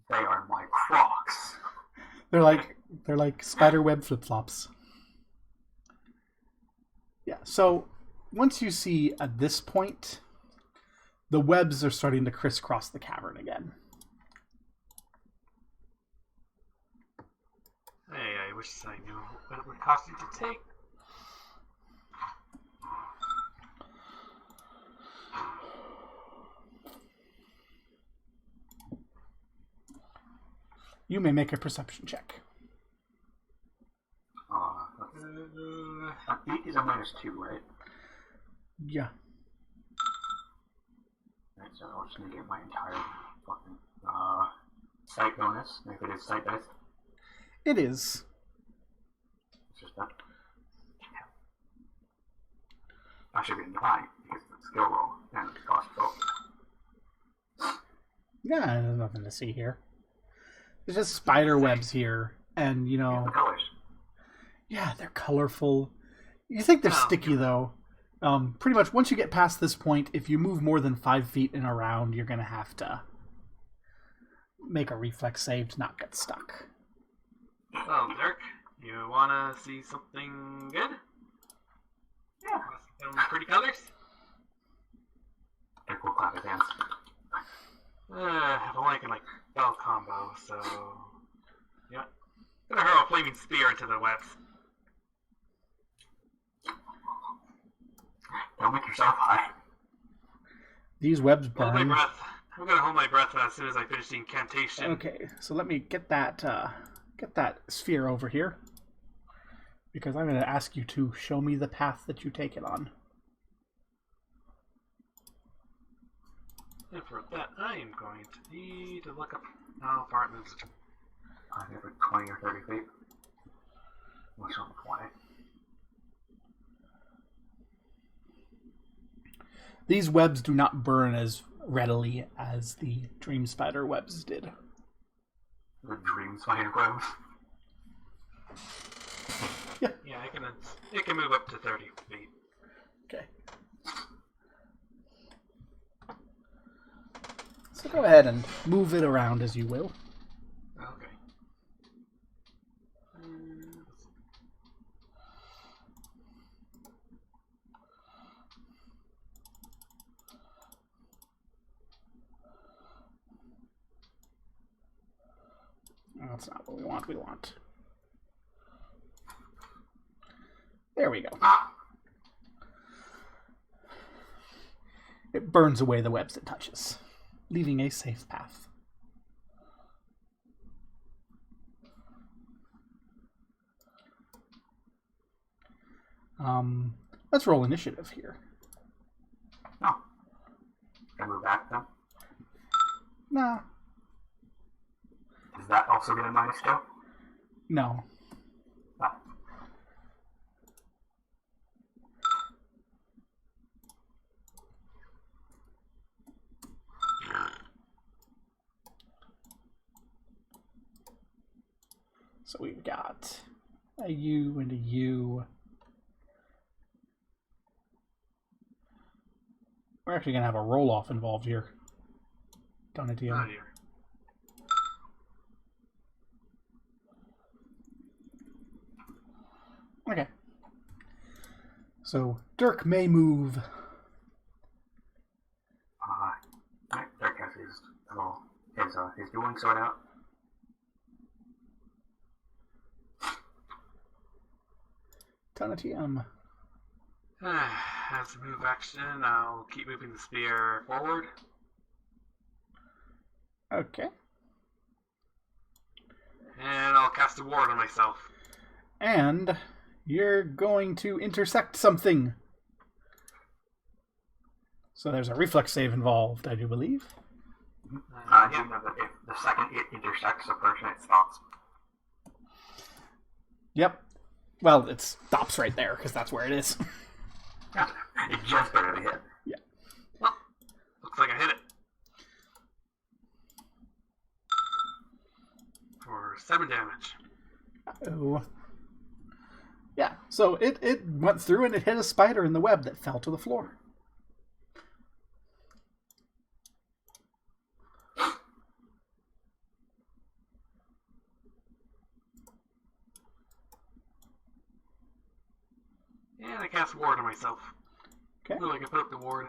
B: They are my Crocs.
A: They're like spiderweb flip-flops. Yeah, so once you see at this point, the webs are starting to crisscross the cavern again.
C: Hey, I wish I knew what it would cost you to take.
A: You may make a perception check.
B: Beat is a -2, right?
A: Yeah.
B: Right, so I'm just gonna get my entire fucking sight bonus. If it is sight dice,
A: It is.
B: it's just that. I should be in divine because it's a skill roll and it's cost roll.
A: Yeah, there's nothing to see here. There's just spider webs here, and you
B: The
A: know,
B: colors.
A: yeah, they're colorful. You think they're sticky though. Pretty much once you get past this point, if you move more than 5 feet in a round, you're gonna have to make a reflex save to not get stuck.
C: Well, Dirk, you wanna see something good?
B: Yeah.
C: Some pretty colors?
B: Dick will clap his hands.
C: I'm only can like spell combo, so yeah. Gonna hurl a flaming spear into the webs.
B: Don't make yourself high.
A: These webs
C: Hold my
A: burn.
C: breath. I'm gonna hold my breath as soon as I finish the incantation.
A: Okay, so let me get that sphere over here, because I'm going to ask you to show me the path that you take it on.
C: And for that, I am going to need to look up how far it moves.
B: I think like 20 or 30 feet. What's on 20?
A: These webs do not burn as readily as the dream spider webs did.
B: The dream spider webs.
C: Yeah, it can move up to 30 feet.
A: Okay. So go ahead and move it around as you will.
C: Okay.
A: That's not what we want. We want. There we go. It burns away the webs it touches, leaving a safe path. Let's roll initiative here.
B: No. Can I move back then?
A: Nah,
B: Does that also get a -2?
A: no.
B: No.
A: So we've got a U and a U. We're actually going to have a roll-off involved here. Donatello.
C: Oh dear.
A: Okay. So Dirk may move.
B: Dirk has his dueling sword out.
A: Donatello.
C: As a move action, I'll keep moving the spear forward.
A: Okay.
C: And I'll cast a ward on myself.
A: And you're going to intersect something. So there's a reflex save involved, I do believe.
B: You know that if the second it intersects a person, it stops.
A: Yep. Well, it stops right there, because that's where it is.
B: It just barely hit.
A: Yeah.
C: Well, looks like I hit it. For 7 damage.
A: Oh. Yeah, so it went through and it hit a spider in the web that fell to the floor.
C: And I cast ward on myself.
A: Okay.
C: So I can put up the ward.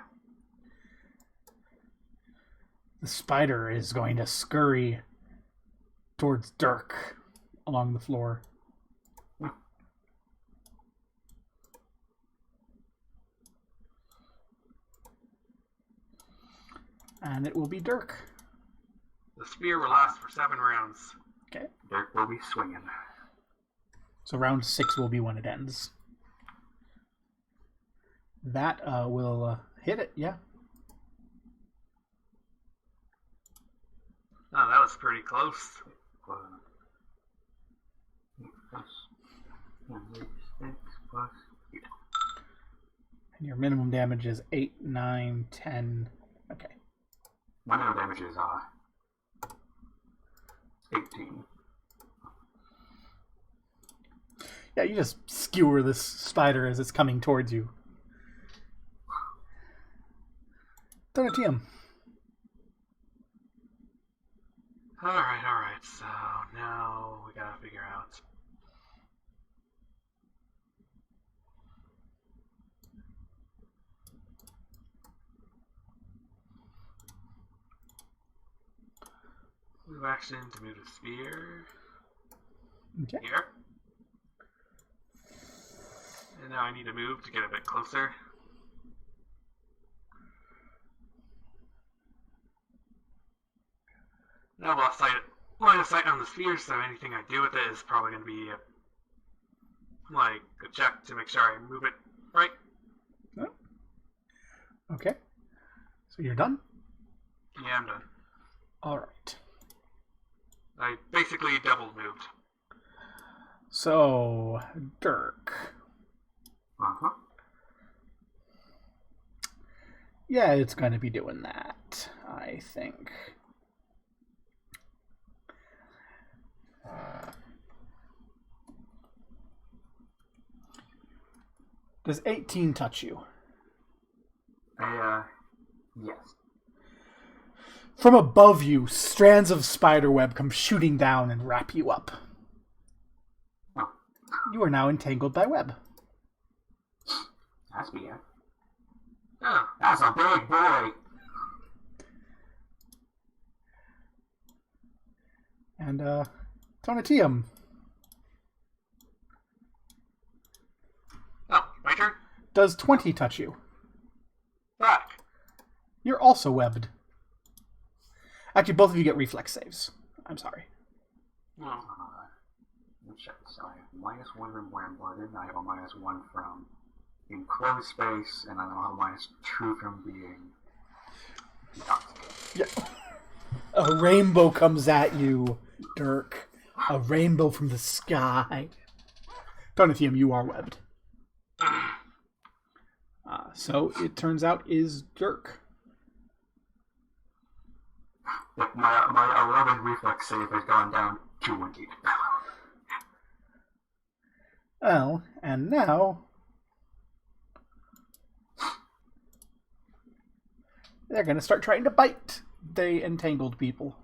A: The spider is going to scurry towards Dirk along the floor. And it will be Dirk.
C: The spear will last for 7 rounds.
A: Okay.
B: Dirk will be swinging.
A: So round 6 will be when it ends. That will hit it, yeah.
C: Oh, that was pretty close.
A: And your minimum damage is 8, 9, 10. Okay.
B: My minimum damage is 18.
A: Yeah, you just skewer this spider as it's coming towards you. Donatium.
C: Alright, so now we gotta figure out. Move action to move the sphere.
A: Okay.
C: Here. And now I need to move to get a bit closer. Now line of sight on the sphere, so anything I do with it is probably going to be a check to make sure I move it right.
A: Oh. Okay. So you're done?
C: Yeah, I'm done.
A: Alright.
C: I basically double moved.
A: So, Dirk.
B: Uh-huh.
A: Yeah, it's going to be doing that, I think. Does 18 touch you?
B: Yes.
A: From above you, strands of spiderweb come shooting down and wrap you up.
B: Oh.
A: You are now entangled by web.
B: That's weird.
C: Oh,
B: That's a big boy.
A: And, Tonatium.
C: oh, my turn?
A: Does 20 touch you?
C: Back.
A: You're also webbed. Actually, both of you get reflex saves. I'm sorry.
C: Oh.
B: Let's check this out. I have -1 from warm-blooded, and I have a -1 from enclosed space, and I don't have a -2 from being intoxicated.
A: Yeah. A rainbow comes at you, Dirk. A rainbow from the sky. Donathium, you are webbed. So it turns out is Dirk.
B: My 11 reflex save has gone down to 1
A: Well, and now they're going to start trying to bite the entangled people.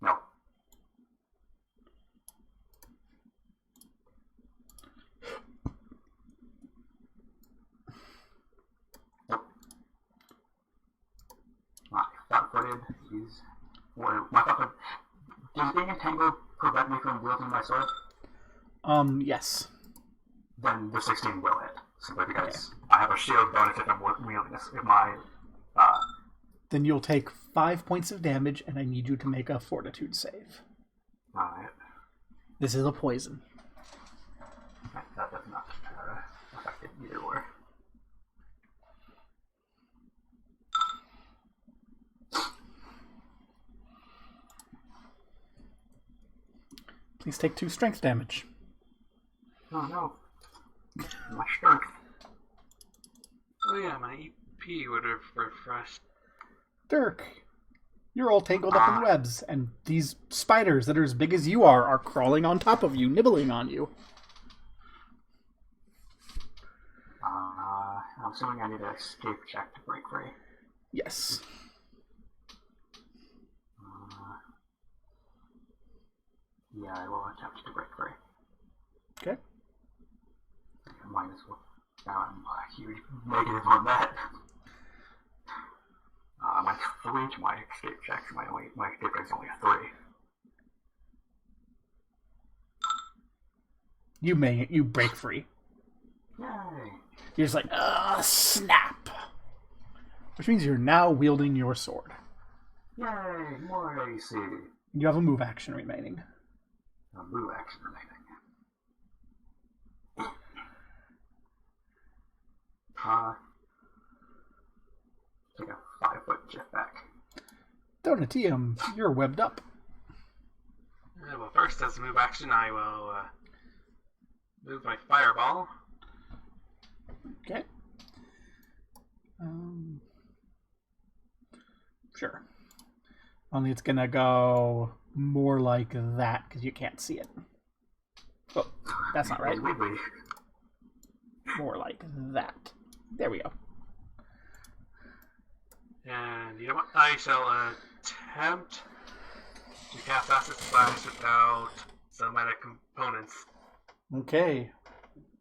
B: No. My flat-footed is... My flat-footed... Does being entangled prevent me from wielding my sword?
A: Yes.
B: Then the 16 will hit. Simply because I have a shield bonus if I'm wielding this. If my...
A: Then you'll take 5 points of damage, and I need you to make a fortitude save.
B: Alright.
A: This is a poison.
B: That does not affect it either way.
A: Please take 2 strength damage.
B: Oh no. My strength.
C: Oh yeah, my EP would have refreshed.
A: Dirk, you're all tangled up in webs, and these spiders that are as big as you are crawling on top of you, nibbling on you.
B: I'm assuming I need an escape check to break free.
A: Yes.
B: Yeah, I will attempt to break free.
A: Okay.
B: -1. Now I'm a huge negative on that. My 3 to my escape check. My escape check is only a 3.
A: You break free.
B: Yay!
A: You're just like, snap! Which means you're now wielding your sword.
B: Yay! More AC.
A: You have a move action remaining.
B: A move action remaining. Take a 5-foot jetpack.
A: Donatium, you're webbed up.
C: Well, first, as a move action, I will move my fireball.
A: Okay. Sure. Only it's gonna go more like that because you can't see it. Oh, that's not right. More like that. There we go.
C: And you know what? I shall attempt to cast Acid Splash without some meta components.
A: Okay.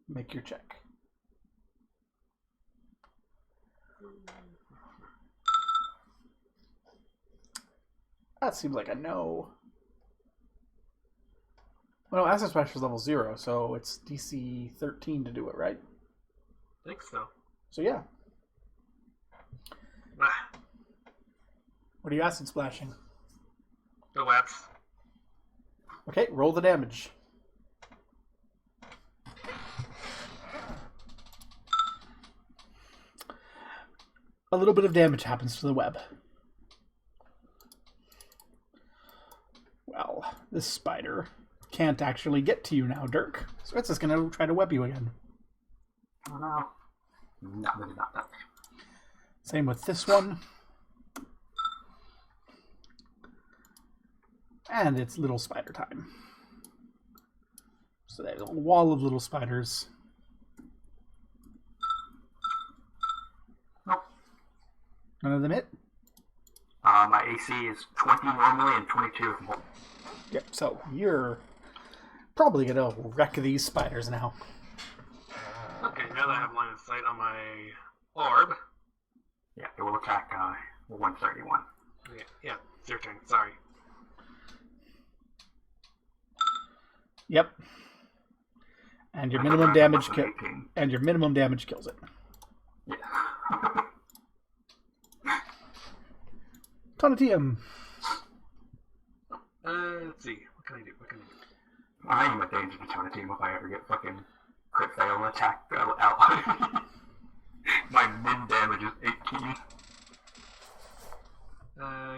A: Make your check. That seems like a no. Well, Acid Splash is level 0, so it's DC 13 to do it, right?
C: I think so.
A: So yeah.
C: Ah,
A: What are you Acid Splashing?
C: the webs.
A: Okay, roll the damage. A little bit of damage happens to the web. Well, this spider can't actually get to you now, Dirk. So it's just going to try to web you again.
B: Oh no. Not.
A: Same with this one. And it's little spider time. So there's a wall of little spiders.
B: Nope.
A: None of them hit?
B: My AC is 20 normally and 22 if more.
A: Yep, so you're probably going to wreck these spiders now.
C: Okay, now that I have line of sight on my orb.
B: Yeah, it will attack 131.
C: Yeah, it's your turn. Sorry.
A: Yep. And your minimum damage
B: and
A: your minimum damage kills it.
B: Yeah.
A: Tonatium.
C: Let's see. What can I do?
B: I am a danger to turn a team if I ever get fucking crit fail and attack ally. My min damage is 18.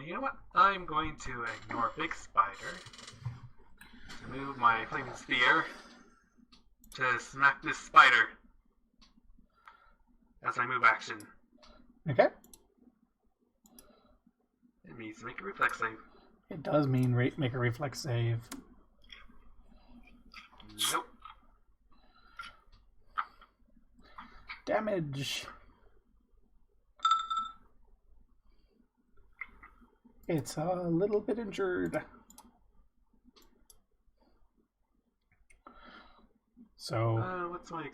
C: You know what? I'm going to ignore Big Spider. Move my flaming spear to smack this spider. That's my move action.
A: Okay.
C: It means to make a reflex save.
A: It does mean make a reflex save.
C: Nope.
A: Damage. It's a little bit injured. So,
C: what's my...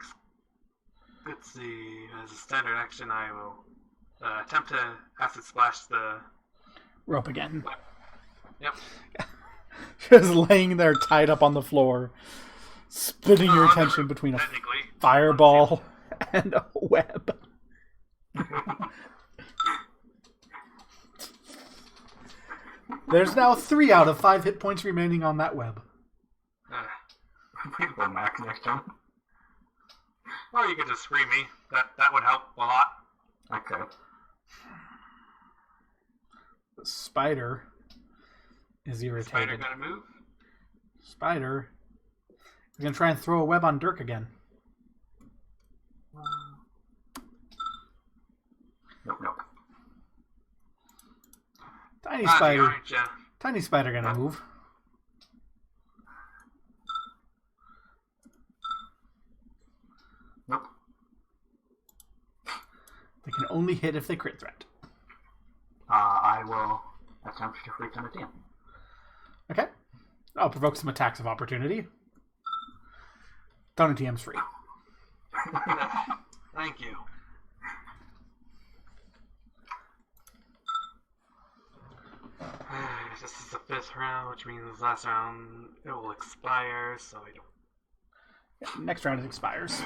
C: Let's see. As a standard action, I will attempt to acid splash the...
A: rope again.
C: Yep.
A: Just laying there tied up on the floor, splitting your attention between a fireball and a web. There's now 3 out of 5 hit points remaining on that web.
B: Please go max next time.
C: Or you could just free me. That would help a lot.
B: Okay.
A: The spider is irritated.
C: Spider gonna move?
A: Spider is gonna try and throw a web on Dirk again.
B: Nope.
A: Tiny spider.
C: Yeah.
A: Tiny spider gonna move.
B: Nope.
A: They can only hit if they crit threat.
B: I will attempt to freak on a team.
A: Okay. I'll provoke some attacks of opportunity. TM's free.
C: Thank you. This is the 5th round, which means last round it will expire, so I don't...
A: Yeah, next round it expires.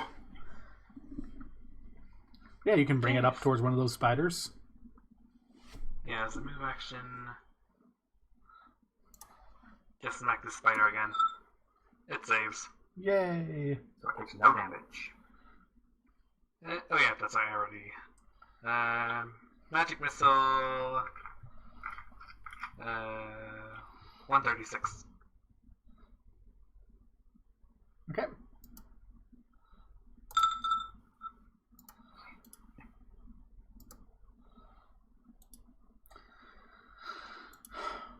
A: Yeah, you can bring it up towards one of those spiders.
C: Yeah, as a move action... Just smack the spider again. It saves.
A: Yay!
B: So it takes no damage.
C: Oh yeah, that's I already. Magic missile. 136.
A: Okay.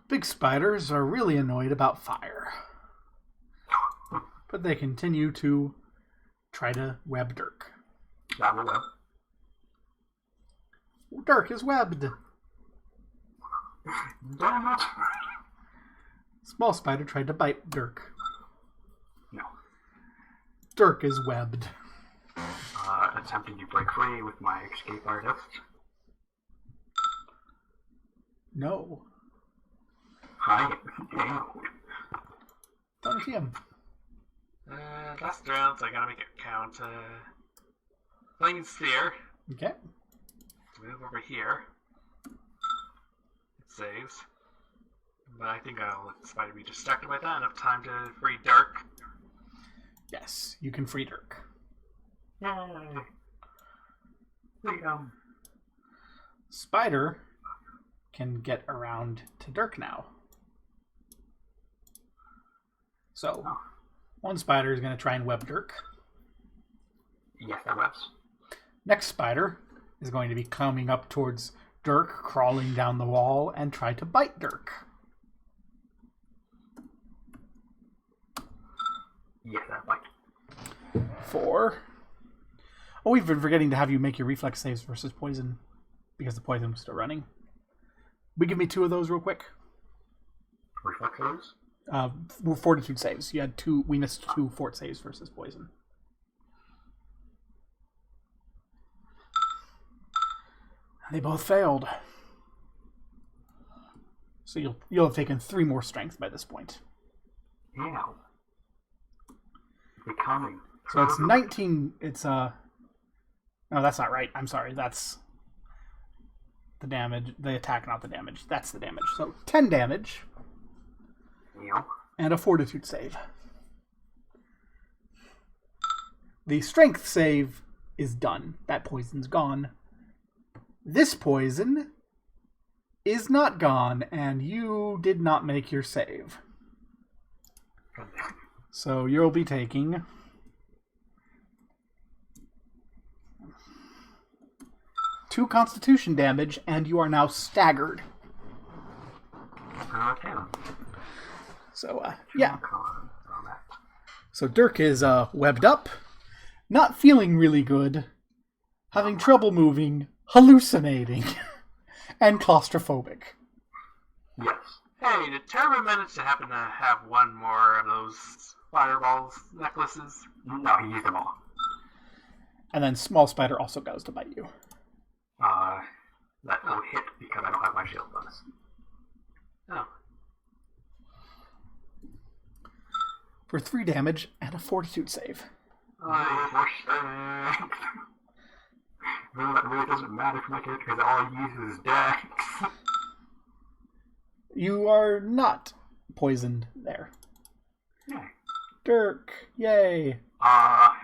A: Big spiders are really annoyed about fire, but they continue to try to web Dirk.
B: That will web.
A: Dirk is webbed.
B: Damn it.
A: Small spider tried to bite Dirk.
B: No.
A: Dirk is webbed.
B: Attempting to break free with my escape artist.
A: No.
B: Hi. Damn.
A: Don't see him.
C: Last round, so I gotta make it count. Flaming Sphere.
A: Okay.
C: Move over here. It saves. But I think I'll let the spider be distracted by that. Enough time to free Dark.
A: Yes, you can free Dirk.
B: Yay. Freedom.
A: Spider can get around to Dirk now. So, one spider is going to try and web Dirk.
B: Yes, that webs.
A: Next spider is going to be coming up towards Dirk, crawling down the wall, and try to bite Dirk.
B: Yes, that bite.
A: 4. Oh, we've been forgetting to have you make your reflex saves versus poison, because the poison was still running. Will you give me 2 of those real quick?
B: Reflexes?
A: Fortitude saves. You had 2. We missed 2 fort saves versus poison. They both failed. So you'll have taken 3 more strength by this point.
B: Yeah. Becoming.
A: So it's 19. It's No, that's not right. I'm sorry. That's the damage. The attack, not the damage. That's the damage. So 10 damage.
B: Yeah.
A: And a fortitude save. The strength save is done. That poison's gone. This poison is not gone, and you did not make your save. So you'll be taking 2 constitution damage, and you are now staggered.
B: Okay.
A: So, yeah. So Dirk is webbed up, not feeling really good, having trouble moving, hallucinating, and claustrophobic.
B: Yes.
C: Hey, did Tervu manage to happen to have one more of those fireballs necklaces?
B: No, he used them all.
A: And then Small Spider also goes to bite you.
B: That will hit because I don't have my shield bonus.
C: Oh.
A: For 3 damage and a fortitude save.
B: That really doesn't matter for my character because all he uses is dex.
A: You are not poisoned there.
B: Yeah.
A: Dirk, yay.
B: I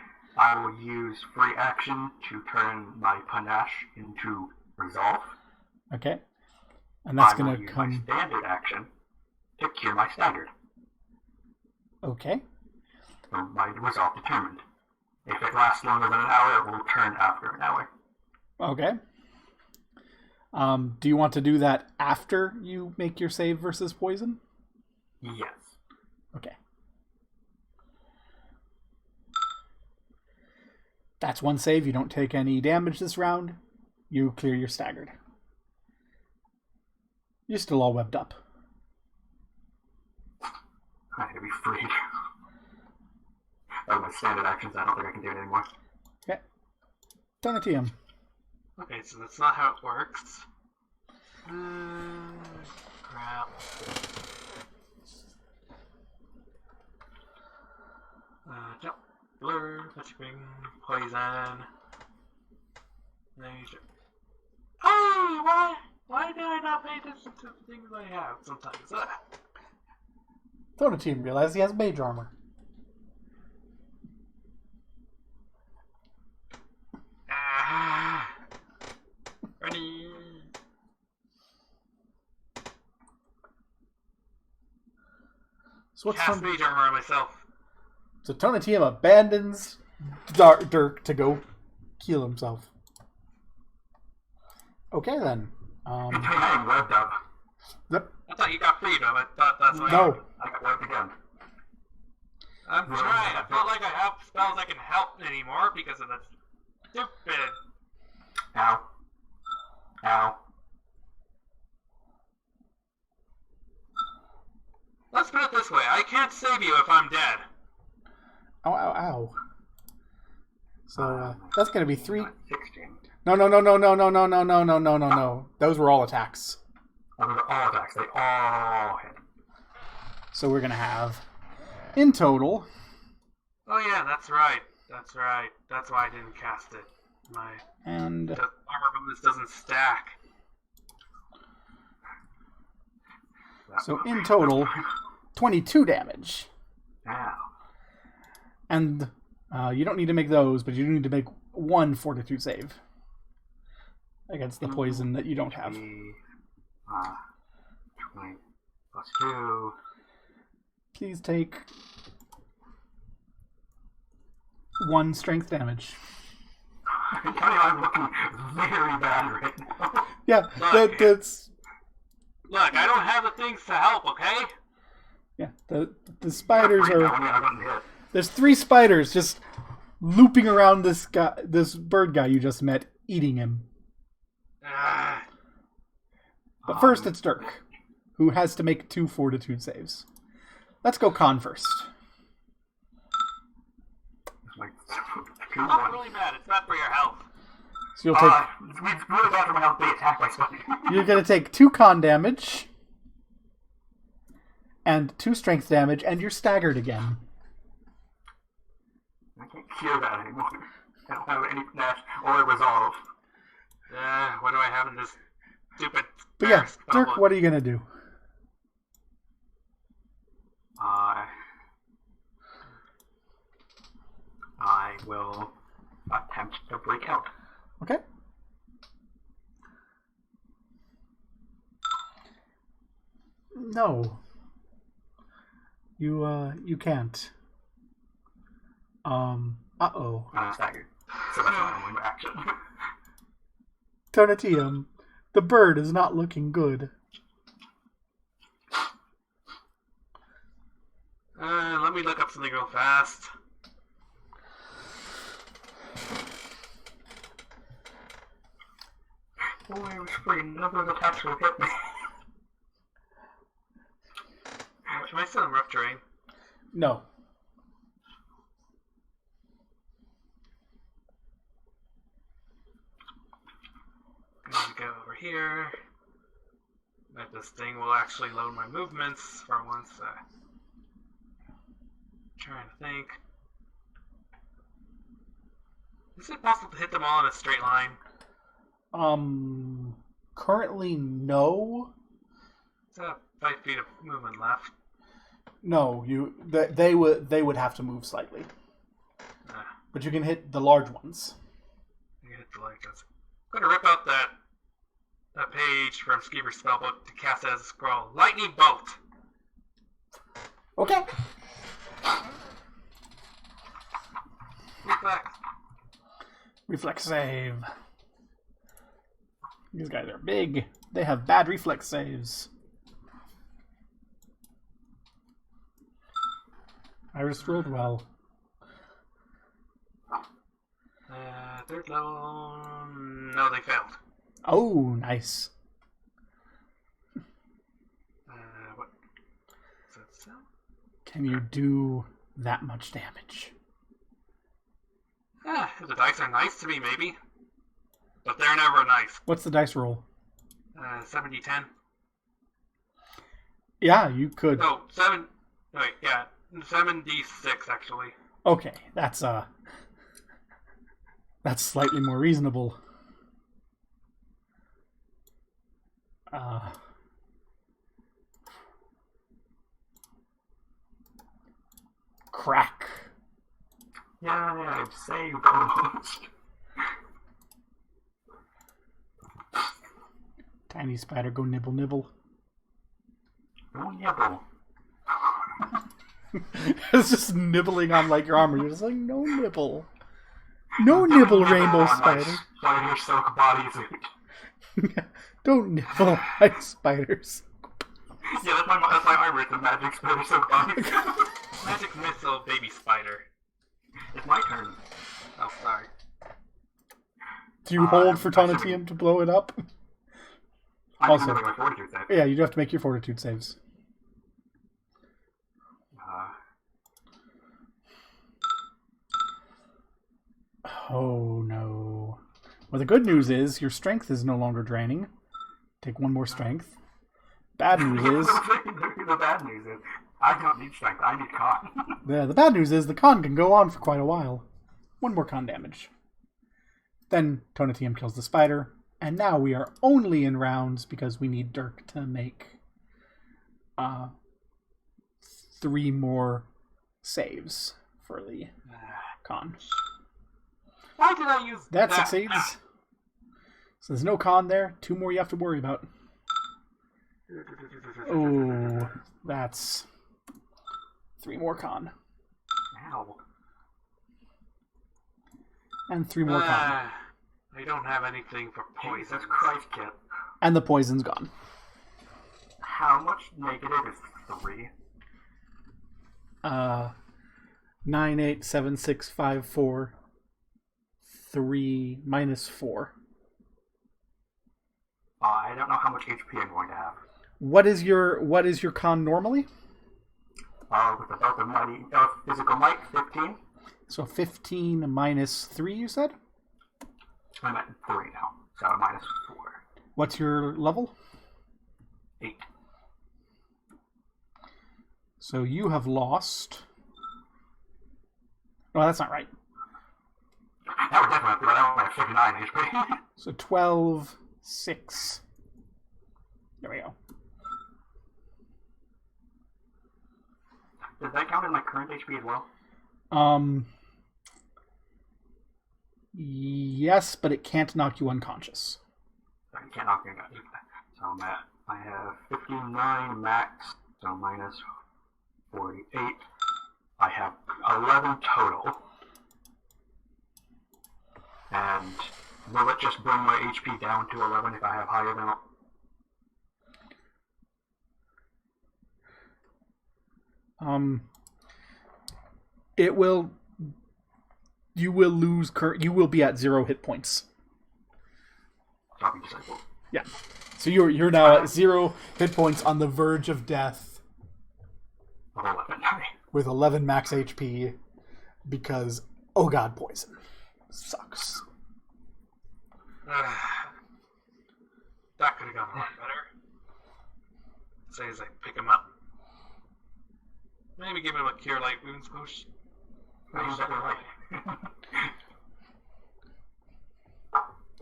B: will use free action to turn my panache into resolve.
A: Okay. And that's
B: I will
A: going to
B: use
A: come...
B: my standard action to cure my staggered.
A: Okay.
B: So my resolve determined. If it lasts longer than an hour, it will turn after an hour.
A: Okay. Do you want to do that after you make your save versus poison?
B: Yes.
A: Okay. That's 1 save. You don't take any damage this round. You clear your staggered. You're still all webbed up.
B: I need to be freed. Oh, my standard actions, I don't think I can do it anymore.
A: Okay. Turn it to him.
C: Okay, so that's not how it works. Crap. Jump. Blur. Touching. Poison. Nature. Hey, why did I not pay attention to the things I have sometimes?
A: Throw it to him. Realize he has mage armor. So what's
C: cast mage armor on myself.
A: So Tonatiuh abandons Dirk to go heal himself. Okay then.
B: I'm webbed up.
A: Yep.
C: I thought you got freed, but I thought that's why.
A: No.
B: I got webbed again.
C: I'm trying. I felt like I have spells I can help anymore because of that stupid.
B: Ow. Ow.
C: Let's put it this way: I can't save you if I'm dead.
A: Ow, ow, ow. So that's gonna be 3.
B: 16.
A: No. Those were all attacks.
B: Those are all attacks. They all hit.
A: So we're gonna have, in total.
C: Oh yeah, that's right. That's right. That's why I didn't cast it. My
A: And
C: the armor bonus doesn't stack.
A: so in total, 22 damage.
B: Ow.
A: And you don't need to make those, but you do need to make 1 fortitude save against the poison that you don't have.
B: 20 plus 2.
A: Please take 1 strength damage.
B: I'm looking very bad right now.
A: Yeah,
C: Look.
A: that's
C: Look, I don't have the things to help. Okay.
A: yeah. The spiders
B: I
A: are.
B: got hit.
A: There's 3 spiders just looping around this guy, this bird guy you just met, eating him. But first, it's Dirk, who has to make 2 fortitude saves. Let's go con first.
B: Like,
C: Not really bad. It's not for your health.
A: So you'll take.
B: it's really bad for my health. They attack by spider.
A: You're gonna take 2 con damage and 2 strength damage, and you're staggered again.
B: I can't cure that anymore. I don't have any dash or resolve.
C: What do I have in this stupid?
A: But yeah,
C: spell
A: Dirk,
C: book?
A: what are you gonna do?
B: I will attempt to break out.
A: Okay. No. You can't. Uh-oh.
B: I'm staggered. So that's my only action.
A: Tonatiuh, the bird is not looking good.
C: Let me look up something real fast.
B: Oh, I was afraid none of those attacks will hit me.
C: Am I still in rough terrain?
A: No.
C: I'm gonna go over here. That this thing will actually load my movements for once. Trying to think. Is it possible to hit them all in a straight line?
A: Currently no.
C: It's 5 feet of movement left.
A: No, they would have to move slightly. But you can hit the large ones.
C: I can hit the like this. I'm gonna rip out that page from Skeever's spellbook to cast it as a scroll. Lightning bolt.
A: Okay.
C: Reflex.
A: Reflex save. These guys are big. They have bad reflex saves. Iris rolled well.
C: Third level. No, they failed.
A: Oh, nice.
C: What? Is that so?
A: Can you do that much damage?
C: The dice are nice to me, maybe. But they're never nice.
A: What's the dice roll?
C: 70-10.
A: Yeah, you could.
C: No, 7. Wait, yeah. 7d6, actually.
A: Okay, that's slightly more reasonable. Crack.
B: Yeah, I've saved almost.
A: Tiny spider, go nibble nibble.
B: Oh, nibble.
A: It's just nibbling on like your armor. You're just like, no nibble. No nibble, rainbow spider.
B: Spider silk bodysuit.
A: Don't nibble my spiders.
B: Yeah, that's my armor. It's a magic spider silk bodysuit.
C: Magic missile, baby spider.
B: It's my turn.
C: Oh, sorry.
A: Do you hold for Tonatium to blow it up?
B: I'm
A: Also-
B: also, my fortitude save.
A: Yeah, you do have to make your fortitude saves. Oh no. Well, the good news is your strength is no longer draining. Take one more strength. Bad news is
B: The bad news is I don't need strength. I need con.
A: the bad news is the con can go on for quite a while. One more con damage. Then Tonatium kills the spider, and now we are only in rounds because we need Dirk to make 3 more saves for the con.
C: Why did I use
A: That succeeds. So there's no con there. 2 more you have to worry about. Oh, that's 3 more con.
B: Ow.
A: And 3 more con.
C: I don't have anything for poison.
B: Jesus Christ, kid.
A: And the poison's gone.
B: How much negative is 3?
A: 9, 8, 7, 6, 5, 4, 3, minus 4.
B: I don't know how much HP I'm going to have.
A: What is your con normally?
B: With the belt of mighty, physical might, 15.
A: So 15 minus 3, you said?
B: I'm at 3 now, so minus 4.
A: What's your level?
B: 8.
A: So you have lost... Oh, that's not right.
B: That would definitely be right. I only have 59 HP.
A: So 12, 6. There we go.
B: Does that count as my current HP as well?
A: Yes, but it can't knock you unconscious.
B: So you can't knock me out. So I have 59 max, so minus 48. I have 11 total. And will it just bring my HP down to 11 if I have higher than...
A: It will... You will lose... You will be at 0 hit points.
B: So I'll be disabled.
A: Yeah. So you're now at 0 hit points on the verge of death
B: Of 11.
A: with 11 max HP because, oh god, poison. Sucks.
C: That could have gone a lot better. Say as I pick him up. Maybe give him a Cure Light Wounds potion.
B: Oh, better right.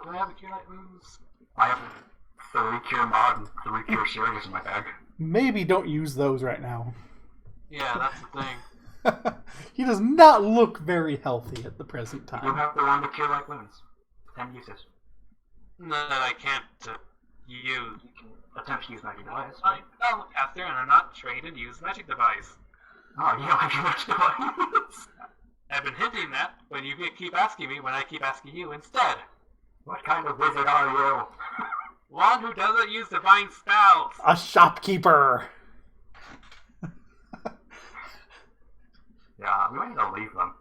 C: Do I have a Cure Light Wounds?
B: I have 3 Cure Mod and 3 Cure Serious in my bag.
A: Maybe don't use those right now.
C: Yeah, that's the thing.
A: He does not look very healthy at the present
B: You
A: time.
B: have the one to Cure Light Wounds. 10 uses.
C: No, I can't use.
B: You can attempt to use Magic Device.
C: I'm a caster and I'm not trained in use magic device.
B: Oh, you don't have your Magic Device.
C: I've been hinting that when you keep asking me when I keep asking you instead.
B: What kind of wizard are you?
C: One who doesn't use divine spells.
A: A shopkeeper!
B: Yeah, we might need to leave them.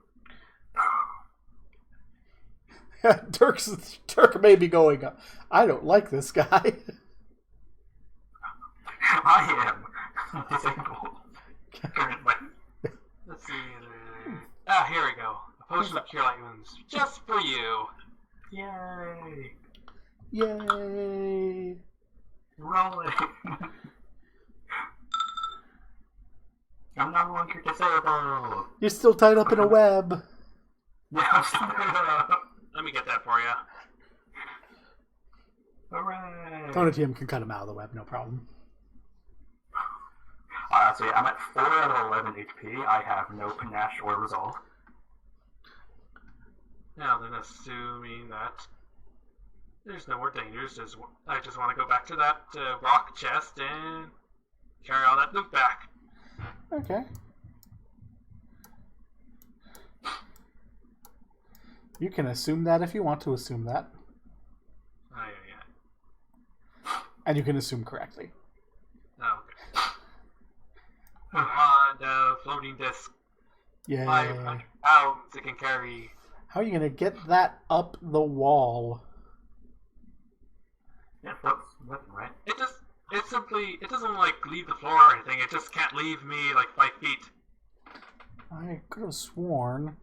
A: Turk may be going, I don't like this guy.
B: I am disabled. Currently.
C: Let's see. Here we go. A potion of Cure Light Wounds. Just for you.
B: Yay!
A: Yay!
B: Rolling! I'm no longer disabled!
A: You're still tied up in a web.
B: Yeah, I'm still
C: Let me get that for you.
B: Hooray!
A: Tonatium can cut him out of the web, no problem.
B: So yeah, I'm at 4 out of 11 HP. I have no panache or resolve.
C: Now then, assuming that there's no more dangers, I just want to go back to that rock chest and carry all that loot back.
A: Okay. You can assume that if you want to assume that.
C: Oh, yeah.
A: And you can assume correctly.
C: Oh, okay. Come on, floating disc.
A: Yeah.
C: 500 pounds it can carry.
A: How are you going to get that up the wall?
B: Yeah, that's right.
C: It doesn't like leave the floor or anything. It just can't leave me like 5 feet.
A: I could have sworn...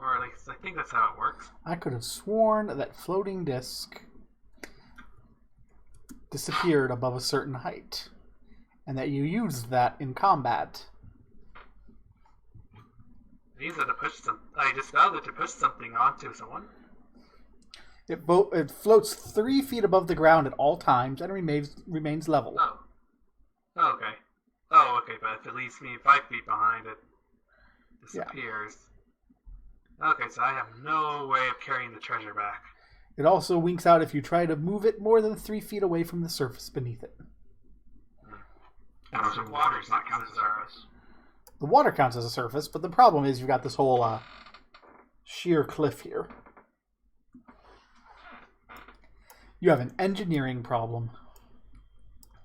C: Or at least I think that's how it works.
A: I could have sworn that floating disc disappeared above a certain height, and that you used that in combat.
C: I just found it to push something onto someone.
A: It floats 3 feet above the ground at all times and remains level.
C: Oh. Oh, okay. Oh, okay, but if it leaves me 5 feet behind, it disappears. Yeah. Okay, so I have no way of carrying the treasure back.
A: It also winks out if you try to move it more than 3 feet away from the surface beneath it.
B: And also, water's not counted as a surface.
A: The water counts as a surface, but the problem is you've got this whole sheer cliff here. You have an engineering problem.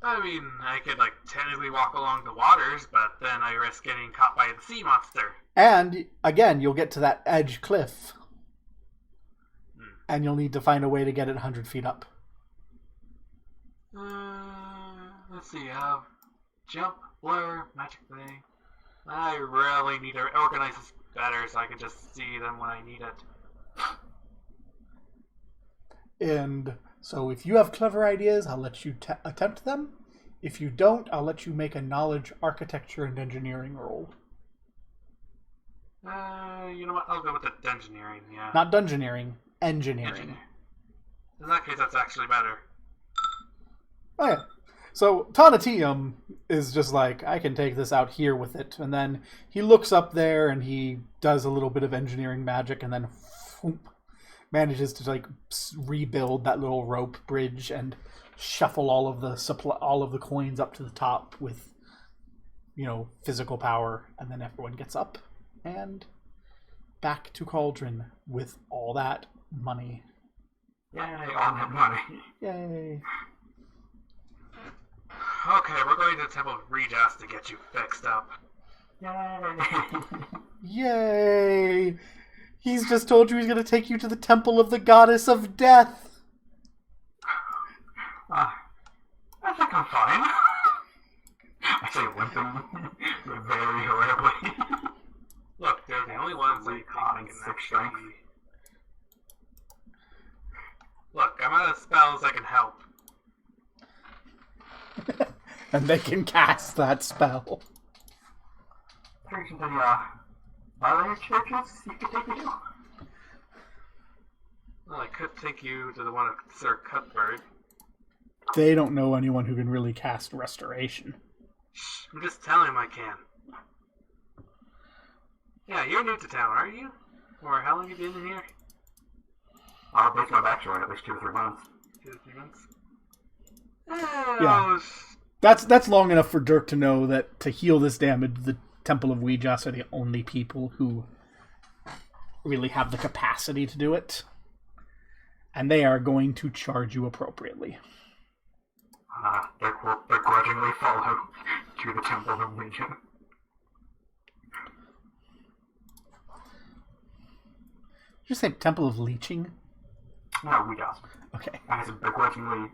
C: I mean, I could technically walk along the waters, but then I risk getting caught by the sea monster.
A: And again, you'll get to that edge cliff. And you'll need to find a way to get it 100 feet up.
C: Let's see, jump, blur, magic thing. I really need to organize this better so I can just see them when I need it.
A: And so if you have clever ideas, I'll let you attempt them. If you don't, I'll let you make a knowledge, architecture, and engineering roll.
C: You know what? I'll go with the dungeoneering, yeah.
A: Not dungeoneering, engineering.
C: In that case, that's actually better.
A: Oh yeah. So Tonatium is just like, I can take this out here with it. And then he looks up there and he does a little bit of engineering magic and then manages to rebuild that little rope bridge and shuffle all of the coins up to the top with, physical power. And then everyone gets up and back to Cauldron with all that money.
B: Yay, all that money.
A: Yay.
C: Okay, we're going to the Temple of Rejas to get you fixed up.
A: Yay! He's just told you he's going to take you to the Temple of the Goddess of Death.
B: I think I'm fine. I say limping very horribly.
C: Look, they're the only ones I think can actually... Look, I'm out of spells that can help.
A: And they can cast that spell.
B: There's the other churches you could take me to.
C: Well, I could take you to the one of Sir Cuthbert.
A: They don't know anyone who can really cast Restoration.
C: Shh, I'm just telling him I can. Yeah, you're new to town, aren't you? Or how long have you been in here?
B: I'll base my bachelor in at least 2 or 3 months.
C: 2 or 3 months?
A: Yeah. That's long enough for Dirk to know that to heal this damage, the Temple of Ouijas are the only people who really have the capacity to do it. And they are going to charge you appropriately.
B: Dirk will begrudgingly follow to the Temple of Ouija.
A: Did you say Temple of Leeching?
B: No, Ouijas.
A: Okay.
B: I said begrudgingly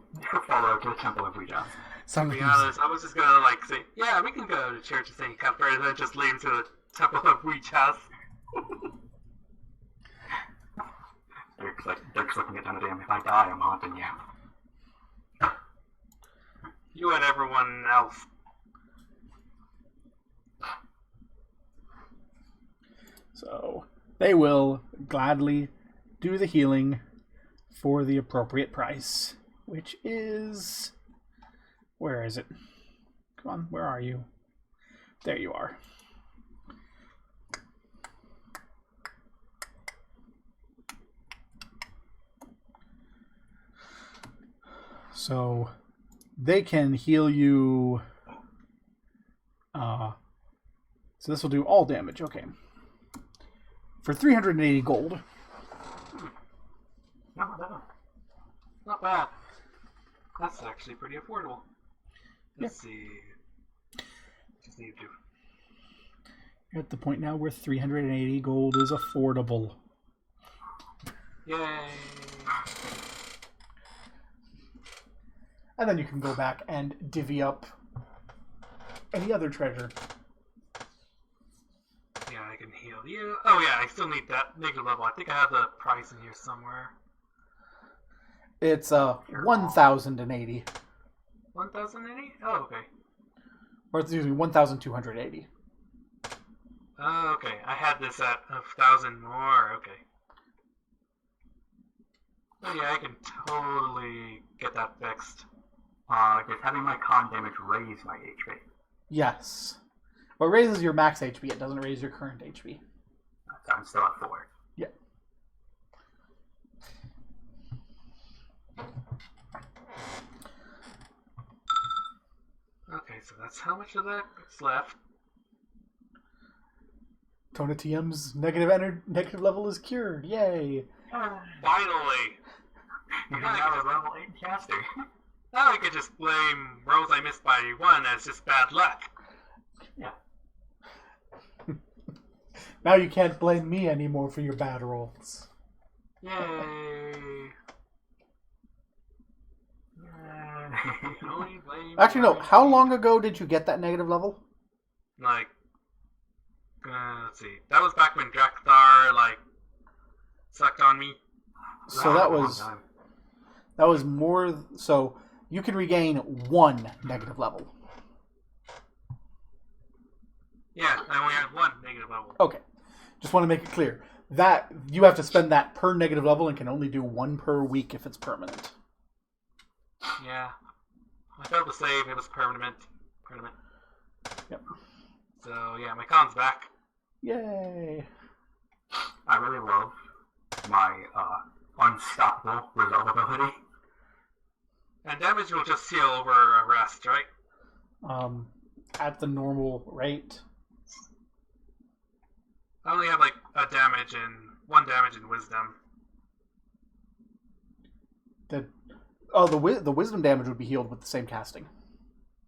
B: follow to the Temple of Ouijas.
C: To be honest, I was just gonna say, yeah, we can go to Church of St. Cuthbert and then just leave to the Temple of Ouijas.
B: Dirk's looking at Tonatium. If I die, I'm haunting you.
C: You and everyone else.
A: So they will gladly do the healing for the appropriate price, which is... Where is it? Come on, where are you? There you are. So they can heal you. So this will do all damage. Okay. For 380 gold.
C: Not bad. That's actually pretty affordable. Let's see. Just need to.
A: You're at the point now where 380 gold is affordable.
C: Yay!
A: And then you can go back and divvy up any other treasure.
C: Yeah, I can heal you. Oh yeah, I still need that negative level. I think I have the price in here somewhere.
A: It's 1,080.
C: 1,080? Oh, okay.
A: Or excuse me, 1,280.
C: Oh, okay. I had this at 1,000 more. Okay. Oh yeah, I can totally get that fixed.
B: Does having my con damage raise my HP?
A: Yes. Well, it raises your max HP. It doesn't raise your current HP.
B: So I'm still at 4.
A: Yeah.
C: Okay, so that's how much of that is left.
A: Tona TM's negative level is cured. Yay!
C: Finally!
B: You're now a level 8 caster.
C: Now I could just blame rolls I missed by 1 as just bad luck.
B: Yeah.
A: Now you can't blame me anymore for your bad rolls.
C: Yay! Only blame
A: Actually, no. How long ago did you get that negative level?
C: Like, let's see. That was back when Drakthar, like, sucked on me.
A: So that was more. So you can regain 1 negative level.
C: Yeah, I only had 1 negative level.
A: Okay. Just want to make it clear. That you have to spend that per negative level and can only do 1 per week if it's permanent.
C: Yeah. I failed to save. It was permanent.
A: Yep.
C: So, yeah, my con's back.
A: Yay.
B: I really love my unstoppable resolve ability.
C: And damage will just heal over a rest, right?
A: At the normal rate.
C: I only have, like, 1 damage in wisdom.
A: The wisdom damage would be healed with the same casting.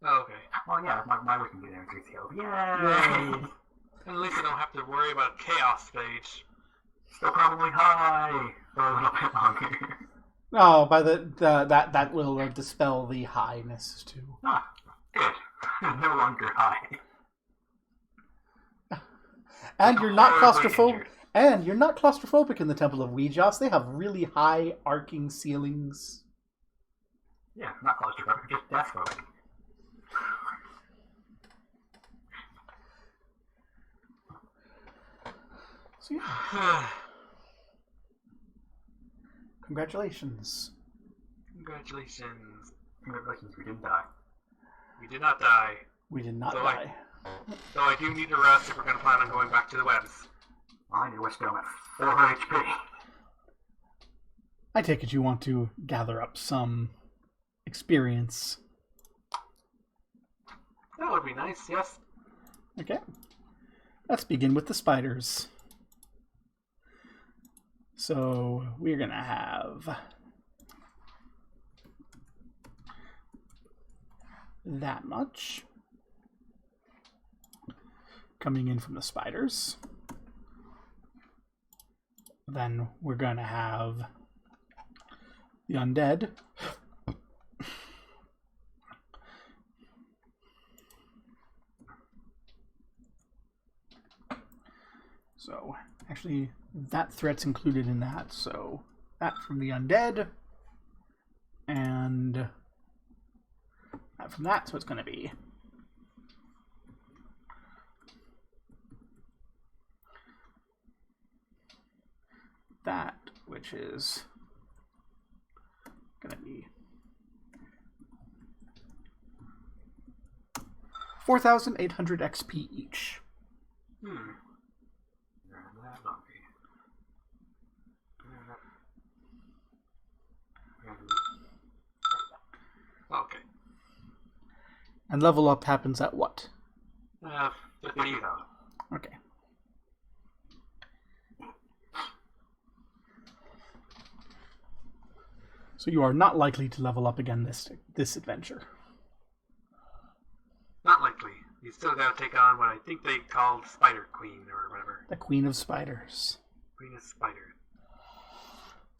C: Oh, okay.
B: Oh yeah, my wisdom damage is healed. Yay!
C: At least I don't have to worry about chaos stage.
B: Still probably high for a little bit longer.
A: No, by that will dispel the highness too.
B: Ah, good. No longer high.
A: And you're not
B: Horribly
A: claustrophobic.
B: injured.
A: And you're not claustrophobic in the Temple of Ouijas. They have really high arcing ceilings.
B: Yeah, not claustrophobic, just deathphobic.
A: So yeah, congratulations.
C: Congratulations.
B: Congratulations, we didn't die.
C: We did not die.
A: We did not
C: So
A: die.
C: Though I do need a rest if we're going to plan on going back to the webs.
B: I need to wish them at 4 HP.
A: I take it you want to gather up some experience.
C: That would be nice, yes.
A: Okay. Let's begin with the spiders. So we're going to have that much coming in from the spiders. Then we're going to have the undead. So, actually, that threat's included in that. So, that from the undead. And that from that. So, it's going to be that, which is going to be 4,800 XP each.
C: Okay.
A: And level up happens at what?
C: 50.
A: Okay. So you are not likely to level up again this adventure.
C: Not likely. You still gotta take on what I think they called Spider Queen or whatever.
A: The Queen of Spiders.
C: Queen of Spiders.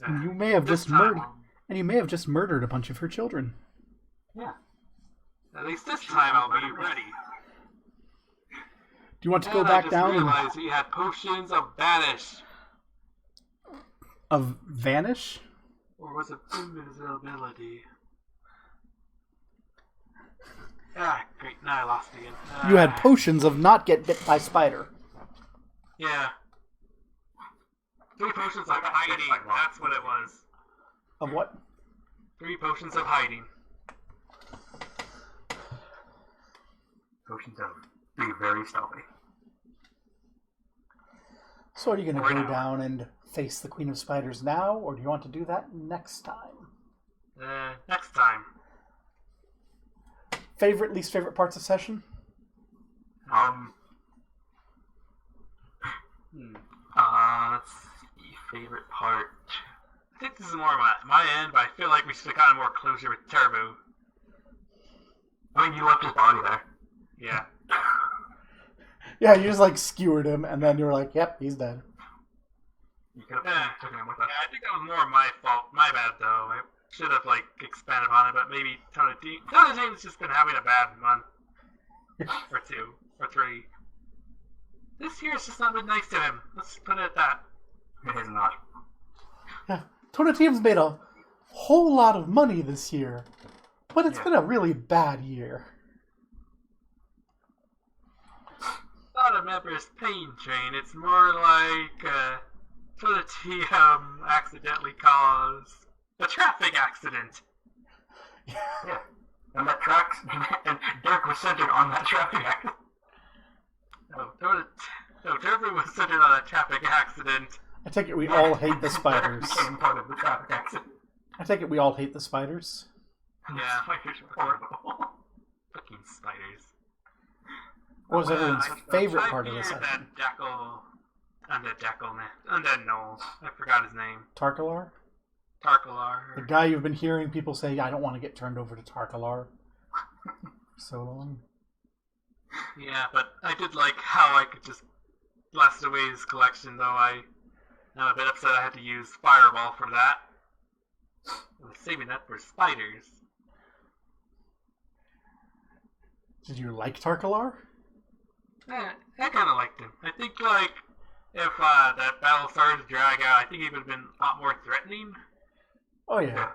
A: And you may have just murdered. And you may have just murdered a bunch of her children.
B: Yeah.
C: At least this time I'll be ready.
A: Do you want to go back down?
C: I just realized we had potions of banish.
A: Of vanish?
C: Or was it invisibility? Ah, great. Now I lost again.
A: You had potions of not get bit by spider.
C: Yeah. 3 potions of hiding. That's what it was.
A: Of what?
C: 3 potions of hiding.
B: Potions of be very stealthy.
A: So are you going to go down and face the Queen of Spiders now, or do you want to do that next time?
C: Next time.
A: Favorite, least favorite parts of session?
B: Let's see, favorite part.
C: I think this is more of my end, but I feel like we should have gotten more closure with Tervu.
B: I mean, you left his body there.
C: Yeah.
A: Yeah, you just like skewered him, and then you were like, "Yep, he's dead."
B: You could have taken him with us.
C: Yeah, I think that was more my fault. My bad, though. I should have expanded upon it, but maybe Tony James just been having a bad month, or 2, or 3. This year's just not been nice to him. Let's put it at that.
B: It is not.
A: Yeah, Tona Team's made a whole lot of money this year, but it's been a really bad year.
C: Not a member's pain train. It's more like Tona Team accidentally caused a traffic accident.
B: Yeah. And that tracks, and Dirk was centered on that traffic accident.
C: No, Tervu was centered on a traffic accident.
A: I take it we all hate the spiders.
B: Became part of the traffic accident.
A: I take it we all hate the spiders.
C: Yeah.
B: Spiders are horrible.
C: Fucking spiders.
A: What was everyone's favorite part of the
C: I feared
A: session?
C: that undead Knoll. I forgot his name.
A: Tarkalar?
C: Tarkalar.
A: The guy you've been hearing people say, I don't want to get turned over to Tarkalar. So long.
C: Yeah, but I did like how I could just blast away his collection, though I'm a bit upset I had to use Fireball for that. I was saving that for spiders.
A: Did you like Tarkalar?
C: I kind of liked him. I think, if that battle started to drag out, I think he would have been a lot more threatening.
A: Oh, yeah.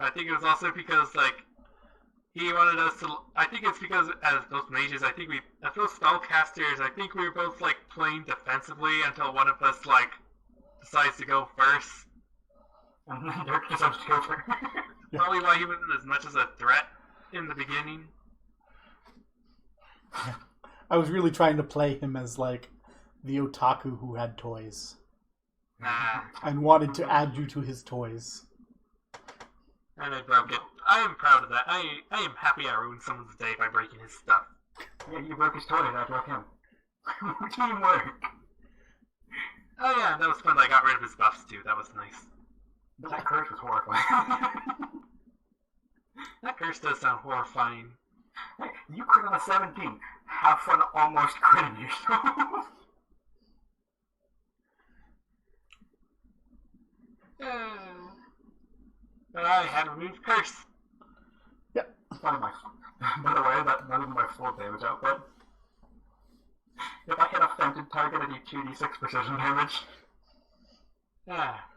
C: I think it was also because, he wanted us to... I think it's because, as both mages, as both spellcasters, I think we were both, playing defensively until one of us, decides to go first.
B: And then Dirk decides to go first.
C: Probably why he wasn't as much as a threat in the beginning.
A: Yeah. I was really trying to play him as, the otaku who had toys. And wanted to add you to his toys.
C: And I broke it. I am proud of that. I am happy I ruined someone's day by breaking his stuff.
B: Yeah, you broke his toy and I broke him. Teamwork.
C: Oh yeah, that was fun. I got rid of his buffs too. That was nice.
B: But that curse was horrifying.
C: That curse does sound horrifying.
B: Hey, you crit on a 17. Have fun almost critting yourself.
C: But I had removed curse.
A: Yep.
B: By the way, that not even my full damage output. If I hit a fented target, I do 2d6 precision damage.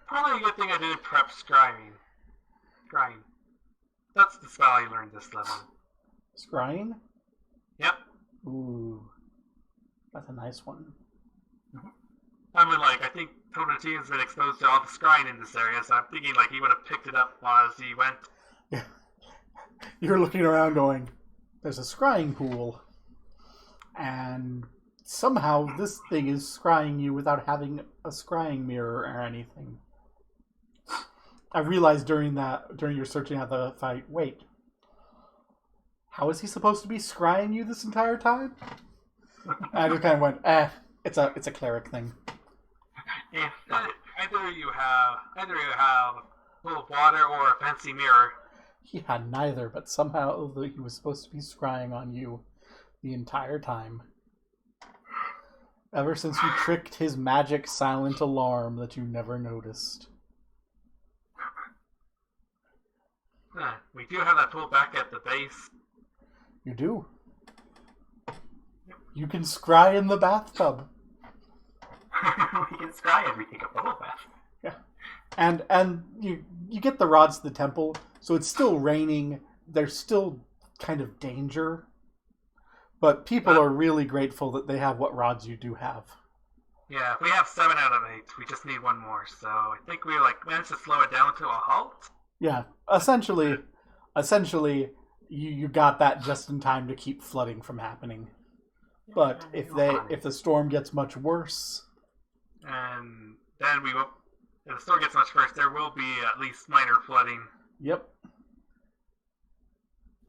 C: Probably a good thing I didn't prep scrying. Scrying. That's the spell I learned this level.
A: Scrying?
C: Yep.
A: Ooh. That's a nice one.
C: I mean, I think Tona T has been exposed to all the scrying in this area, so I'm thinking, he would have picked it up as he went.
A: Yeah. You're looking around going, there's a scrying pool. And somehow this thing is scrying you without having a scrying mirror or anything. I realized during your searching out the fight, wait, how is he supposed to be scrying you this entire time? And I just kind of went, it's a cleric thing.
C: Either you have pool of water or a fancy mirror.
A: He had neither, but somehow he was supposed to be scrying on you the entire time. Ever since you tricked his magic silent alarm that you never noticed.
C: We do have that pool back at the base.
A: You do. You can scry in the bathtub.
B: We can scry as we take a bubble bath.
A: Yeah. And you get the rods to the temple, so it's still raining. There's still kind of danger. But people are really grateful that they have what rods you do have.
C: Yeah, we have 7 out of 8. We just need one more, so I think we managed to slow it down to a halt.
A: Yeah, essentially, you got that just in time to keep flooding from happening. But if the storm gets much worse,
C: and then we will. If the storm gets much worse, there will be at least minor flooding.
A: Yep.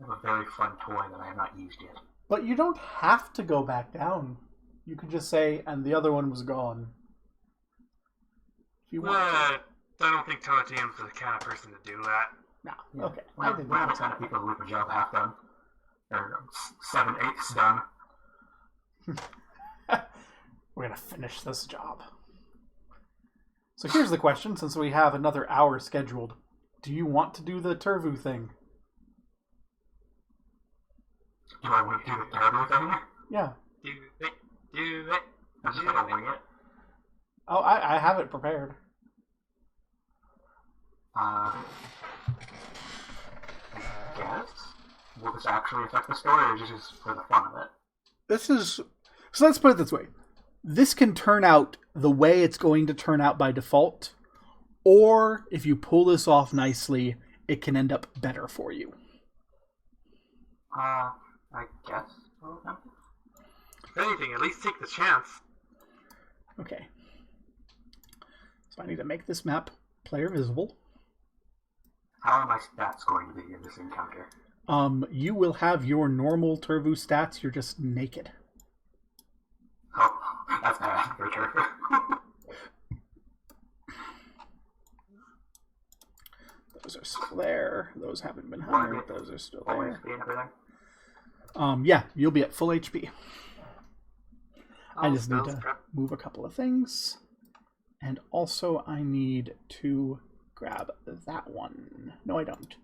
B: I have a very fun toy that I have not used yet.
A: But you don't have to go back down. You could just say, and the other one was gone. If you want to.
C: I don't think Toteum's the kind of person to do that.
A: No,
B: Yeah.
A: okay.
B: We're not the kind of people who leave a job half done. Or 7/8 done.
A: We're going to finish this job. So here's the question, since we have another hour scheduled. Do you want to do the Tervu thing?
B: Do I want to do the Tervu thing?
A: Yeah.
C: Do it.
B: I'm just gonna wing it.
A: Oh, I have it prepared.
B: I guess? Will this actually affect the story, or is this just for the fun of it?
A: So let's put it this way. This can turn out the way it's going to turn out by default, or if you pull this off nicely, it can end up better for you.
B: I guess.
C: If anything, at least take the chance.
A: Okay. So I need to make this map player visible.
B: How are my stats going to be in this encounter?
A: You will have your normal Tervu stats, you're just naked.
B: Oh, that's bad for sure.
A: Those are still there. Those haven't been hunted. Those are still
B: Always
A: there.
B: be and everything.
A: Yeah, you'll be at full HP. I
C: Oh,
A: just need
C: spells
A: to
C: prep.
A: move a couple of things. And also I need to grab that one. No, I don't.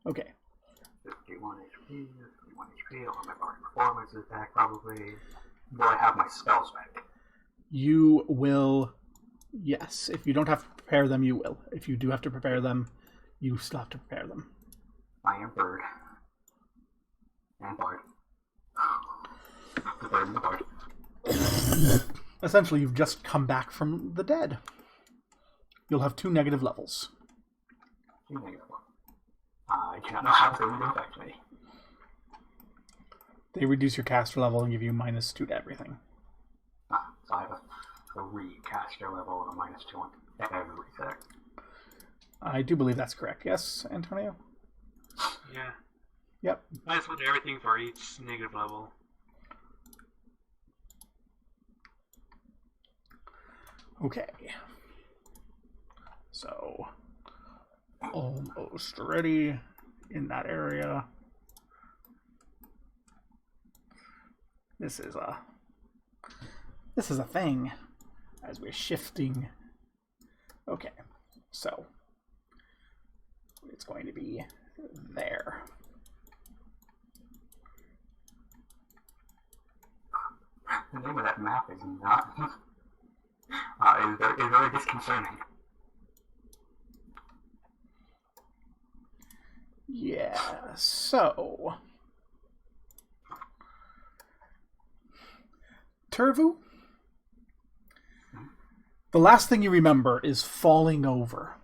A: Okay.
B: 51 HP, 51 HP, I'll have my bardic performances back probably. Will I have my spells back?
A: You will... Yes, if you don't have to prepare them, you will. If you do have to prepare them, you still have to prepare them.
B: I am Bird. And Bard. The Bird and the Bard.
A: Essentially, you've just come back from the dead. You'll have 2 negative levels.
B: I do not know how they will affect me.
A: They reduce your caster level and give you -2 to everything.
B: So I have a 3 caster level and a -2 on every reset.
A: I do believe that's correct. Yes, Antonio?
C: Yeah.
A: Yep.
C: I just want everything for each negative level.
A: Okay. So, almost ready in that area. This is a thing as we're shifting. Okay, so it's going to be there.
B: The name of that map is not. Is very disconcerting.
A: Yeah, so Tervu, the last thing you remember is falling over.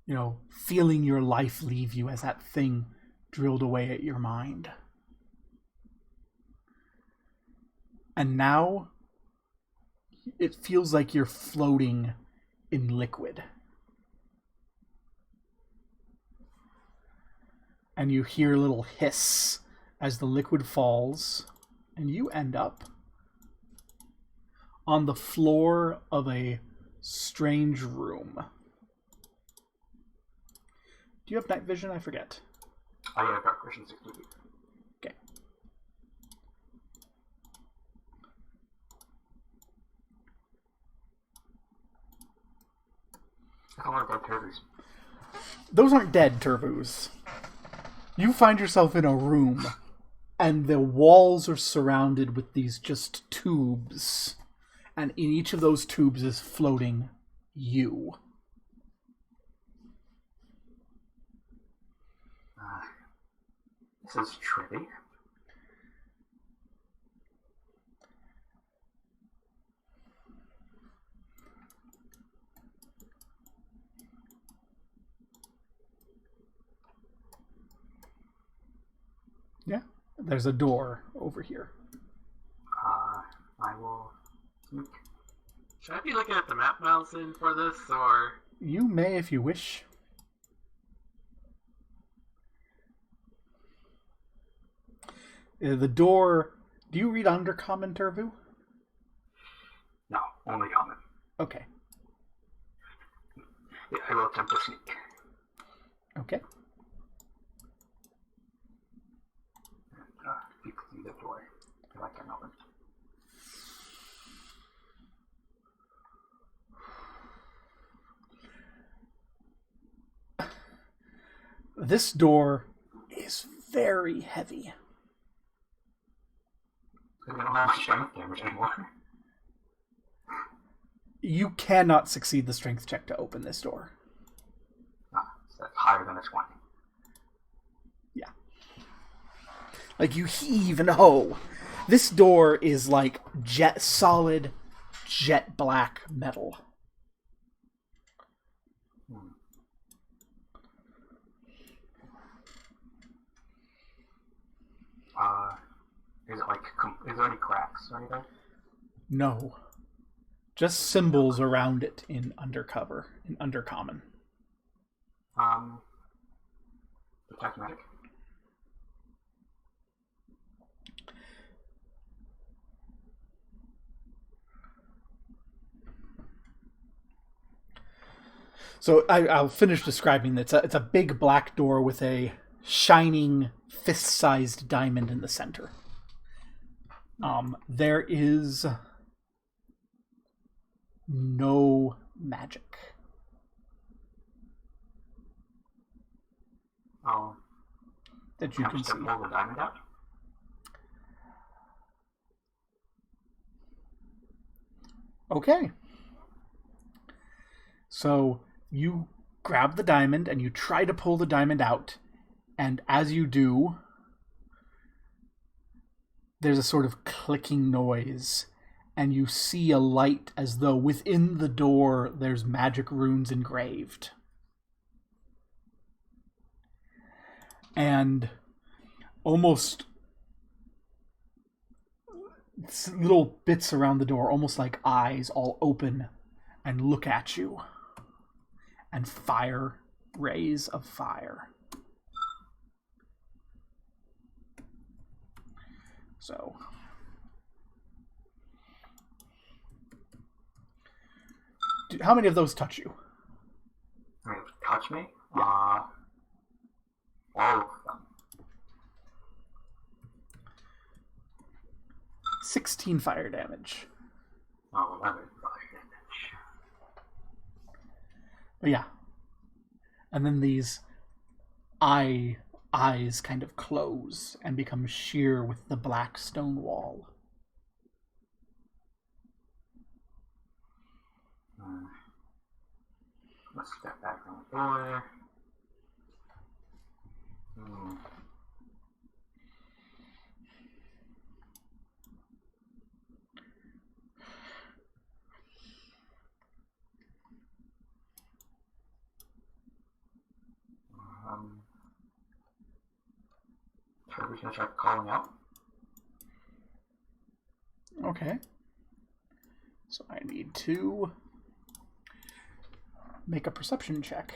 A: You know, feeling your life leave you as that thing drilled away at your mind. And now it feels like you're floating in liquid. And you hear a little hiss as the liquid falls, and you end up on the floor of a strange room. Do you have night vision? I forget.
B: I have dark vision 60 feet.
A: Okay.
B: I want to go Tervus.
A: Those aren't dead Tervus. You find yourself in a room, and the walls are surrounded with these just tubes. And in each of those tubes is floating you.
B: This is trippy.
A: Yeah, there's a door over here.
B: I will sneak.
C: Should I be looking at the map miles in for this, or...
A: You may if you wish. The door... Do you read Undercommon, Tervu?
B: No, only common.
A: Okay.
B: Yeah, I will attempt to sneak.
A: Okay.
B: Peek through the door if I can open.
A: This door is very heavy.
B: I don't have strength damage anymore.
A: You cannot succeed the strength check to open this door.
B: So that's higher than a 20.
A: Yeah. Like, you heave and ho. This door is like solid jet black metal.
B: Is it like, is there any cracks or anything?
A: No. Just symbols around it in undercommon.
B: Detect magic.
A: So I'll finish describing this. It's a big black door with a shining fist-sized diamond in the center. There is no magic. That you can see.
B: Pull the diamond out?
A: Okay. So you grab the diamond and you try to pull the diamond out, and as you do, there's a sort of clicking noise, and you see a light as though within the door there's magic runes engraved. And almost little bits around the door, almost like eyes, all open and look at you and fire rays of fire. So, how many of those touch you?
B: Touch me? Yeah. All of them.
A: 16 fire damage.
B: 11 fire damage.
A: But yeah. And then these eyes kind of close and become sheer with the black stone wall.
B: Let's step back on the door. Sure, we can try calling out.
A: Okay. So I need to make a perception check.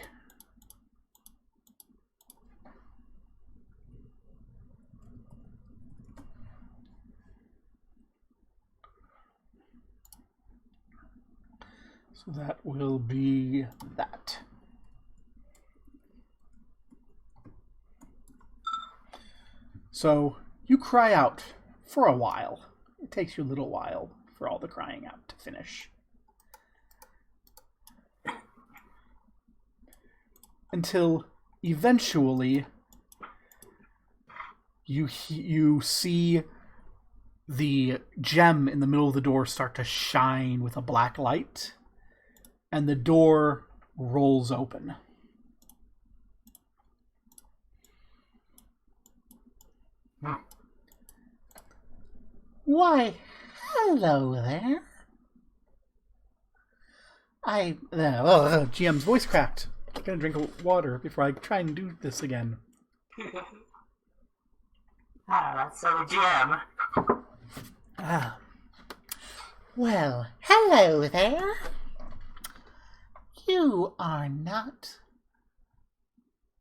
A: So that will be that. So you cry out for a while. It takes you a little while for all the crying out to finish. Until eventually you see the gem in the middle of the door start to shine with a black light, and the door rolls open. Why, hello there. GM's voice cracked. I'm gonna drink water before I try and do this again.
B: That's so GM.
A: Well, hello there. You are not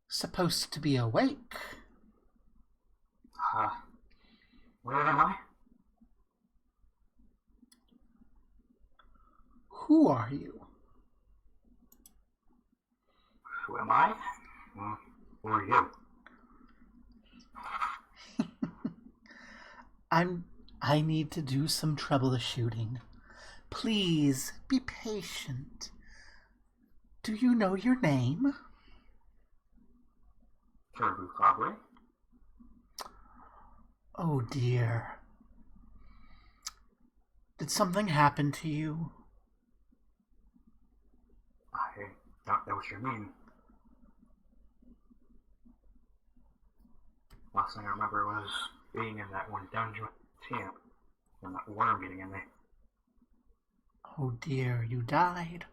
A: supposed to be awake.
B: Where am I?
A: Who are you?
B: Who am I? Who are you?
A: I need to do some troubleshooting. Please be patient. Do you know your name?
B: Tervu, probably.
A: Oh dear. Did something happen to you?
B: I don't know what you mean. Last thing I remember was being in that one dungeon with Tim, and that worm getting in me.
A: Oh dear, you died.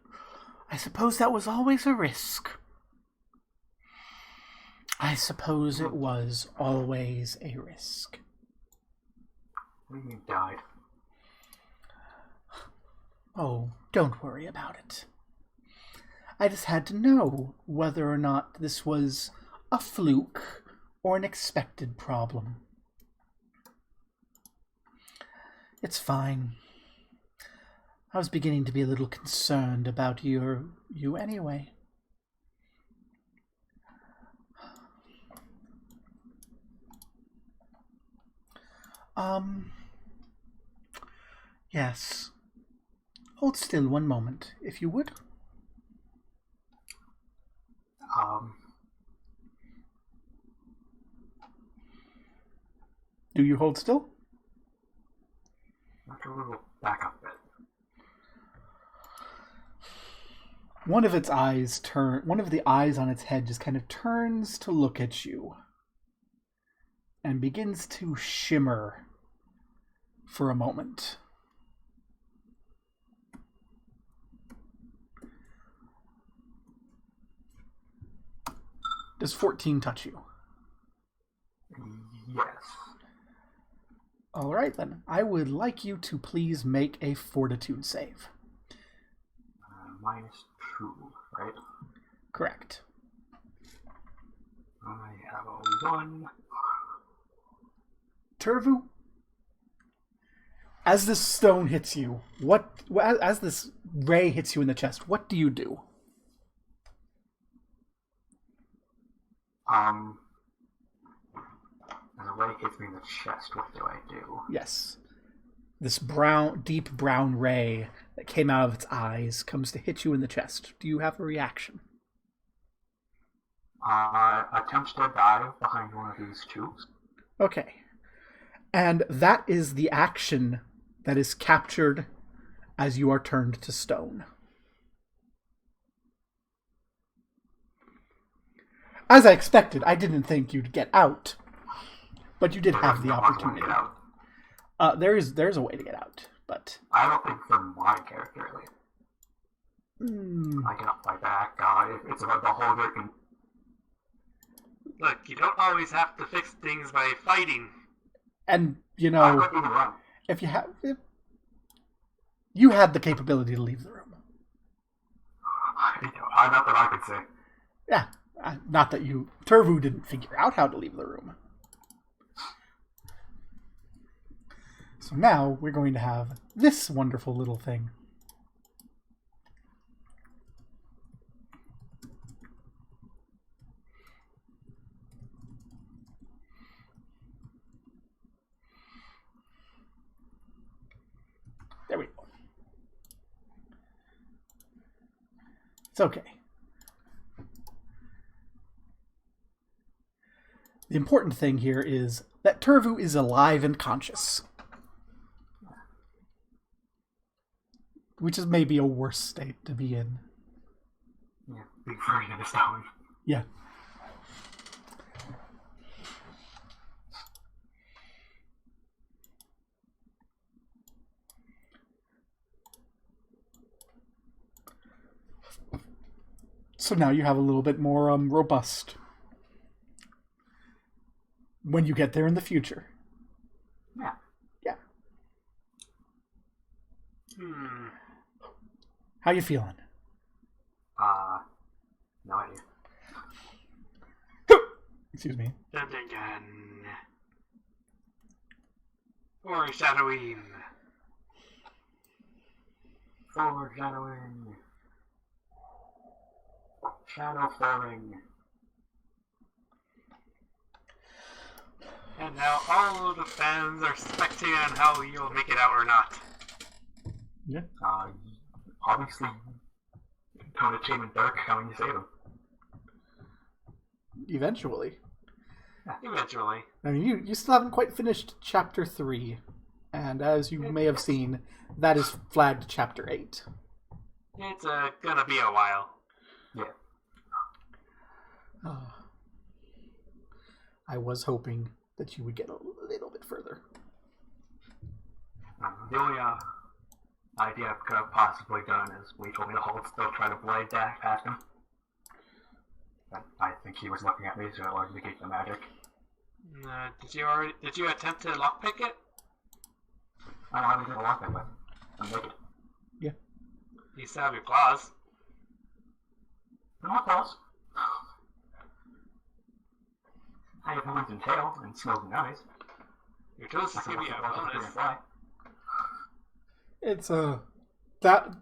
A: I suppose that was always a risk. I suppose it was always a risk.
B: What do you mean died?
A: Oh, don't worry about it. I just had to know whether or not this was a fluke or an expected problem. It's fine. I was beginning to be a little concerned about you anyway. Yes. Hold still one moment, if you would. Do you hold still?
B: After a little back up a bit.
A: One of the eyes on its head just kind of turns to look at you and begins to shimmer for a moment. Does 14 touch you?
B: Yes.
A: All right, then. I would like you to please make a fortitude save.
B: -2, right?
A: Correct.
B: I have a 1.
A: Tervu, as this stone hits you, as this ray hits you in the chest, what do you do?
B: As a ray hits me in the chest, what do I do?
A: Yes. This deep brown ray that came out of its eyes comes to hit you in the chest. Do you have a reaction?
B: Attempts to dive behind one of these tubes.
A: Okay. And that is the action that is captured as you are turned to stone. As I expected, I didn't think you'd get out. But you did have the opportunity.
B: Get out.
A: There's a way to get out, but
B: I don't think from my character, at least. I cannot fight back. It's about the whole thing.
C: Look, you don't always have to fix things by fighting.
A: And, you
B: I
A: know,
B: wouldn't even run.
A: if you had the capability to leave the room.
B: Not that I could say.
A: Yeah, not that Tervu didn't figure out how to leave the room. So now we're going to have this wonderful little thing. It's okay. The important thing here is that Tervu is alive and conscious. Which is maybe a worse state to be in.
B: Yeah, big version of this town.
A: Yeah. So now you have a little bit more robust when you get there in the future.
B: Yeah.
A: Yeah. How you feeling?
B: No idea.
A: Excuse me.
C: Dun dun dun. Foreshadowing.
B: Foreshadowing. Shadow falling.
C: And now all of the fans are spectating on how you'll make it out or not.
A: Yeah.
B: Obviously, Tony, Chain, and Dark, how you save them.
A: Eventually.
C: Eventually.
A: I mean, you still haven't quite finished Chapter 3. And as you may have seen, that is flagged Chapter 8.
C: It's gonna be a while.
B: Yeah.
A: I was hoping that you would get a little bit further.
B: The only idea I could have possibly done is we told me to hold still try to blade dash past him. But I think he was looking at me, so it would negate the magic.
C: Did you attempt to lockpick it?
B: I don't have to lock it, but I'm naked.
A: Yeah.
C: You still have your claws.
B: I'm not close. I have horns and tail and smoking eyes.
C: Your toes is gonna be a bonus.
A: It's that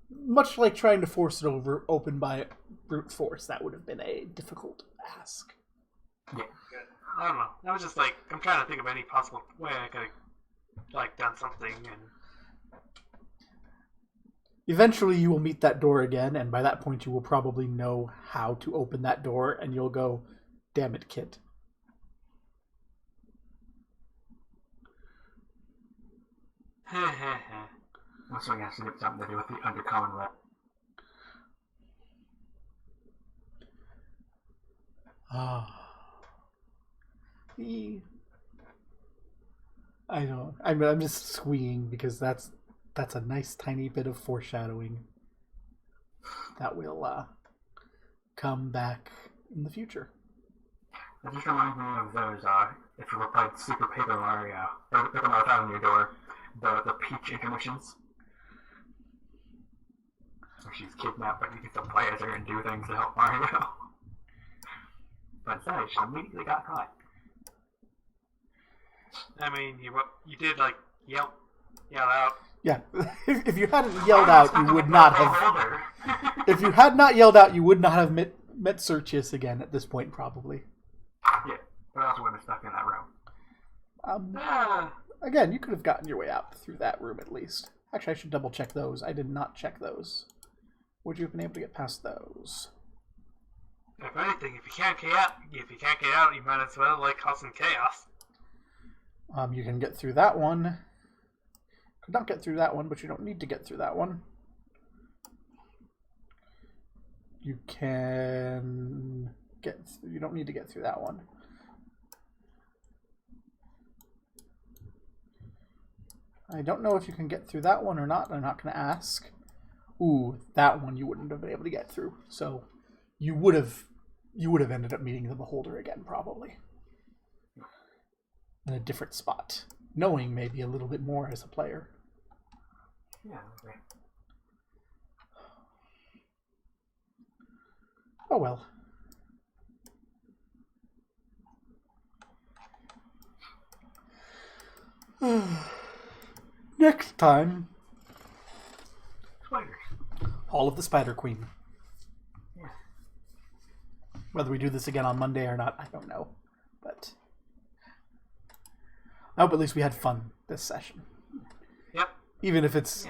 A: much like trying to force it open by brute force. That would have been a difficult ask.
B: Yeah.
C: I don't know. I was just like, I'm trying to think of any possible way I could have done something. And
A: eventually, you will meet that door again, and by that point, you will probably know how to open that door, and you'll go, "Damn it, Kit."
B: Also, I guess it has something to do with the undercommon rep.
A: I know. I'm just squeeing because that's a nice tiny bit of foreshadowing that will come back in the future.
B: It just reminds me of those, if you were playing Super Paper Mario, or Paper Mario on your door, the Peach intermissions. So she's kidnapped, but you can still play as her and do things to help Mario. But instead, she immediately got caught.
C: I mean, you did yell out.
A: Yeah, if you hadn't yelled out, you would not have. If you had not yelled out, you would not have met Sertius again at this point, probably.
B: Yeah, but I also wouldn't have stuck in that room.
A: Again, you could have gotten your way out through that room at least. Actually, I should double check those. I did not check those. Would you have been able to get past those?
C: If anything, if you can't get out, you might as well cause some chaos.
A: You can get through that one. Could not get through that one, but you don't need to get through that one. You can you don't need to get through that one. I don't know if you can get through that one or not. I'm not going to ask. Ooh, that one you wouldn't have been able to get through. So you would have ended up meeting the Beholder again, probably. In a different spot. Knowing maybe a little bit more as a player.
B: Yeah, okay.
A: Oh well. Next time.
B: Spiders.
A: Hall of the Spider Queen.
B: Yeah.
A: Whether we do this again on Monday or not, I don't know. But I hope at least we had fun this session.
C: Yep.
A: Even if it's,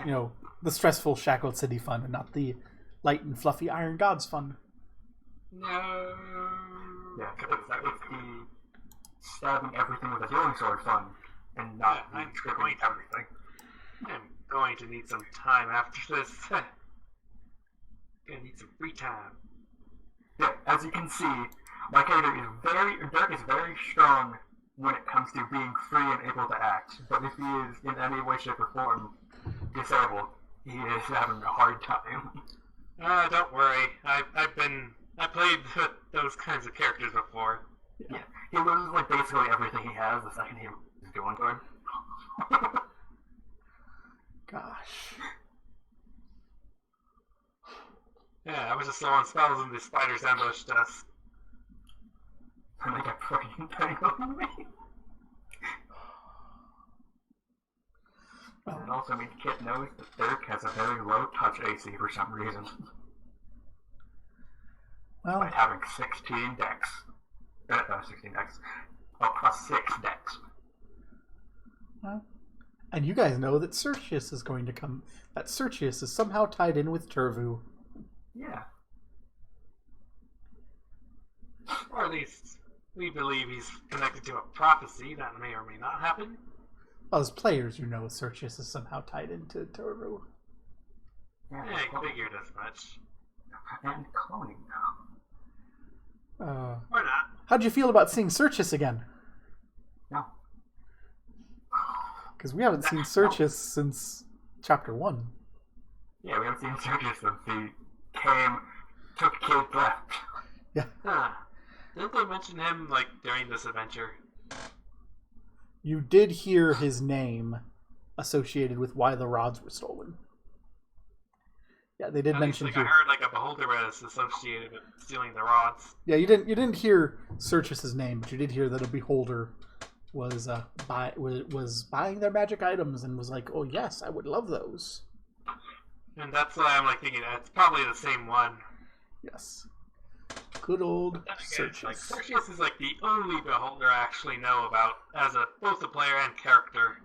A: the stressful Shackled City fun and not the light and fluffy Iron Gods fun.
C: No.
B: Yeah, it's the stabbing everything with a healing sword fun, and not
C: I'm
B: stripping
C: going to-
B: everything.
C: I'm going to need some time after this. Gonna need some free time.
B: Yeah, as you can see, my character is Dirk is very strong when it comes to being free and able to act, but if he is in any way, shape, or form disabled, he is having a hard time.
C: Don't worry. I played those kinds of characters before.
B: Yeah, he loses like basically everything he has the second he is going for him.
A: Gosh.
C: Yeah, I was just throwing spells and the spiders ambushed us.
B: And they got fucking tangled in me. And it also means Kit knows that Dirk has a very low touch AC for some reason.
A: Well,
B: By having 16 decks. 16 decks. Oh, plus 6 decks.
A: well, and you guys know that Sertius is going to come. That Sertius is somehow tied in with Tervu.
B: Yeah.
C: Or at least we believe he's connected to a prophecy that may or may not happen.
A: Well, as players, you know Sertius is somehow tied into Tervu.
C: Yeah, I figured as much.
B: And cloning now.
C: Or not.
A: How'd you feel about seeing Sertius again?
B: No.
A: Because we haven't seen Sertius since Chapter 1.
B: Yeah, we haven't seen Sergius since he came, took Kid, left.
A: Yeah.
C: Huh. Didn't they mention him, like, during this adventure?
A: You did hear his name associated with why the rods were stolen. Yeah, they did
C: At
A: mention
C: least, like,
A: here.
C: I heard, like, a beholder was associated with stealing the rods.
A: Yeah, you didn't hear Sertius's name, but you did hear that a beholder was was buying their magic items and was like, "Oh yes, I would love those."
C: And that's why I'm, like, thinking it's probably the same one.
A: Yes. Good old
C: Then again,
A: Sertius.
C: like, Sergius is, like, the only beholder I actually know about as both a player and character.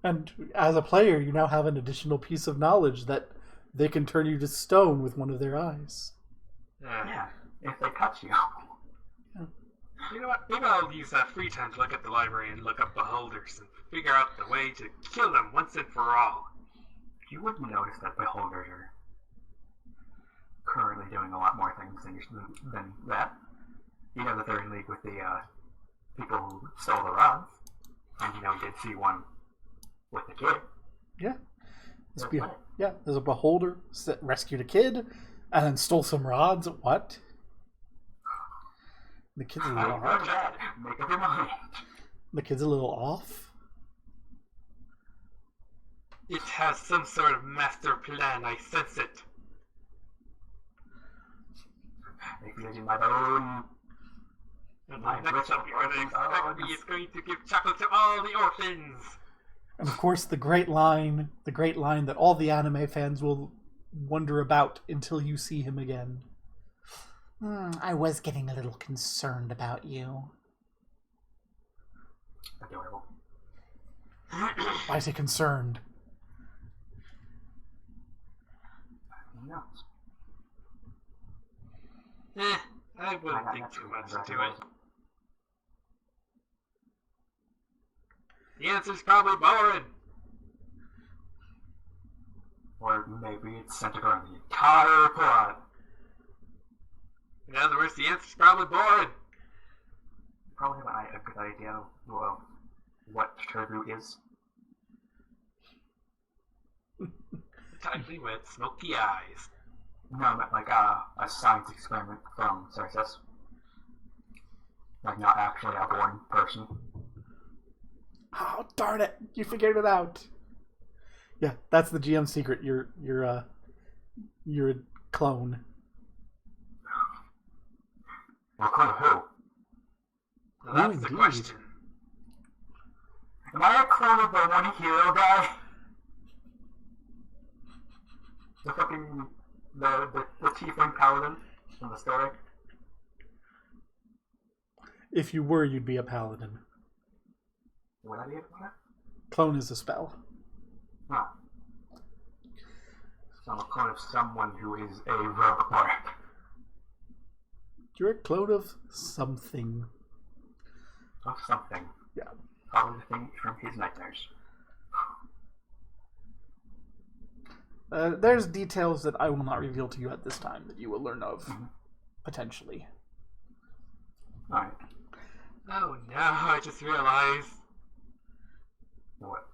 A: And as a player, you now have an additional piece of knowledge that they can turn you to stone with one of their eyes.
B: Yeah, if they touch you.
C: You know what? Maybe I'll use that free time to look at the library and look up beholders and figure out the way to kill them once and for all.
B: You would notice that beholders are currently doing a lot more things than that. You know that they're in league with the people who stole the rods, and you know did see one with the kid.
A: Yeah. There's a beholder that rescued a kid and then stole some rods. What? The kid's a little
B: Know that. Make up your mind.
A: The kid's a little off.
C: It has some sort of master plan, I sense it.
B: Maybe using my own.
C: And
B: My
C: the next
B: whistle
C: up you're going to expect
B: gods.
C: me is going to give chocolate to all the orphans.
A: And of course, the great line that all the anime fans will wonder about until you see him again. I was getting a little concerned about you.
B: Adorable.
A: Why is he concerned?
B: No.
C: I wouldn't think too much into it. The answer's probably boring.
B: Or maybe it's centered around the entire plot.
C: In other words, the answer's probably boring.
B: You probably have a good idea of what Tervu is.
C: Tightly with smoky eyes.
B: No, I meant like a science experiment from Cersus. Like not actually a born person.
A: Oh, darn it! You figured it out. Yeah, that's the GM secret. You're a clone.
B: Well, clone of who?
C: Now that's the
A: indeed.
C: question.
B: Am I a clone of the one hero guy? The fucking the tiefling paladin from the story.
A: If you were, you'd be a paladin.
B: Would I be able to?
A: Clone is a spell.
B: No. I'm a clone of someone who is a rogue cleric.
A: You're a clone of something.
B: Of something.
A: Yeah.
B: Probably the thing from his nightmares.
A: There's details that I will not reveal to you at this time that you will learn of, potentially.
B: Alright.
C: Oh no, I just realized.
B: What?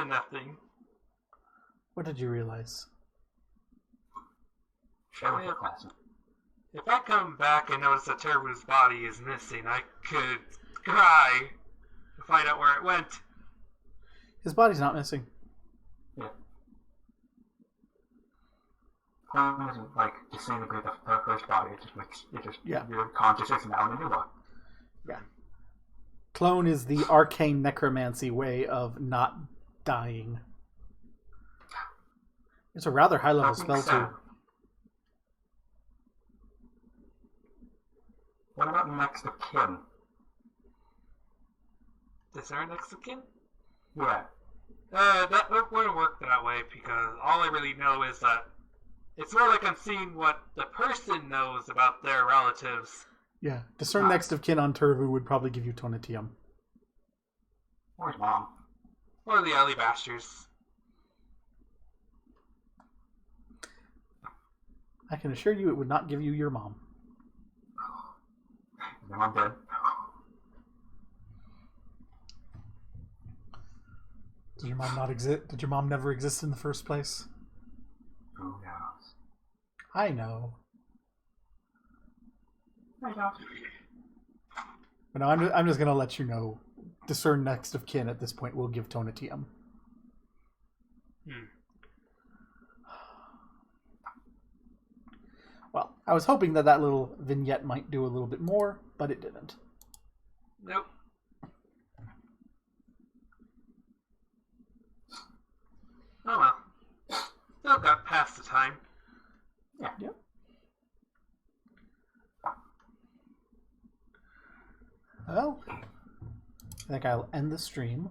C: Nothing.
A: What did you realize?
B: Share with the class.
C: If I come back and notice that Tervu's body is missing, I could cry to find out where it went.
A: His body's not missing.
B: Yeah. Clone doesn't like disintegrate the first body. Your consciousness now in a new one.
A: Yeah. Clone is the arcane necromancy way of not dying. It's a rather high level spell too.
B: What about next of kin?
C: Discern next of kin?
B: Yeah.
C: That wouldn't work that way because all I really know is that it's more like I'm seeing what the person knows about their relatives.
A: Yeah. Discern next of kin on Tervu would probably give you Tonatium.
B: Or his mom.
C: Or the Alibasters.
A: I can assure you it would not give you your mom.
B: Your mom dead?
A: Did your mom not exist? Did your mom never exist in the first place?
B: Who knows?
A: I know.
B: I don't.
A: But no, I'm just gonna let you know. Discern next of kin at this point will give Tonatium. Well, I was hoping that little vignette might do a little bit more, but it didn't.
C: Nope. Oh well. Still got past the time.
B: Yeah.
A: Yep. Well, I think I'll end the stream.